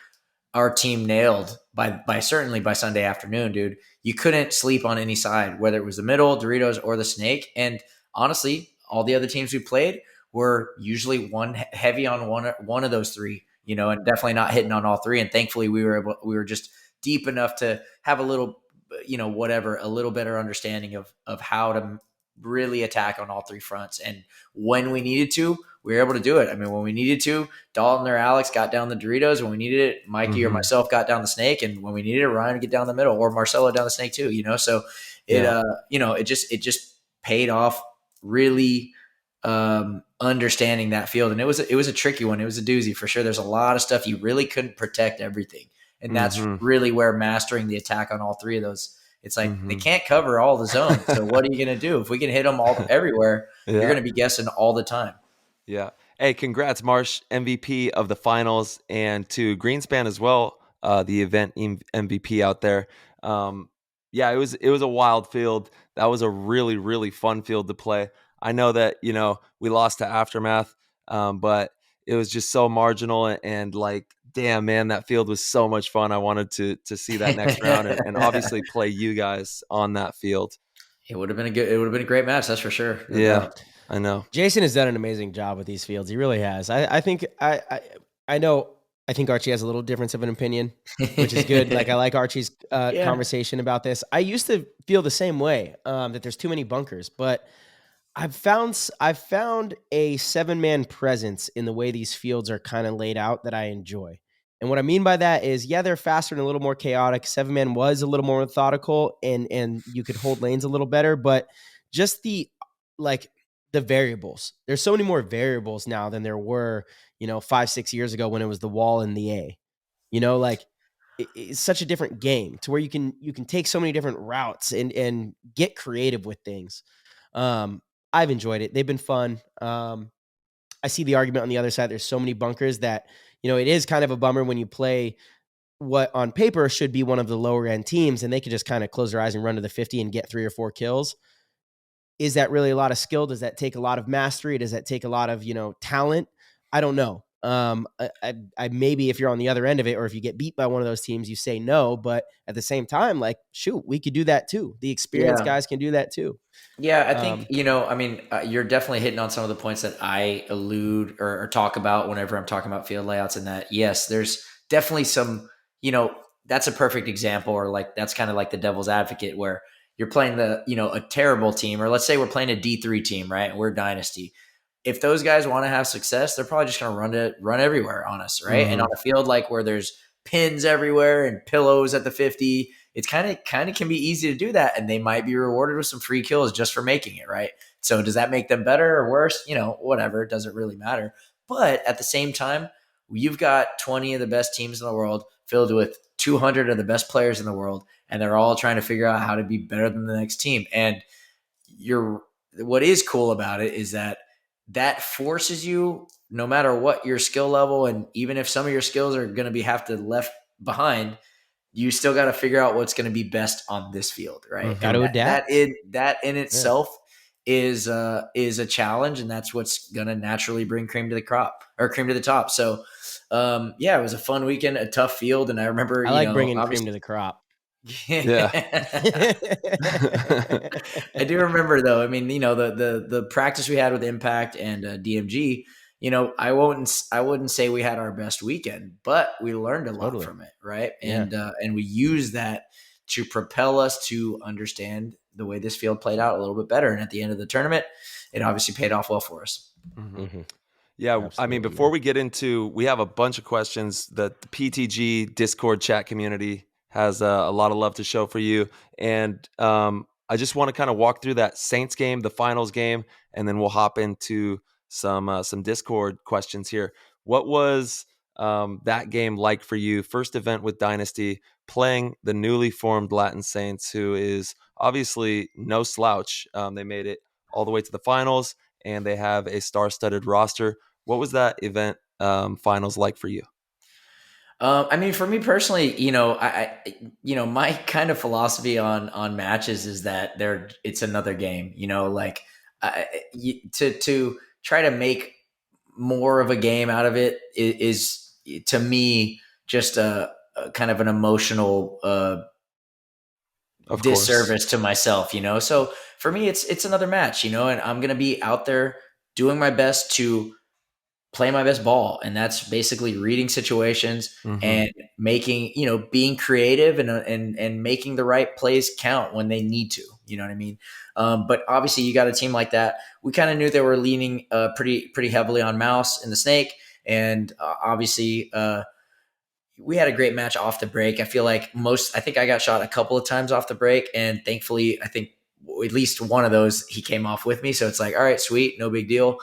our team nailed by certainly by Sunday afternoon, dude. You couldn't sleep on any side, whether it was the middle, Doritos, or the snake. And honestly, all the other teams we played were usually heavy on one of those three, and definitely not hitting on all three. And thankfully we were just deep enough to have a little, a little better understanding of how to really attack on all three fronts. And when we needed to, we were able to do it. I mean, when we needed to, Dalton or Alex got down the Doritos. When we needed it, Mikey or myself got down the snake. And when we needed it, Ryan would get down the middle, or Marcelo down the snake too, So it just paid off really understanding that field. And it was a tricky one. It was a doozy for sure. There's a lot of stuff you really couldn't protect everything. And that's really where mastering the attack on all three of those, it's like they can't cover all the zones. So what are you going to do? If we can hit them all everywhere, you're going to be guessing all the time. Yeah. Hey, congrats, Marsh, MVP of the finals, and to Greenspan as well, the event MVP out there. It was a wild field. That was a really, really fun field to play. I know that, we lost to Aftermath, but it was just so marginal and like, damn, man, that field was so much fun. I wanted to see that next round and obviously play you guys on that field. It would have been a great match. That's for sure. I know. Jason has done an amazing job with these fields. He really has. I think Archie has a little difference of an opinion, which is good. Like I like Archie's conversation about this. I used to feel the same way, that there's too many bunkers, but I've found a 7-man presence in the way these fields are kind of laid out that I enjoy. And what I mean by that is, they're faster and a little more chaotic. 7-man was a little more methodical and you could hold lanes a little better, but just the variables. There's so many more variables now than there were, 5-6 years ago when it was the wall and the A. It's such a different game to where you can take so many different routes and get creative with things. I've enjoyed it. They've been fun. I see the argument on the other side. There's so many bunkers that, it is kind of a bummer when you play what on paper should be one of the lower end teams and they could just kind of close their eyes and run to the 50 and get 3 or 4 kills. Is that really a lot of skill? Does that take a lot of mastery? Does that take a lot of, talent? I don't know. I maybe if you're on the other end of it, or if you get beat by one of those teams, you say no. But at the same time, like, shoot, we could do that too. The experienced guys can do that too. Yeah, I think, I mean, you're definitely hitting on some of the points that I allude or talk about whenever I'm talking about field layouts, and that, yes, there's definitely some, that's a perfect example, or like, that's kind of like the devil's advocate where you're playing a terrible team, or let's say we're playing a D3 team, right? And we're dynasty. If those guys want to have success, they're probably just going to run everywhere on us, right? And on a field like where there's pins everywhere and pillows at the 50, it's kind of can be easy to do that, and they might be rewarded with some free kills just for making it, right? So does that make them better or worse? Whatever, it doesn't really matter. But at the same time, you've got 20 of the best teams in the world filled with 200 of the best players in the world, and they're all trying to figure out how to be better than the next team. And what is cool about it is that forces you, no matter what your skill level, and even if some of your skills are going to have to left behind, you still got to figure out what's going to be best on this field, right? Got to adapt. That in itself is a challenge, and that's what's going to naturally bring cream to the top. So, it was a fun weekend, a tough field, and I remember I like bringing cream to the crop. Yeah. I do remember though. I mean, the practice we had with Impact and DMG, I wouldn't say we had our best weekend, but we learned a lot from it. Right. And we used that to propel us to understand the way this field played out a little bit better. And at the end of the tournament, it obviously paid off well for us. Mm-hmm. Yeah. Absolutely. I mean, before we get into, we have a bunch of questions that the PTG Discord chat community has a lot of love to show for you. And I just want to kind of walk through that Saints game, the finals game, and then we'll hop into some Discord questions here. What was that game like for you? First event with Dynasty, playing the newly formed Latin Saints, who is obviously no slouch. They made it all the way to the finals, and they have a star-studded roster. What was that event finals like for you? I mean, for me personally, my kind of philosophy on matches is that it's another game. To try to make more of a game out of it is to me just a kind of an emotional disservice to myself. So for me, it's another match. And I'm gonna be out there doing my best to play my best ball. And that's basically reading situations and making, being creative and making the right plays count when they need to, you know what I mean? But obviously you got a team like that. We kind of knew they were leaning pretty heavily on Mouse and the Snake. And obviously we had a great match off the break. I feel like I think I got shot a couple of times off the break. And thankfully, I think at least one of those, he came off with me. So it's like, all right, sweet, no big deal.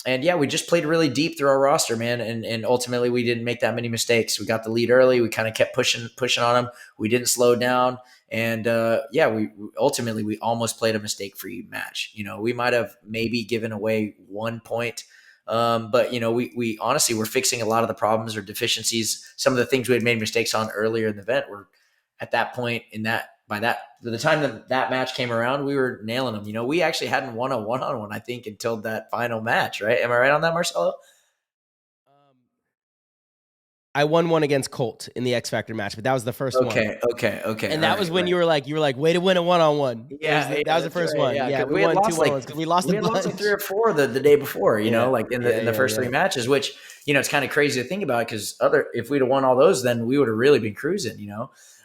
And we just played really deep through our roster, man. And ultimately we didn't make that many mistakes. We got the lead early. We kind of kept pushing on them. We didn't slow down. And we almost played a mistake-free match. We might have maybe given away 1 point. But we honestly were fixing a lot of the problems or deficiencies. Some of the things we had made mistakes on earlier in the event were at that point by the time that match came around, we were nailing them. We actually hadn't won a one-on-one, I think, until that final match, right? Am I right on that, Marcelo? I won one against Colt in the X Factor match, but that was the first one. Okay. And that was when you were like, way to win a one-on-one. Yeah, that was the first one. Yeah, we won 2 1-1s because we lost a bunch. Lost like 3 or 4 the day before. In the first 3 matches, which it's kind of crazy to think about because if we'd have won all those, then we would have really been cruising.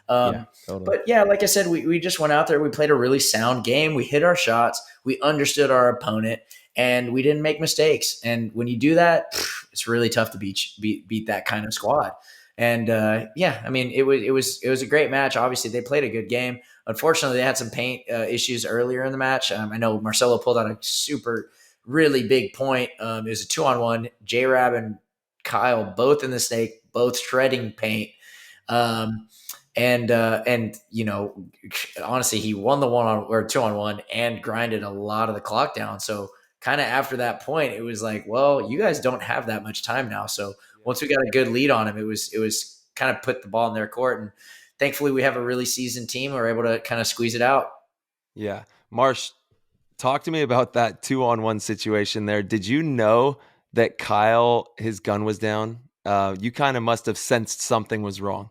Totally. But like I said, we just went out there. We played a really sound game. We hit our shots. We understood our opponent, and we didn't make mistakes. And when you do that, it's really tough to beat that kind of squad. And I mean, it was a great match. Obviously, they played a good game. Unfortunately, they had some paint issues earlier in the match. I know Marcelo pulled out a really big point. It was a 2-on-1. J-Rab and Kyle both in the Snake, both shredding paint. And honestly, he won the 2-on-1 and grinded a lot of the clock down. So kind of after that point, it was like, well, you guys don't have that much time now. So once we got a good lead on him, it was kind of put the ball in their court. And thankfully we have a really seasoned team. We're able to kind of squeeze it out. Yeah. Marsh, talk to me about that 2-on-1 situation there. Did you know that Kyle, his gun was down, you kind of must have sensed something was wrong.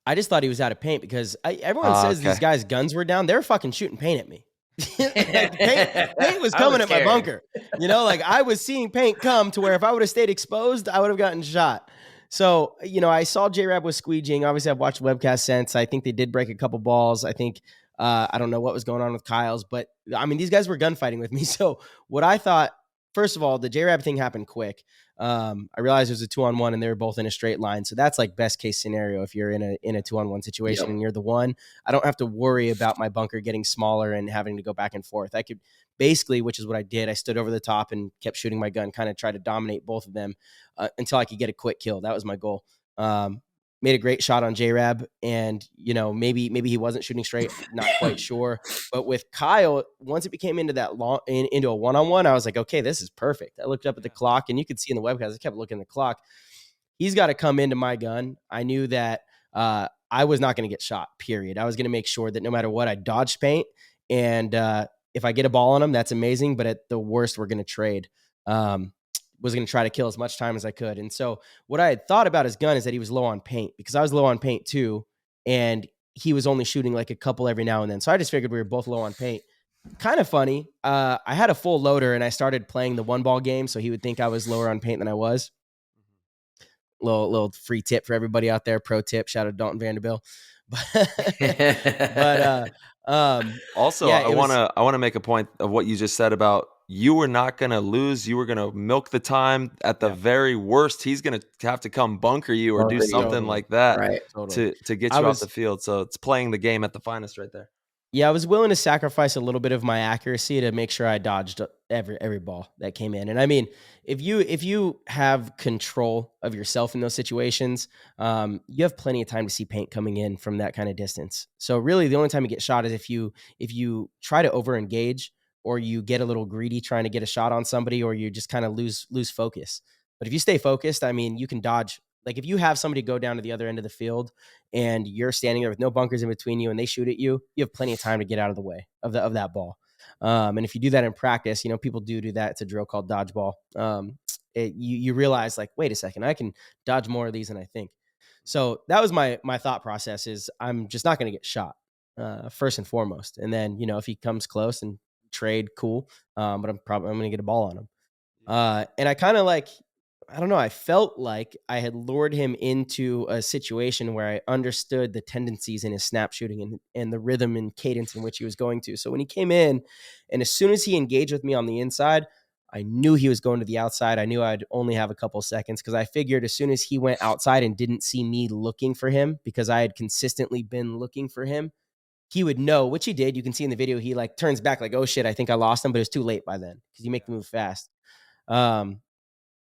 I just thought he was out of paint because everyone says these guys' guns were down. They were fucking shooting paint at me. Like paint was coming at my bunker. You know, like I was seeing paint come to where if I would have stayed exposed, I would have gotten shot. So, you know, I saw J-Rab was squeegeeing. Obviously, I've watched webcast since. I think they did break a couple balls. I think, I don't know what was going on with Kyle's, but I mean, these guys were gunfighting with me. So what I thought, first of all, the J-Rab thing happened quick. I realized it was a 2-on-1 and they were both in a straight line. So that's like best case scenario. If you're in a 2-on-1 situation and you're the one, I don't have to worry about my bunker getting smaller and having to go back and forth. I could basically, which is what I did. I stood over the top and kept shooting my gun, kind of try to dominate both of them until I could get a quick kill. That was my goal. Made a great shot on J-Rab, and you know, maybe he wasn't shooting straight, not quite sure. But with Kyle, once it became into that into a 1-on-1, I was like, okay, this is perfect. I looked up at the clock, and you could see in the webcast, I kept looking at the clock. He's got to come into my gun. I knew that I was not going to get shot, period. I was going to make sure that no matter what, I dodged paint, and if I get a ball on him, that's amazing. But at the worst, we're going to trade. Was going to try to kill as much time as I could. And so what I had thought about his gun is that he was low on paint, because I was low on paint too. And he was only shooting like a couple every now and then. So I just figured we were both low on paint. Kind of funny. I had a full loader and I started playing the 1-ball game. So he would think I was lower on paint than I was. Little free tip for everybody out there. Pro tip. Shout out Dalton Vanderbilt. Also, yeah, I want to make a point of what you just said about you were not going to lose. You were going to milk the time. At the very worst, he's going to have to come bunker you or do something like that to get you off the field. So it's playing the game at the finest right there. Yeah, I was willing to sacrifice a little bit of my accuracy to make sure I dodged every ball that came in. And I mean, if you have control of yourself in those situations, you have plenty of time to see paint coming in from that kind of distance. So really, the only time you get shot is if you try to over engage, or you get a little greedy trying to get a shot on somebody, or you just kind of lose focus. But if you stay focused, I mean, you can dodge. Like if you have somebody go down to the other end of the field and you're standing there with no bunkers in between you and they shoot at you, you have plenty of time to get out of the way of that ball. And if you do that in practice, you know, people do that. It's a drill called dodgeball. You realize like, wait a second, I can dodge more of these than I think. So that was my thought process is I'm just not going to get shot first and foremost. And then, you know, if he comes close and trade, cool. But I'm going to get a ball on him. And I kind of like, I don't know, I felt like I had lured him into a situation where I understood the tendencies in his snap shooting and the rhythm and cadence in which he was going to. So when he came in, and as soon as he engaged with me on the inside, I knew he was going to the outside. I knew I'd only have a couple seconds because I figured as soon as he went outside and didn't see me looking for him, because I had consistently been looking for him, he would know, which he did. You can see in the video, he like turns back like, oh shit, I think I lost him, but it was too late by then because you make the move fast.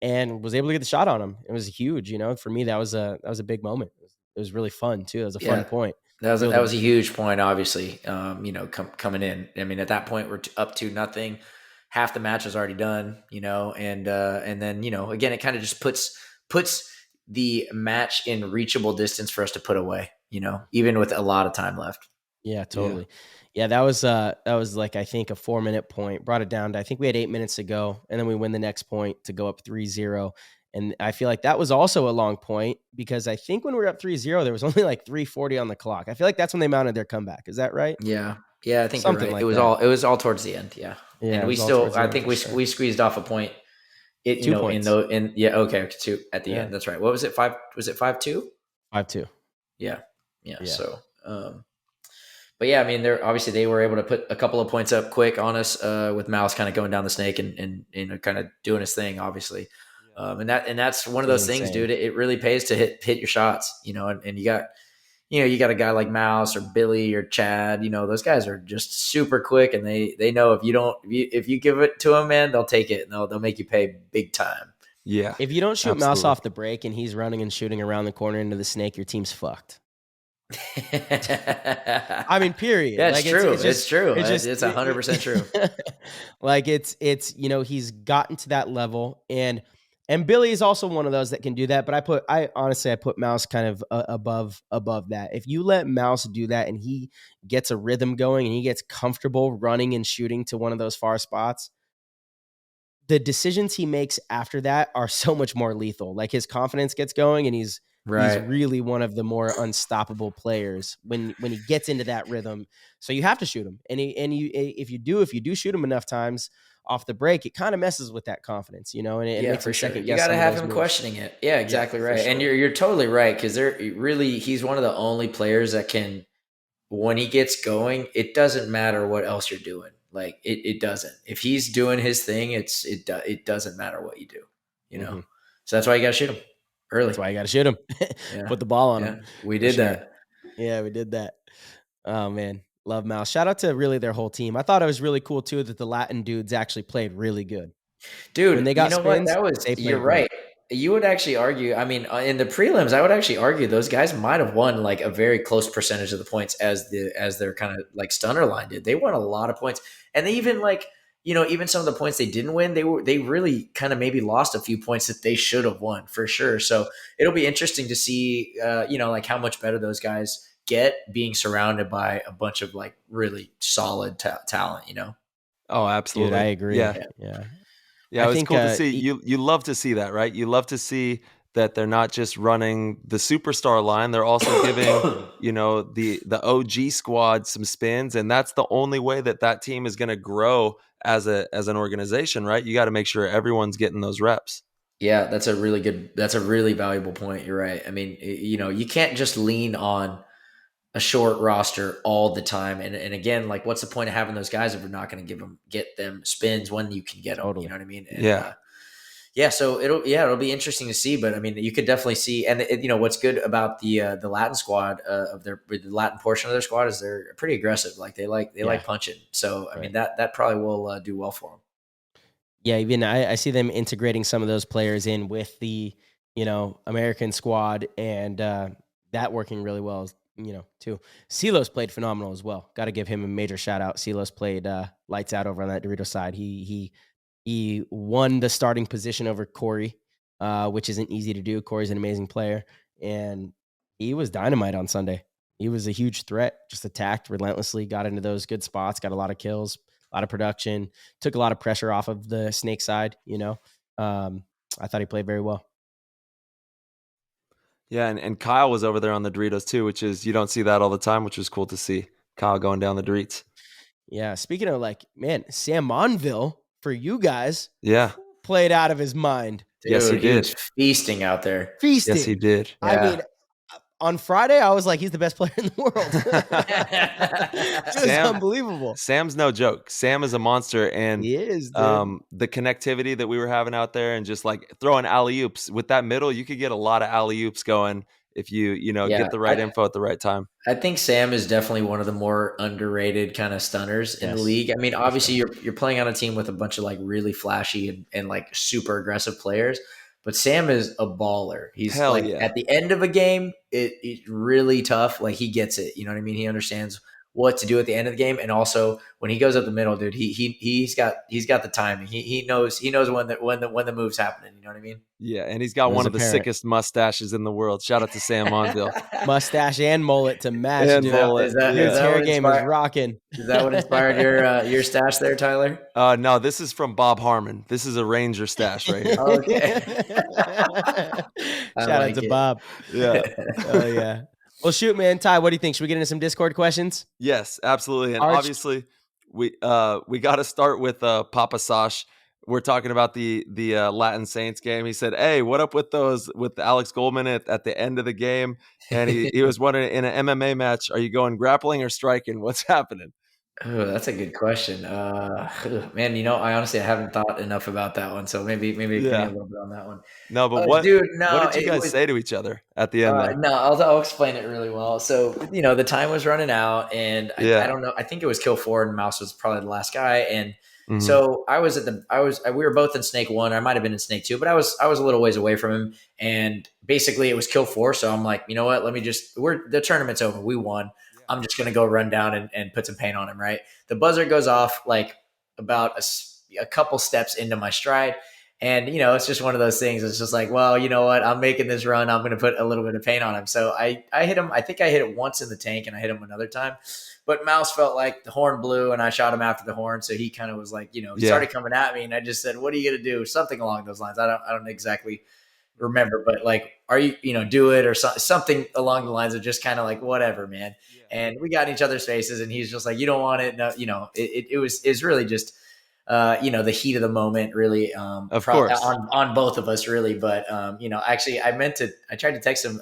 And was able to get the shot on him. It was huge, you know. For me, that was a big moment. It was really fun too. It was a fun point. That was a huge point, obviously. You know, coming in. I mean, at that point, we're up to nothing. Half the match is already done, you know, and then, you know, again, it kind of just puts the match in reachable distance for us to put away, you know, even with a lot of time left. Yeah, totally. Yeah, that was like, I think a 4-minute point, brought it down to, I think we had 8 minutes to go, and then we win the next point to go up 3-0. And I feel like that was also a long point because I think when we were up 3-0, there was only like 3:40 on the clock. I feel like that's when they mounted their comeback. Is that right? Yeah. Yeah, I think something you're right. Like it was all towards the end. Yeah. Yeah. And we still, I think we squeezed off a point. Two points. Okay. 2 at the end. That's right. What was it? 5? Was it 5-2? 5-2. Yeah. So, but yeah, I mean, they were able to put a couple of points up quick on us with Mouse kind of going down the snake and you know, kind of doing his thing, obviously. And that's one of those things, dude. It really pays to hit your shots, you know. And you got a guy like Mouse or Billy or Chad. You know, those guys are just super quick, and they know if you give it to them, man, they'll take it and they'll make you pay big time. Yeah. If you don't shoot Mouse off the break and he's running and shooting around the corner into the snake, your team's fucked. I mean, period. Yeah, it's like, true. It's true. It's 100% true. Like it's you know, he's gotten to that level, and Billy is also one of those that can do that. But I honestly put Mouse kind of above that. If you let Mouse do that and he gets a rhythm going and he gets comfortable running and shooting to one of those far spots, the decisions he makes after that are so much more lethal. Like his confidence gets going, and he's really one of the more unstoppable players when he gets into that rhythm. So you have to shoot him, and if you do shoot him enough times off the break, it kind of messes with that confidence, and it makes him second guess. You got to have him questioning it. Yeah, exactly right. Sure. And you're totally right, because he's one of the only players that can, when he gets going, it doesn't matter what else you're doing. Like it doesn't. If he's doing his thing, it doesn't matter what you do. Mm-hmm. So that's why you got to shoot him early. That's why you got to shoot him. Put the ball on him. We did that. Yeah, we did that. Oh man. Love Mouse. Shout out to really their whole team. I thought it was really cool too that the Latin dudes actually played really good. Dude, when they got spins, you're right. You would actually argue, I mean, in the prelims, I would actually argue those guys might have won like a very close percentage of the points as their kind of like stunner line did. They won a lot of points. And they even like, even some of the points they didn't win, they really kind of maybe lost a few points that they should have won for sure. So it'll be interesting to see, like how much better those guys get being surrounded by a bunch of like really solid talent, Oh, absolutely. Dude, I agree. Yeah. It was cool to see. You love to see that, right? You love to see that they're not just running the superstar line. They're also giving, the OG squad some spins. And that's the only way that team is going to grow as an organization, right? You got to make sure everyone's getting those reps. Yeah, that's a really valuable point. You're right. I mean, you can't just lean on a short roster all the time. And again, like what's the point of having those guys if we're not going to get them spins when you can get them, totally. You know what I mean? And, so it'll be interesting to see, but I mean, you could definitely see, and what's good about the Latin squad the Latin portion of their squad is they're pretty aggressive. Like they like punching. So, I mean, that probably will do well for them. Yeah. Even I see them integrating some of those players in with the, American squad, and that working really well too. Silos played phenomenal as well. Got to give him a major shout out. Silos played lights out over on that Dorito side. He won the starting position over Corey, which isn't easy to do. Corey's an amazing player, and he was dynamite on Sunday. He was a huge threat, just attacked relentlessly, got into those good spots, got a lot of kills, a lot of production, took a lot of pressure off of the Snake side, I thought he played very well. Yeah, and Kyle was over there on the Doritos too, which is, you don't see that all the time, which was cool to see. Kyle going down the Doritos. Yeah, speaking of Sam Monville, for you guys, played out of his mind. Dude, yes, he did. He was feasting out there. Feasting. Yes, he did. Yeah. I mean, on Friday, I was like, he's the best player in the world. It's unbelievable. Sam's no joke. Sam is a monster, and he is. The connectivity that we were having out there, and just like throwing alley-oops with that middle, you could get a lot of alley-oops going if you get the right info at the right time. I think Sam is definitely one of the more underrated kind of stunners in the league. I mean, obviously you're playing on a team with a bunch of like really flashy and like super aggressive players, but Sam is a baller. He's at the end of a game, it's really tough. Like he gets it. You know what I mean? He understands what to do at the end of the game, and also when he goes up the middle, dude, he's got the timing. He knows when the move's happening. You know what I mean? Yeah, and he's got one of the sickest mustaches in the world. Shout out to Sam Monville. Mustache and mullet to match. And dude. mullet. His hair game is rocking. Is that what inspired your stash there, Tyler? No, this is from Bob Harmon. This is a Ranger stash right here. Okay. Shout out to Bob. Yeah. Oh yeah. Well, shoot, man. Ty, what do you think? Should we get into some Discord questions? Yes, absolutely. And obviously, we got to start with Papa Sash. We're talking about the Latin Saints game. He said, "Hey, what up with Alex Goldman at the end of the game?" And he was wondering, in an MMA match, are you going grappling or striking? What's happening? Oh, that's a good question. Man, I honestly haven't thought enough about that one. So maybe give me a little bit on that one. No, but what did you guys say to each other at the end? No, I'll explain it really well. So, the time was running out, and I don't know. I think it was kill 4 and Mouse was probably the last guy. And so we were both in snake 1. I might've been in snake 2, but I was a little ways away from him. And basically it was kill 4. So I'm like, you know what, the tournament's over. We won. I'm just going to go run down and put some paint on him, right? The buzzer goes off like about a couple steps into my stride, And, it's just one of those things. It's just like, well, you know what? I'm making this run. I'm going to put a little bit of paint on him. So I hit him. I think I hit it once in the tank and I hit him another time. But Mouse felt like the horn blew and I shot him after the horn. So he kind of was like, he started coming at me and I just said, what are you going to do? Something along those lines. I don't exactly remember, but like, are you, do it or something along the lines of just kind of like, whatever, man. Yeah. And we got in each other's faces and he's just like, you don't want it. No, it was really just, the heat of the moment really, of course on both of us really. But, actually I tried to text him,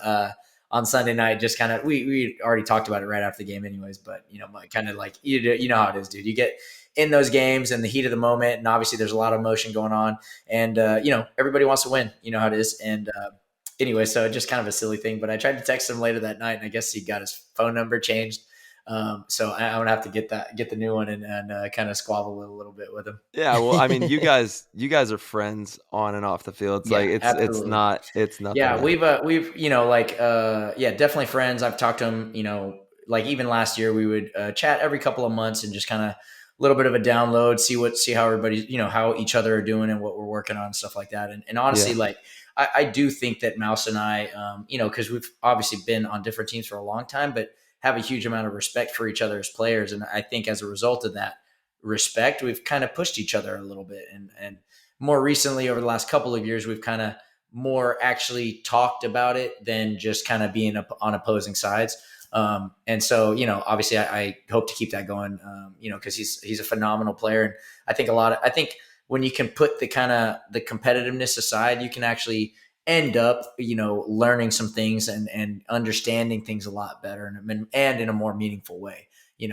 on Sunday night, just kind of, we already talked about it right after the game anyways, but, kind of like, you know how it is, dude. You get in those games and the heat of the moment, and obviously there's a lot of emotion going on, and, everybody wants to win, you know how it is. And anyway, so just kind of a silly thing, but I tried to text him later that night, and I guess he got his phone number changed. So I'm gonna have to get the new one and kind of squabble a little bit with him. Yeah, well, I mean, you guys are friends on and off the field. It's like it's nothing. Yeah, we've definitely friends. I've talked to him, like even last year we would chat every couple of months and just kind of a little bit of a download, see how everybody, how each other are doing and what we're working on and stuff like that. And honestly, like I do think that Mouse and I, because we've obviously been on different teams for a long time, but have a huge amount of respect for each other as players. And I think as a result of that respect, we've kind of pushed each other a little bit. And more recently, over the last couple of years, we've kind of more actually talked about it than just kind of being on opposing sides. And so, obviously I hope to keep that going, cause he's a phenomenal player. And I think when you can put the kind of the competitiveness aside, you can actually end up, learning some things and understanding things a lot better and in a more meaningful way,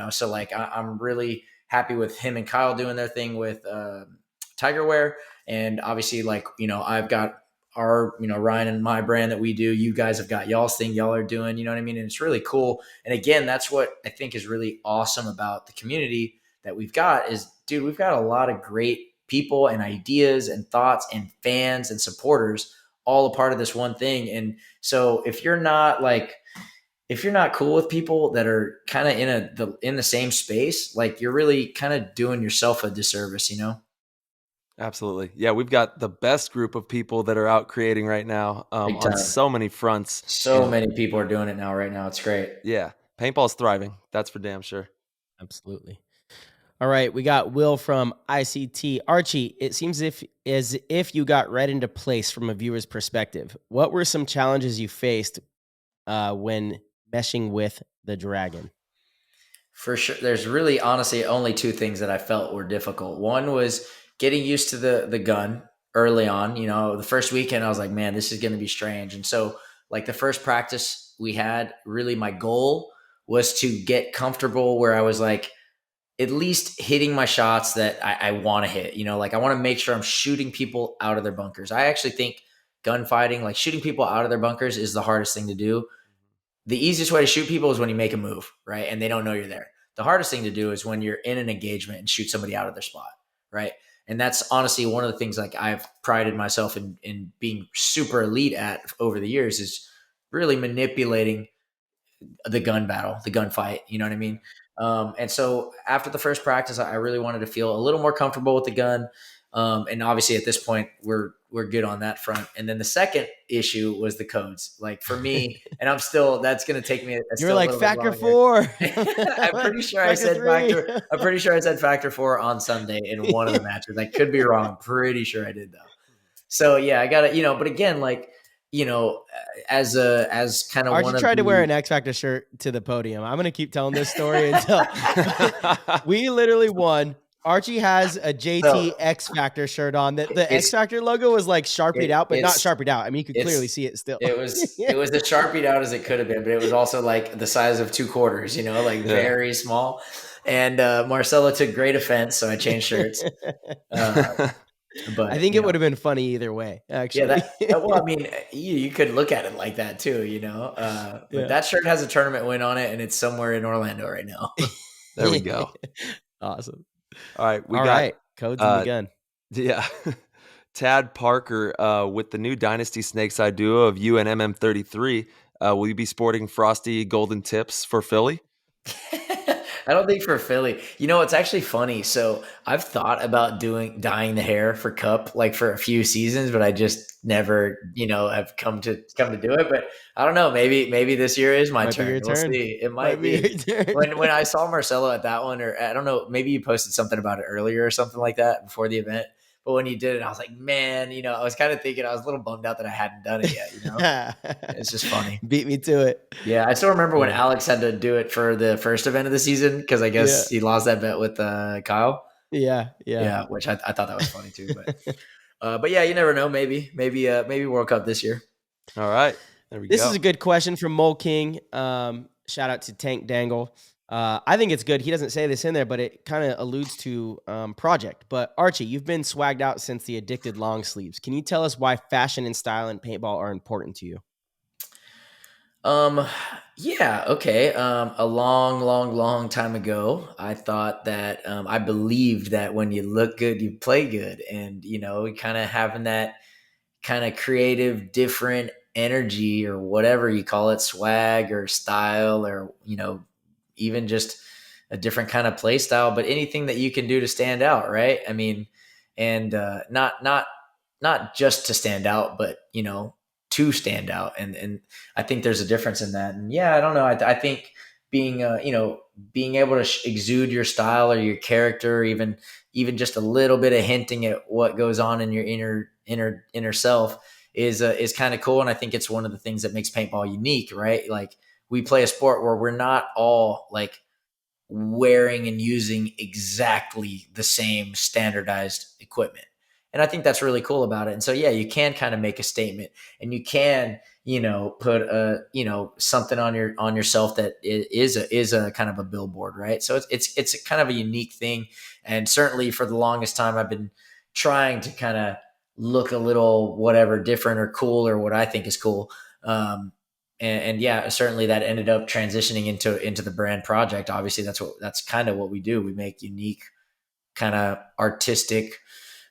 so like I'm really happy with him and Kyle doing their thing with Tigerware. And obviously like, I've got our, Ryan and my brand that we do. You guys have got y'all's thing y'all are doing, you know what I mean? And it's really cool. And again, that's what I think is really awesome about the community that we've got is, dude, we've got a lot of great people and ideas and thoughts and fans and supporters all a part of this one thing. And so if you're not cool with people that are kind of in the same space, like you're really kind of doing yourself a disservice, Absolutely. Yeah. We've got the best group of people that are out creating right now on so many fronts. So many people are doing it now right now. It's great. Yeah. Paintball's thriving. That's for damn sure. Absolutely. All right, we got Will from ICT. Archie, it seems as if you got right into place from a viewer's perspective. What were some challenges you faced when meshing with the Dragon? For sure, there's really honestly only two things that I felt were difficult. One was getting used to the gun early on. The first weekend I was like, man, this is going to be strange. And so like the first practice we had, really my goal was to get comfortable where I was like, at least hitting my shots that I want to hit, like I want to make sure I'm shooting people out of their bunkers. I actually think gunfighting, like shooting people out of their bunkers is the hardest thing to do. The easiest way to shoot people is when you make a move, right? And they don't know you're there. The hardest thing to do is when you're in an engagement and shoot somebody out of their spot, right? And that's honestly one of the things like I've prided myself in being super elite at over the years is really manipulating the gun battle, the gunfight, you know what I mean? And so after the first practice, I really wanted to feel a little more comfortable with the gun. And obviously at this point we're good on that front. And then the second issue was the codes. Like for me, and that's going to take me. You're like factor 4. I'm pretty sure I said factor 4 on Sunday in one of the matches. I could be wrong. Pretty sure I did though. So yeah, I got to, but again, like, as kind of Archie tried to wear an X Factor shirt to the podium. I'm going to keep telling this story until we literally won. Archie has a JT X Factor shirt on. The X Factor logo was like sharpied out, but not sharpied out. I mean, you could clearly see it still. It was as sharpied out as it could have been, but it was also like the size of 2 quarters, very small. And Marcelo took great offense, so I changed shirts. But I think it would have been funny either way, actually. Yeah, well, I mean, you could look at it like that too, But that shirt has a tournament win on it, and it's somewhere in Orlando right now. There we go. Awesome. All right, we got codes in the gun. Yeah, Tad Parker with the new Dynasty Snakeside duo of you and MM33. Will you be sporting frosty golden tips for Philly? I don't think for Philly. You know, it's actually funny. So I've thought about dyeing the hair for Cup like for a few seasons, but I just never, have come to do it. But I don't know. Maybe this year is my Might be turn. your We'll turn. see. It Might might be be. your turn. When I saw Marcelo at that one, or I don't know, maybe you posted something about it earlier or something like that before the event. But when you did it, I was like, man, I was kind of thinking, I was a little bummed out that I hadn't done it yet. It's just funny. Beat me to it. Yeah, I still remember when Yeah. Alex had to do it for the first event of the season because I guess he lost that bet with Kyle. Yeah. Yeah, which I thought that was funny too. But yeah, you never know. Maybe World Cup this year. All right. There we go. This is a good question from Mole King. Shout out to Tank Dangle. I think it's good. He doesn't say this in there, but it kind of alludes to Project. But Archie, you've been swagged out since the Addicted long sleeves. Can you tell us why fashion and style in paintball are important to you? Yeah, okay. A long time ago, I thought that I believed that when you look good, you play good, and kind of having that kind of creative, different energy or whatever you call it, swag or style, or even just a different kind of play style, but anything that you can do to stand out, right? I mean, and not just to stand out, but to stand out, and I think there's a difference in that. And yeah, I don't know. I think being being able to exude your style or your character, or even just a little bit of hinting at what goes on in your inner self is kind of cool. And I think it's one of the things that makes paintball unique, right? Like, we play a sport where we're not all like wearing and using exactly the same standardized equipment. And I think that's really cool about it. And so, yeah, you can kind of make a statement, and you can, put something on yourself that is a kind of a billboard, right? So it's kind of a unique thing. And certainly for the longest time, I've been trying to kind of look a little whatever different or cool, or what I think is cool. And yeah, certainly that ended up transitioning into the brand Project. Obviously, that's kind of what we do. We make unique, kind of artistic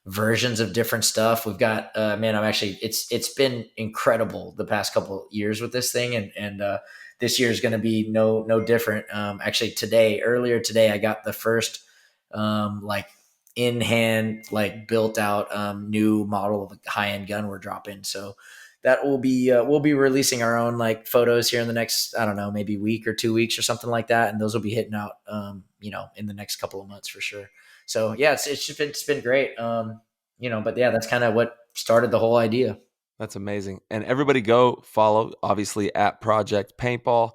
versions of different stuff. We've got it's been incredible the past couple of years with this thing, and this year is going to be no different. Actually, earlier today, I got the first in hand, built out new model of a high end gun we're dropping. So that will be we'll be releasing our own photos here in the next, I don't know, maybe week or 2 weeks or something like that, and those will be hitting out in the next couple of months for sure. So yeah, it's been great. But yeah, that's kind of what started the whole idea. That's amazing. And everybody go follow, obviously, at Project Paintball.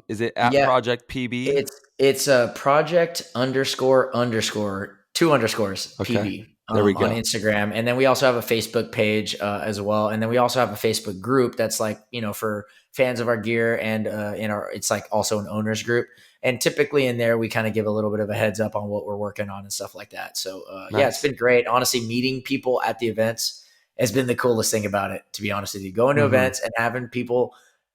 Is it at Project PB? It's a Project __ 2 underscores PB. There we go. On Instagram. And then we also have a Facebook page as well. And then we also have a Facebook group that's for fans of our gear, and it's also an owners group. And typically in there, we kind of give a little bit of a heads up on what we're working on and stuff like that. So Nice. Yeah, it's been great. Honestly, meeting people at the events has been the coolest thing about it, to be honest with you. Going to events and having people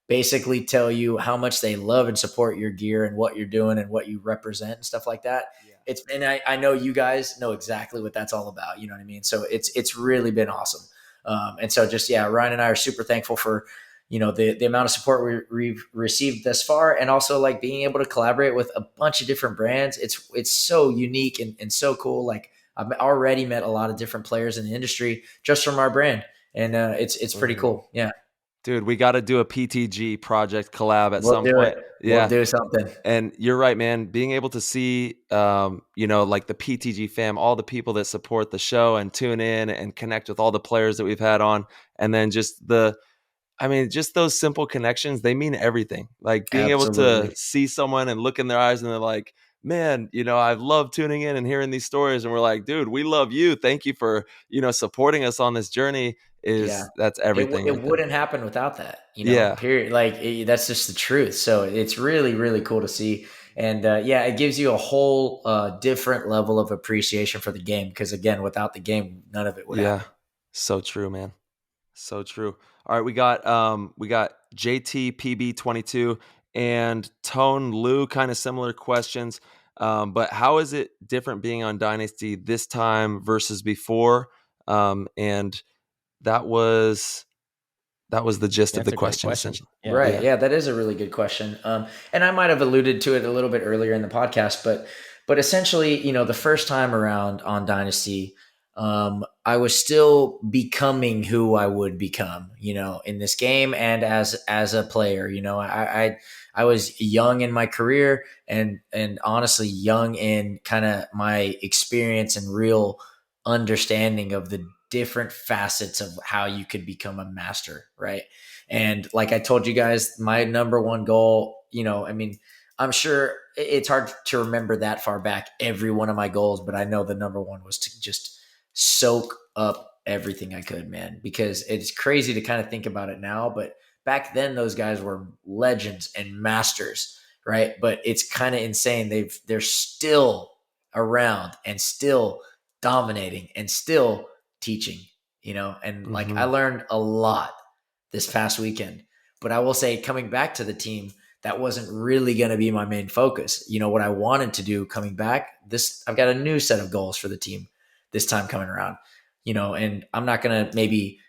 basically tell you how much they love and support your gear and what you're doing and what you represent and stuff like that. Yeah. I know you guys know exactly what that's all about. You know what I mean? So it's really been awesome. And so Ryan and I are super thankful for, the amount of support we've received thus far, and also being able to collaborate with a bunch of different brands. It's so unique and so cool. I've already met a lot of different players in the industry just from our brand, and it's pretty cool. Yeah. Dude, we got to do a PTG Project collab at some point. Yeah. We'll do something. And you're right, man. Being able to see, the PTG fam, all the people that support the show and tune in and connect with all the players that we've had on, and then just those simple connections, they mean everything. Being able to see someone and look in their eyes, and they're like, man, I love tuning in and hearing these stories. And we're like, dude, we love you. Thank you for, supporting us on this journey. That's everything. It wouldn't happen without that, period. That's just the truth. So it's really, really cool to see. And it gives you a whole different level of appreciation for the game. Because again, without the game, none of it would happen. So true, man. So true. All right, we got JTPB22 and Tone Lou, kind of similar questions. But how is it different being on Dynasty this time versus before? And that was That was the gist of That's the a great question. Essentially. Yeah. Right. Yeah, that is a really good question. And I might have alluded to it a little bit earlier in the podcast, but essentially, the first time around on Dynasty, I was still becoming who I would become, in this game and as a player. I was young in my career and honestly young in kind of my experience and real understanding of the different facets of how you could become a master, right? And like I told you guys, my number one goal, I'm sure it's hard to remember that far back, every one of my goals, but I know the number one was to just soak up everything I could, man, because it's crazy to kind of think about it now. But back then, those guys were legends and masters, right? But it's kind of insane. They're still around and still dominating and still teaching, and like I learned a lot this past weekend. But I will say, coming back to the team, that wasn't really going to be my main focus. What I wanted to do coming back, I've got a new set of goals for the team this time coming around, and I'm not going to maybe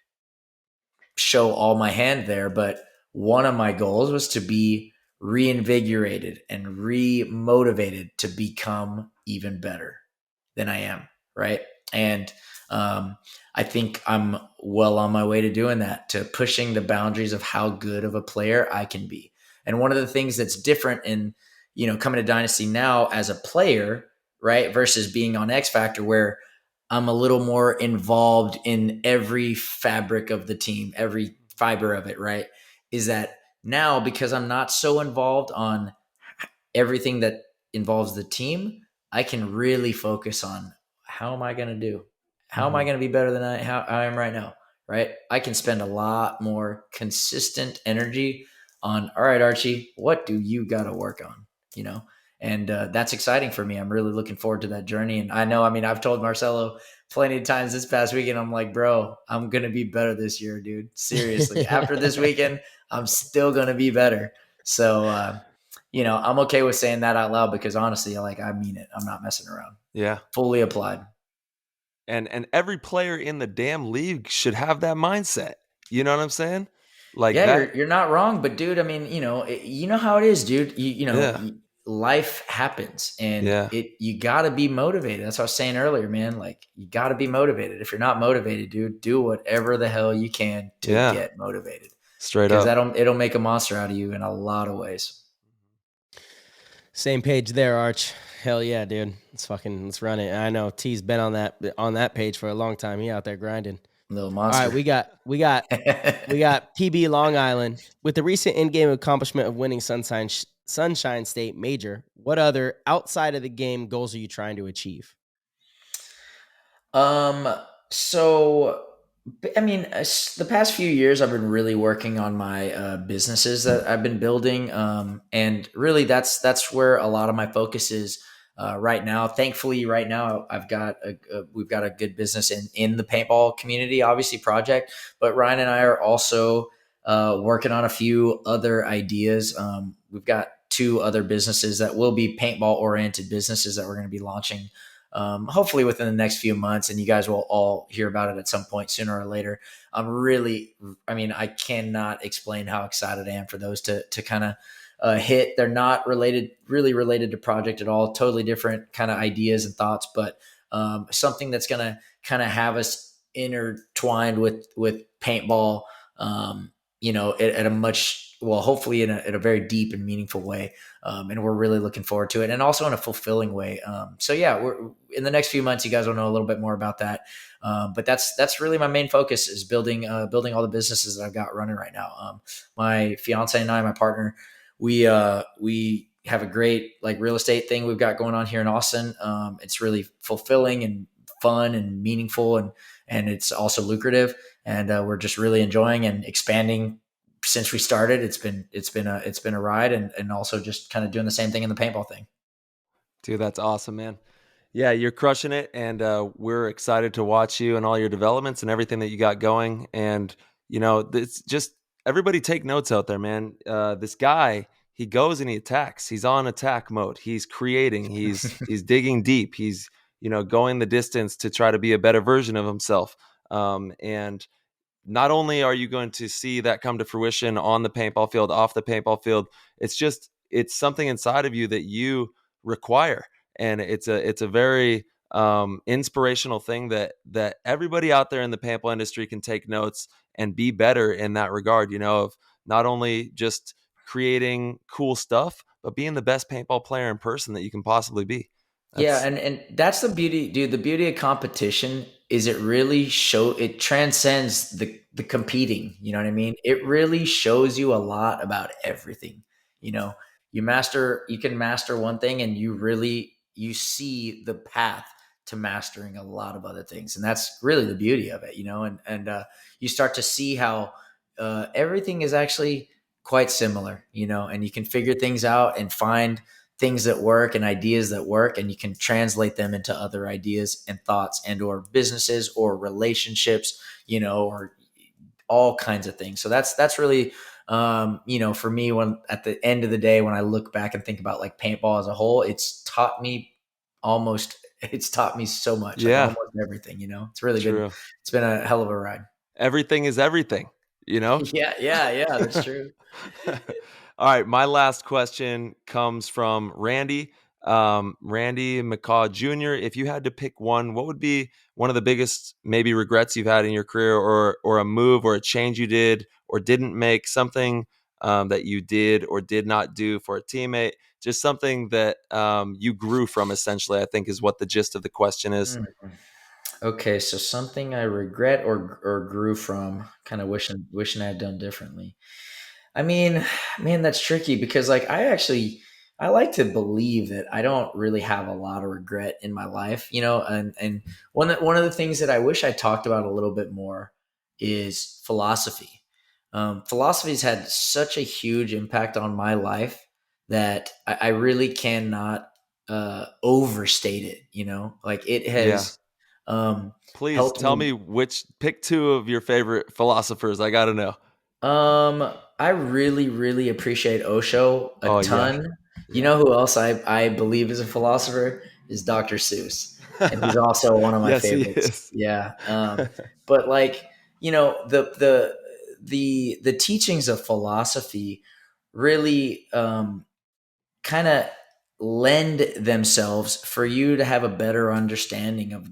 show all my hand there, but one of my goals was to be reinvigorated and re-motivated to become even better than I am. Right. And, I think I'm well on my way to doing that, to pushing the boundaries of how good of a player I can be. And one of the things that's different in, coming to Dynasty now as a player, right, versus being on X Factor, where I'm a little more involved in every fabric of the team, every fiber of it, right, is that now, because I'm not so involved on everything that involves the team, I can really focus on how am I going to do? How am I going to be better than how I am right now? Right. I can spend a lot more consistent energy on, all right, Archie, what do you got to work on? And that's exciting for me. I'm really looking forward to that journey. And I've told Marcelo plenty of times this past weekend, I'm like, bro, I'm going to be better this year, dude. Seriously. After this weekend, I'm still going to be better. So, I'm okay with saying that out loud because honestly, I mean it. I'm not messing around. Yeah. Fully applied. And every player in the damn league should have that mindset. You know what I'm saying? Like yeah, that. You're not wrong, but dude, you know how it is, dude. Life happens, and you got to be motivated. That's what I was saying earlier, man. Like you got to be motivated. If you're not motivated, dude, do whatever the hell you can to get motivated. Straight up, because it'll make a monster out of you in a lot of ways. Same page there, Arch. Hell yeah, dude. Let's run it. I know T's been on that page for a long time. He out there grinding. Little monster. All right, we got PB Long Island with the recent in-game accomplishment of winning Sunshine State Major. What other outside of the game goals are you trying to achieve? So the past few years I've been really working on my businesses that I've been building, and really that's where a lot of my focus is right now. Thankfully, right now we've got a good business in the paintball community, obviously project, but Ryan and I are also working on a few other ideas. We've got 2 other businesses that will be paintball oriented businesses that we're going to be launching hopefully within the next few months, and you guys will all hear about it at some point sooner or later. I cannot explain how excited I am for those to kind of hit. They're not really related to project at all, totally different kind of ideas and thoughts, but something that's going to kind of have us intertwined with paintball, at a much, hopefully in a very deep and meaningful way. And we're really looking forward to it, and also in a fulfilling way. We're in the next few months, you guys will know a little bit more about that. But that's really my main focus, is building all the businesses that I've got running right now. My fiance and I, my partner, we have a great real estate thing we've got going on here in Austin. It's really fulfilling and fun and meaningful, and it's also lucrative. And we're just really enjoying and expanding. Since we started, it's been a ride, and also just kind of doing the same thing in the paintball thing. Dude, that's awesome, man. Yeah, you're crushing it, and we're excited to watch you and all your developments and everything that you got going. And it's just everybody take notes out there, man. This guy, he goes and he attacks. He's on attack mode. He's creating. He's digging deep. He's going the distance to try to be a better version of himself. And not only are you going to see that come to fruition on the paintball field, off the paintball field, it's something inside of you that you require. And it's a very inspirational thing that everybody out there in the paintball industry can take notes and be better in that regard, of not only just creating cool stuff, but being the best paintball player in person that you can possibly be. And that's the beauty, dude. The beauty of competition is it transcends the competing. You know what I mean? It really shows you a lot about everything. You can master one thing, and you see the path to mastering a lot of other things, and that's really the beauty of it. And you start to see how everything is actually quite similar. And you can figure things out and find things that work and ideas that work, and you can translate them into other ideas and thoughts and or businesses or relationships, or all kinds of things. So that's really, for me, when at the end of the day, when I look back and think about like paintball as a whole, it's taught me so much, like almost everything, it's really good. It's been a hell of a ride. Everything is everything, Yeah, that's true. All right, my last question comes from Randy McCaw Jr. If you had to pick one, what would be one of the biggest maybe regrets you've had in your career, or a move or a change you did or didn't make, something that you did or did not do for a teammate, just something that you grew from, essentially, I think is what the gist of the question is. Okay, so something I regret or grew from, kind of wishing I had done differently. I mean, man, that's tricky because like I like to believe that I don't really have a lot of regret in my life, and one of the things that I wish I talked about a little bit more is philosophy. Philosophy's had such a huge impact on my life that I really cannot overstate it, like it has. Please tell me pick two of your favorite philosophers. I got to know. I really, really appreciate Osho a ton. Yeah. You know who else I believe is a philosopher is Dr. Seuss, and he's also one of my favorites. Yeah. But like, the teachings of philosophy really kind of lend themselves for you to have a better understanding of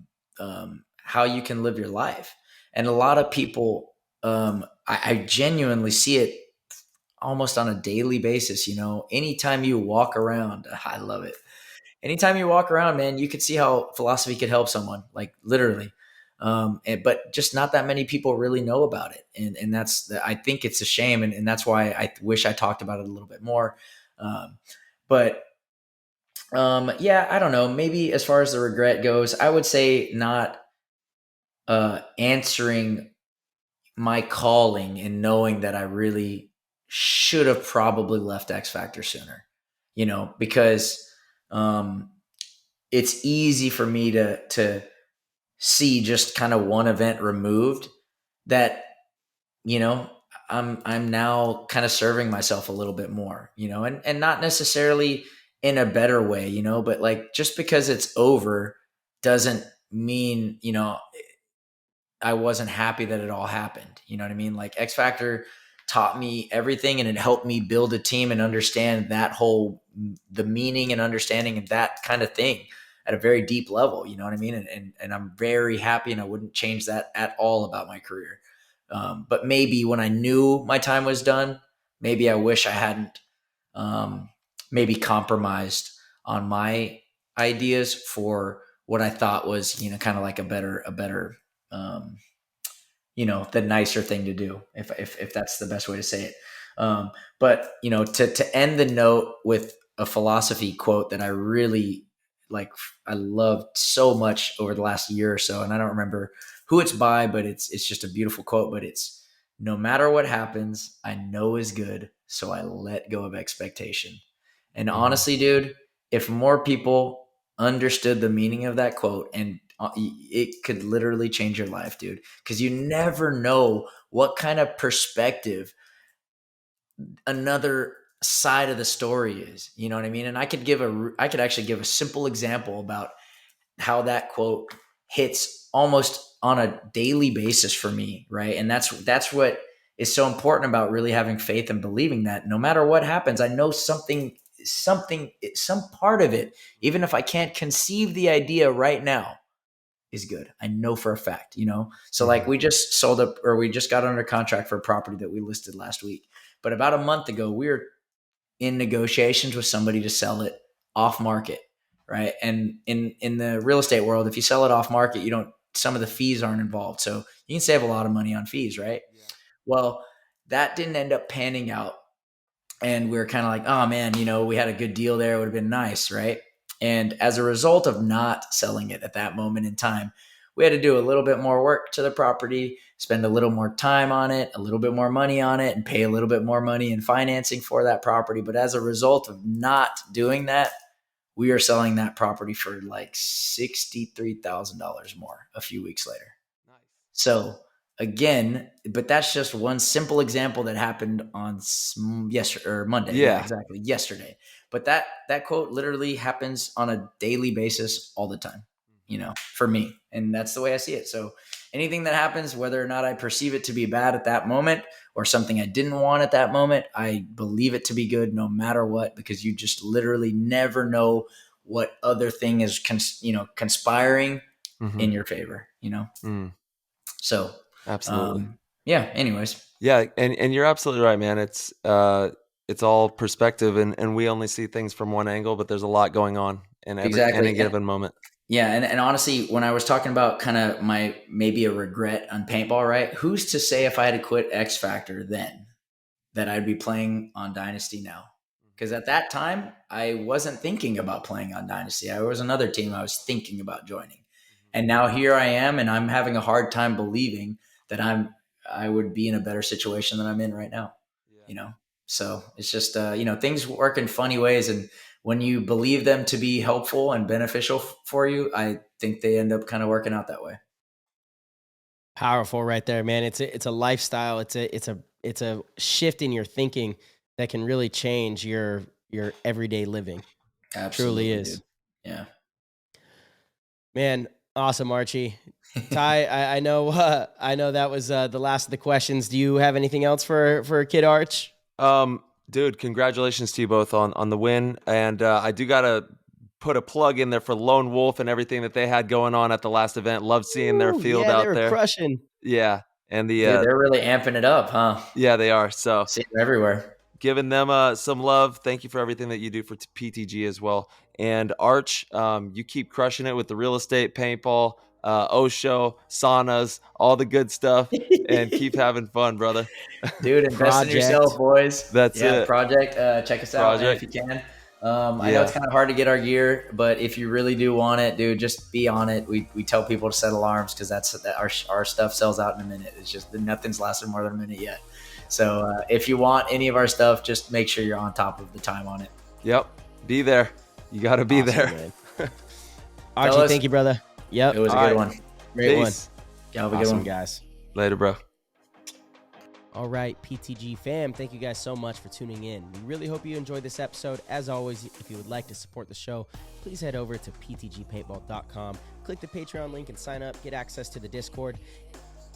how you can live your life. And a lot of people, I genuinely see it almost on a daily basis. Anytime you walk around, I love it. Anytime you walk around, man, you could see how philosophy could help someone, like literally. But just not that many people really know about it. And I think it's a shame. And that's why I wish I talked about it a little bit more. But I don't know. Maybe as far as the regret goes, I would say not answering my calling and knowing that I really should have probably left X Factor sooner, because it's easy for me to see just kind of one event removed that, I'm now kind of serving myself a little bit more, and not necessarily in a better way, but like just because it's over doesn't mean, I wasn't happy that it all happened. You know what I mean? Like X Factor taught me everything, and it helped me build a team and understand the meaning and understanding of that kind of thing at a very deep level. You know what I mean? And I'm very happy, and I wouldn't change that at all about my career. But maybe when I knew my time was done, maybe I wish I hadn't maybe compromised on my ideas for what I thought was, kind of like a better the nicer thing to do, if that's the best way to say it. But to end the note with a philosophy quote that I really I loved so much over the last year or so, and I don't remember who it's by, but it's just a beautiful quote. But it's, no matter what happens, I know is good, so I let go of expectation. And honestly, dude, if more people understood the meaning of that quote, and it could literally change your life, dude, because you never know what kind of perspective another side of the story is. You know what I mean? And I could actually give a simple example about how that quote hits almost on a daily basis for me, right? And that's what is so important about really having faith and believing that no matter what happens, I know some part of it, even if I can't conceive the idea right now, is good. I know for a fact, So like we just we just got under contract for a property that we listed last week. But about a month ago, we were in negotiations with somebody to sell it off market, right? And in the real estate world, if you sell it off market, some of the fees aren't involved. So you can save a lot of money on fees, right? Yeah. Well, that didn't end up panning out. And we were kind of like, oh man, we had a good deal there. It would have been nice, right? And as a result of not selling it at that moment in time, we had to do a little bit more work to the property, spend a little more time on it, a little bit more money on it, and pay a little bit more money in financing for that property. But as a result of not doing that, we are selling that property for like $63,000 more a few weeks later. Nice. So again, but that's just one simple example that happened on Monday. Yeah, exactly. Yesterday. But that quote literally happens on a daily basis all the time, for me. And that's the way I see it. So anything that happens, whether or not I perceive it to be bad at that moment or something I didn't want at that moment, I believe it to be good no matter what, because you just literally never know what other thing is, conspiring in your favor, So absolutely. Anyways. Yeah. And you're absolutely right, man. It's all perspective and we only see things from one angle, but there's a lot going on in any given moment. Yeah. And honestly, when I was talking about kind of maybe a regret on paintball, right? Who's to say if I had to quit X Factor then that I'd be playing on Dynasty now? Because at that time, I wasn't thinking about playing on Dynasty. I was another team I was thinking about joining. And now here I am, and I'm having a hard time believing that I would be in a better situation than I'm in right now, So it's just, things work in funny ways. And when you believe them to be helpful and beneficial for you, I think they end up kind of working out that way. Powerful right there, man. It's a lifestyle. It's a shift in your thinking that can really change your everyday living. Absolutely, truly is. Dude. Yeah, man. Awesome, Archie. Ty, I know that was the last of the questions. Do you have anything else for Kid Arch? Dude, congratulations to you both on the win. And I do got to put a plug in there for Lone Wolf and everything that they had going on at the last event. Loved seeing their field out there. Crushing. Yeah. And they're really amping it up, huh? Yeah, they are. So see them everywhere. Giving them some love. Thank you for everything that you do for PTG as well. And Arch, you keep crushing it with the real estate, paintball, Osho, saunas, all the good stuff, and keep having fun, brother. Dude, invest in yourself, boys. That's it. Project. Check us out, man, if you can. I know it's kind of hard to get our gear, but if you really do want it, dude, just be on it. We tell people to set alarms because our stuff sells out in a minute. It's just nothing's lasted more than a minute yet. So if you want any of our stuff, just make sure you're on top of the time on it. Yep. Be there. You got to be there. Archie, thank you, brother. Yep. It was a good one. Great one. Yeah, have a good one, guys. Later, bro. All right, PTG fam, thank you guys so much for tuning in. We really hope you enjoyed this episode. As always, if you would like to support the show, please head over to ptgpaintball.com. Click the Patreon link and sign up. Get access to the Discord.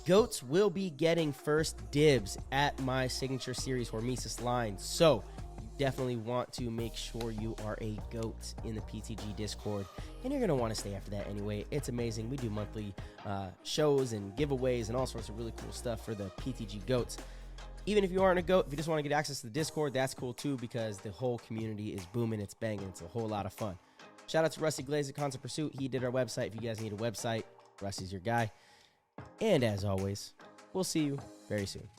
Goats will be getting first dibs at my signature series Hormesis line. So you definitely want to make sure you are a goat in the PTG Discord. And you're going to want to stay after that anyway. It's amazing. We do monthly shows and giveaways and all sorts of really cool stuff for the PTG goats. Even if you aren't a goat, if you just want to get access to the Discord, that's cool too because the whole community is booming. It's banging. It's a whole lot of fun. Shout out to Rusty Glaze at Concert Pursuit. He did our website. If you guys need a website, Rusty's your guy. And as always, we'll see you very soon.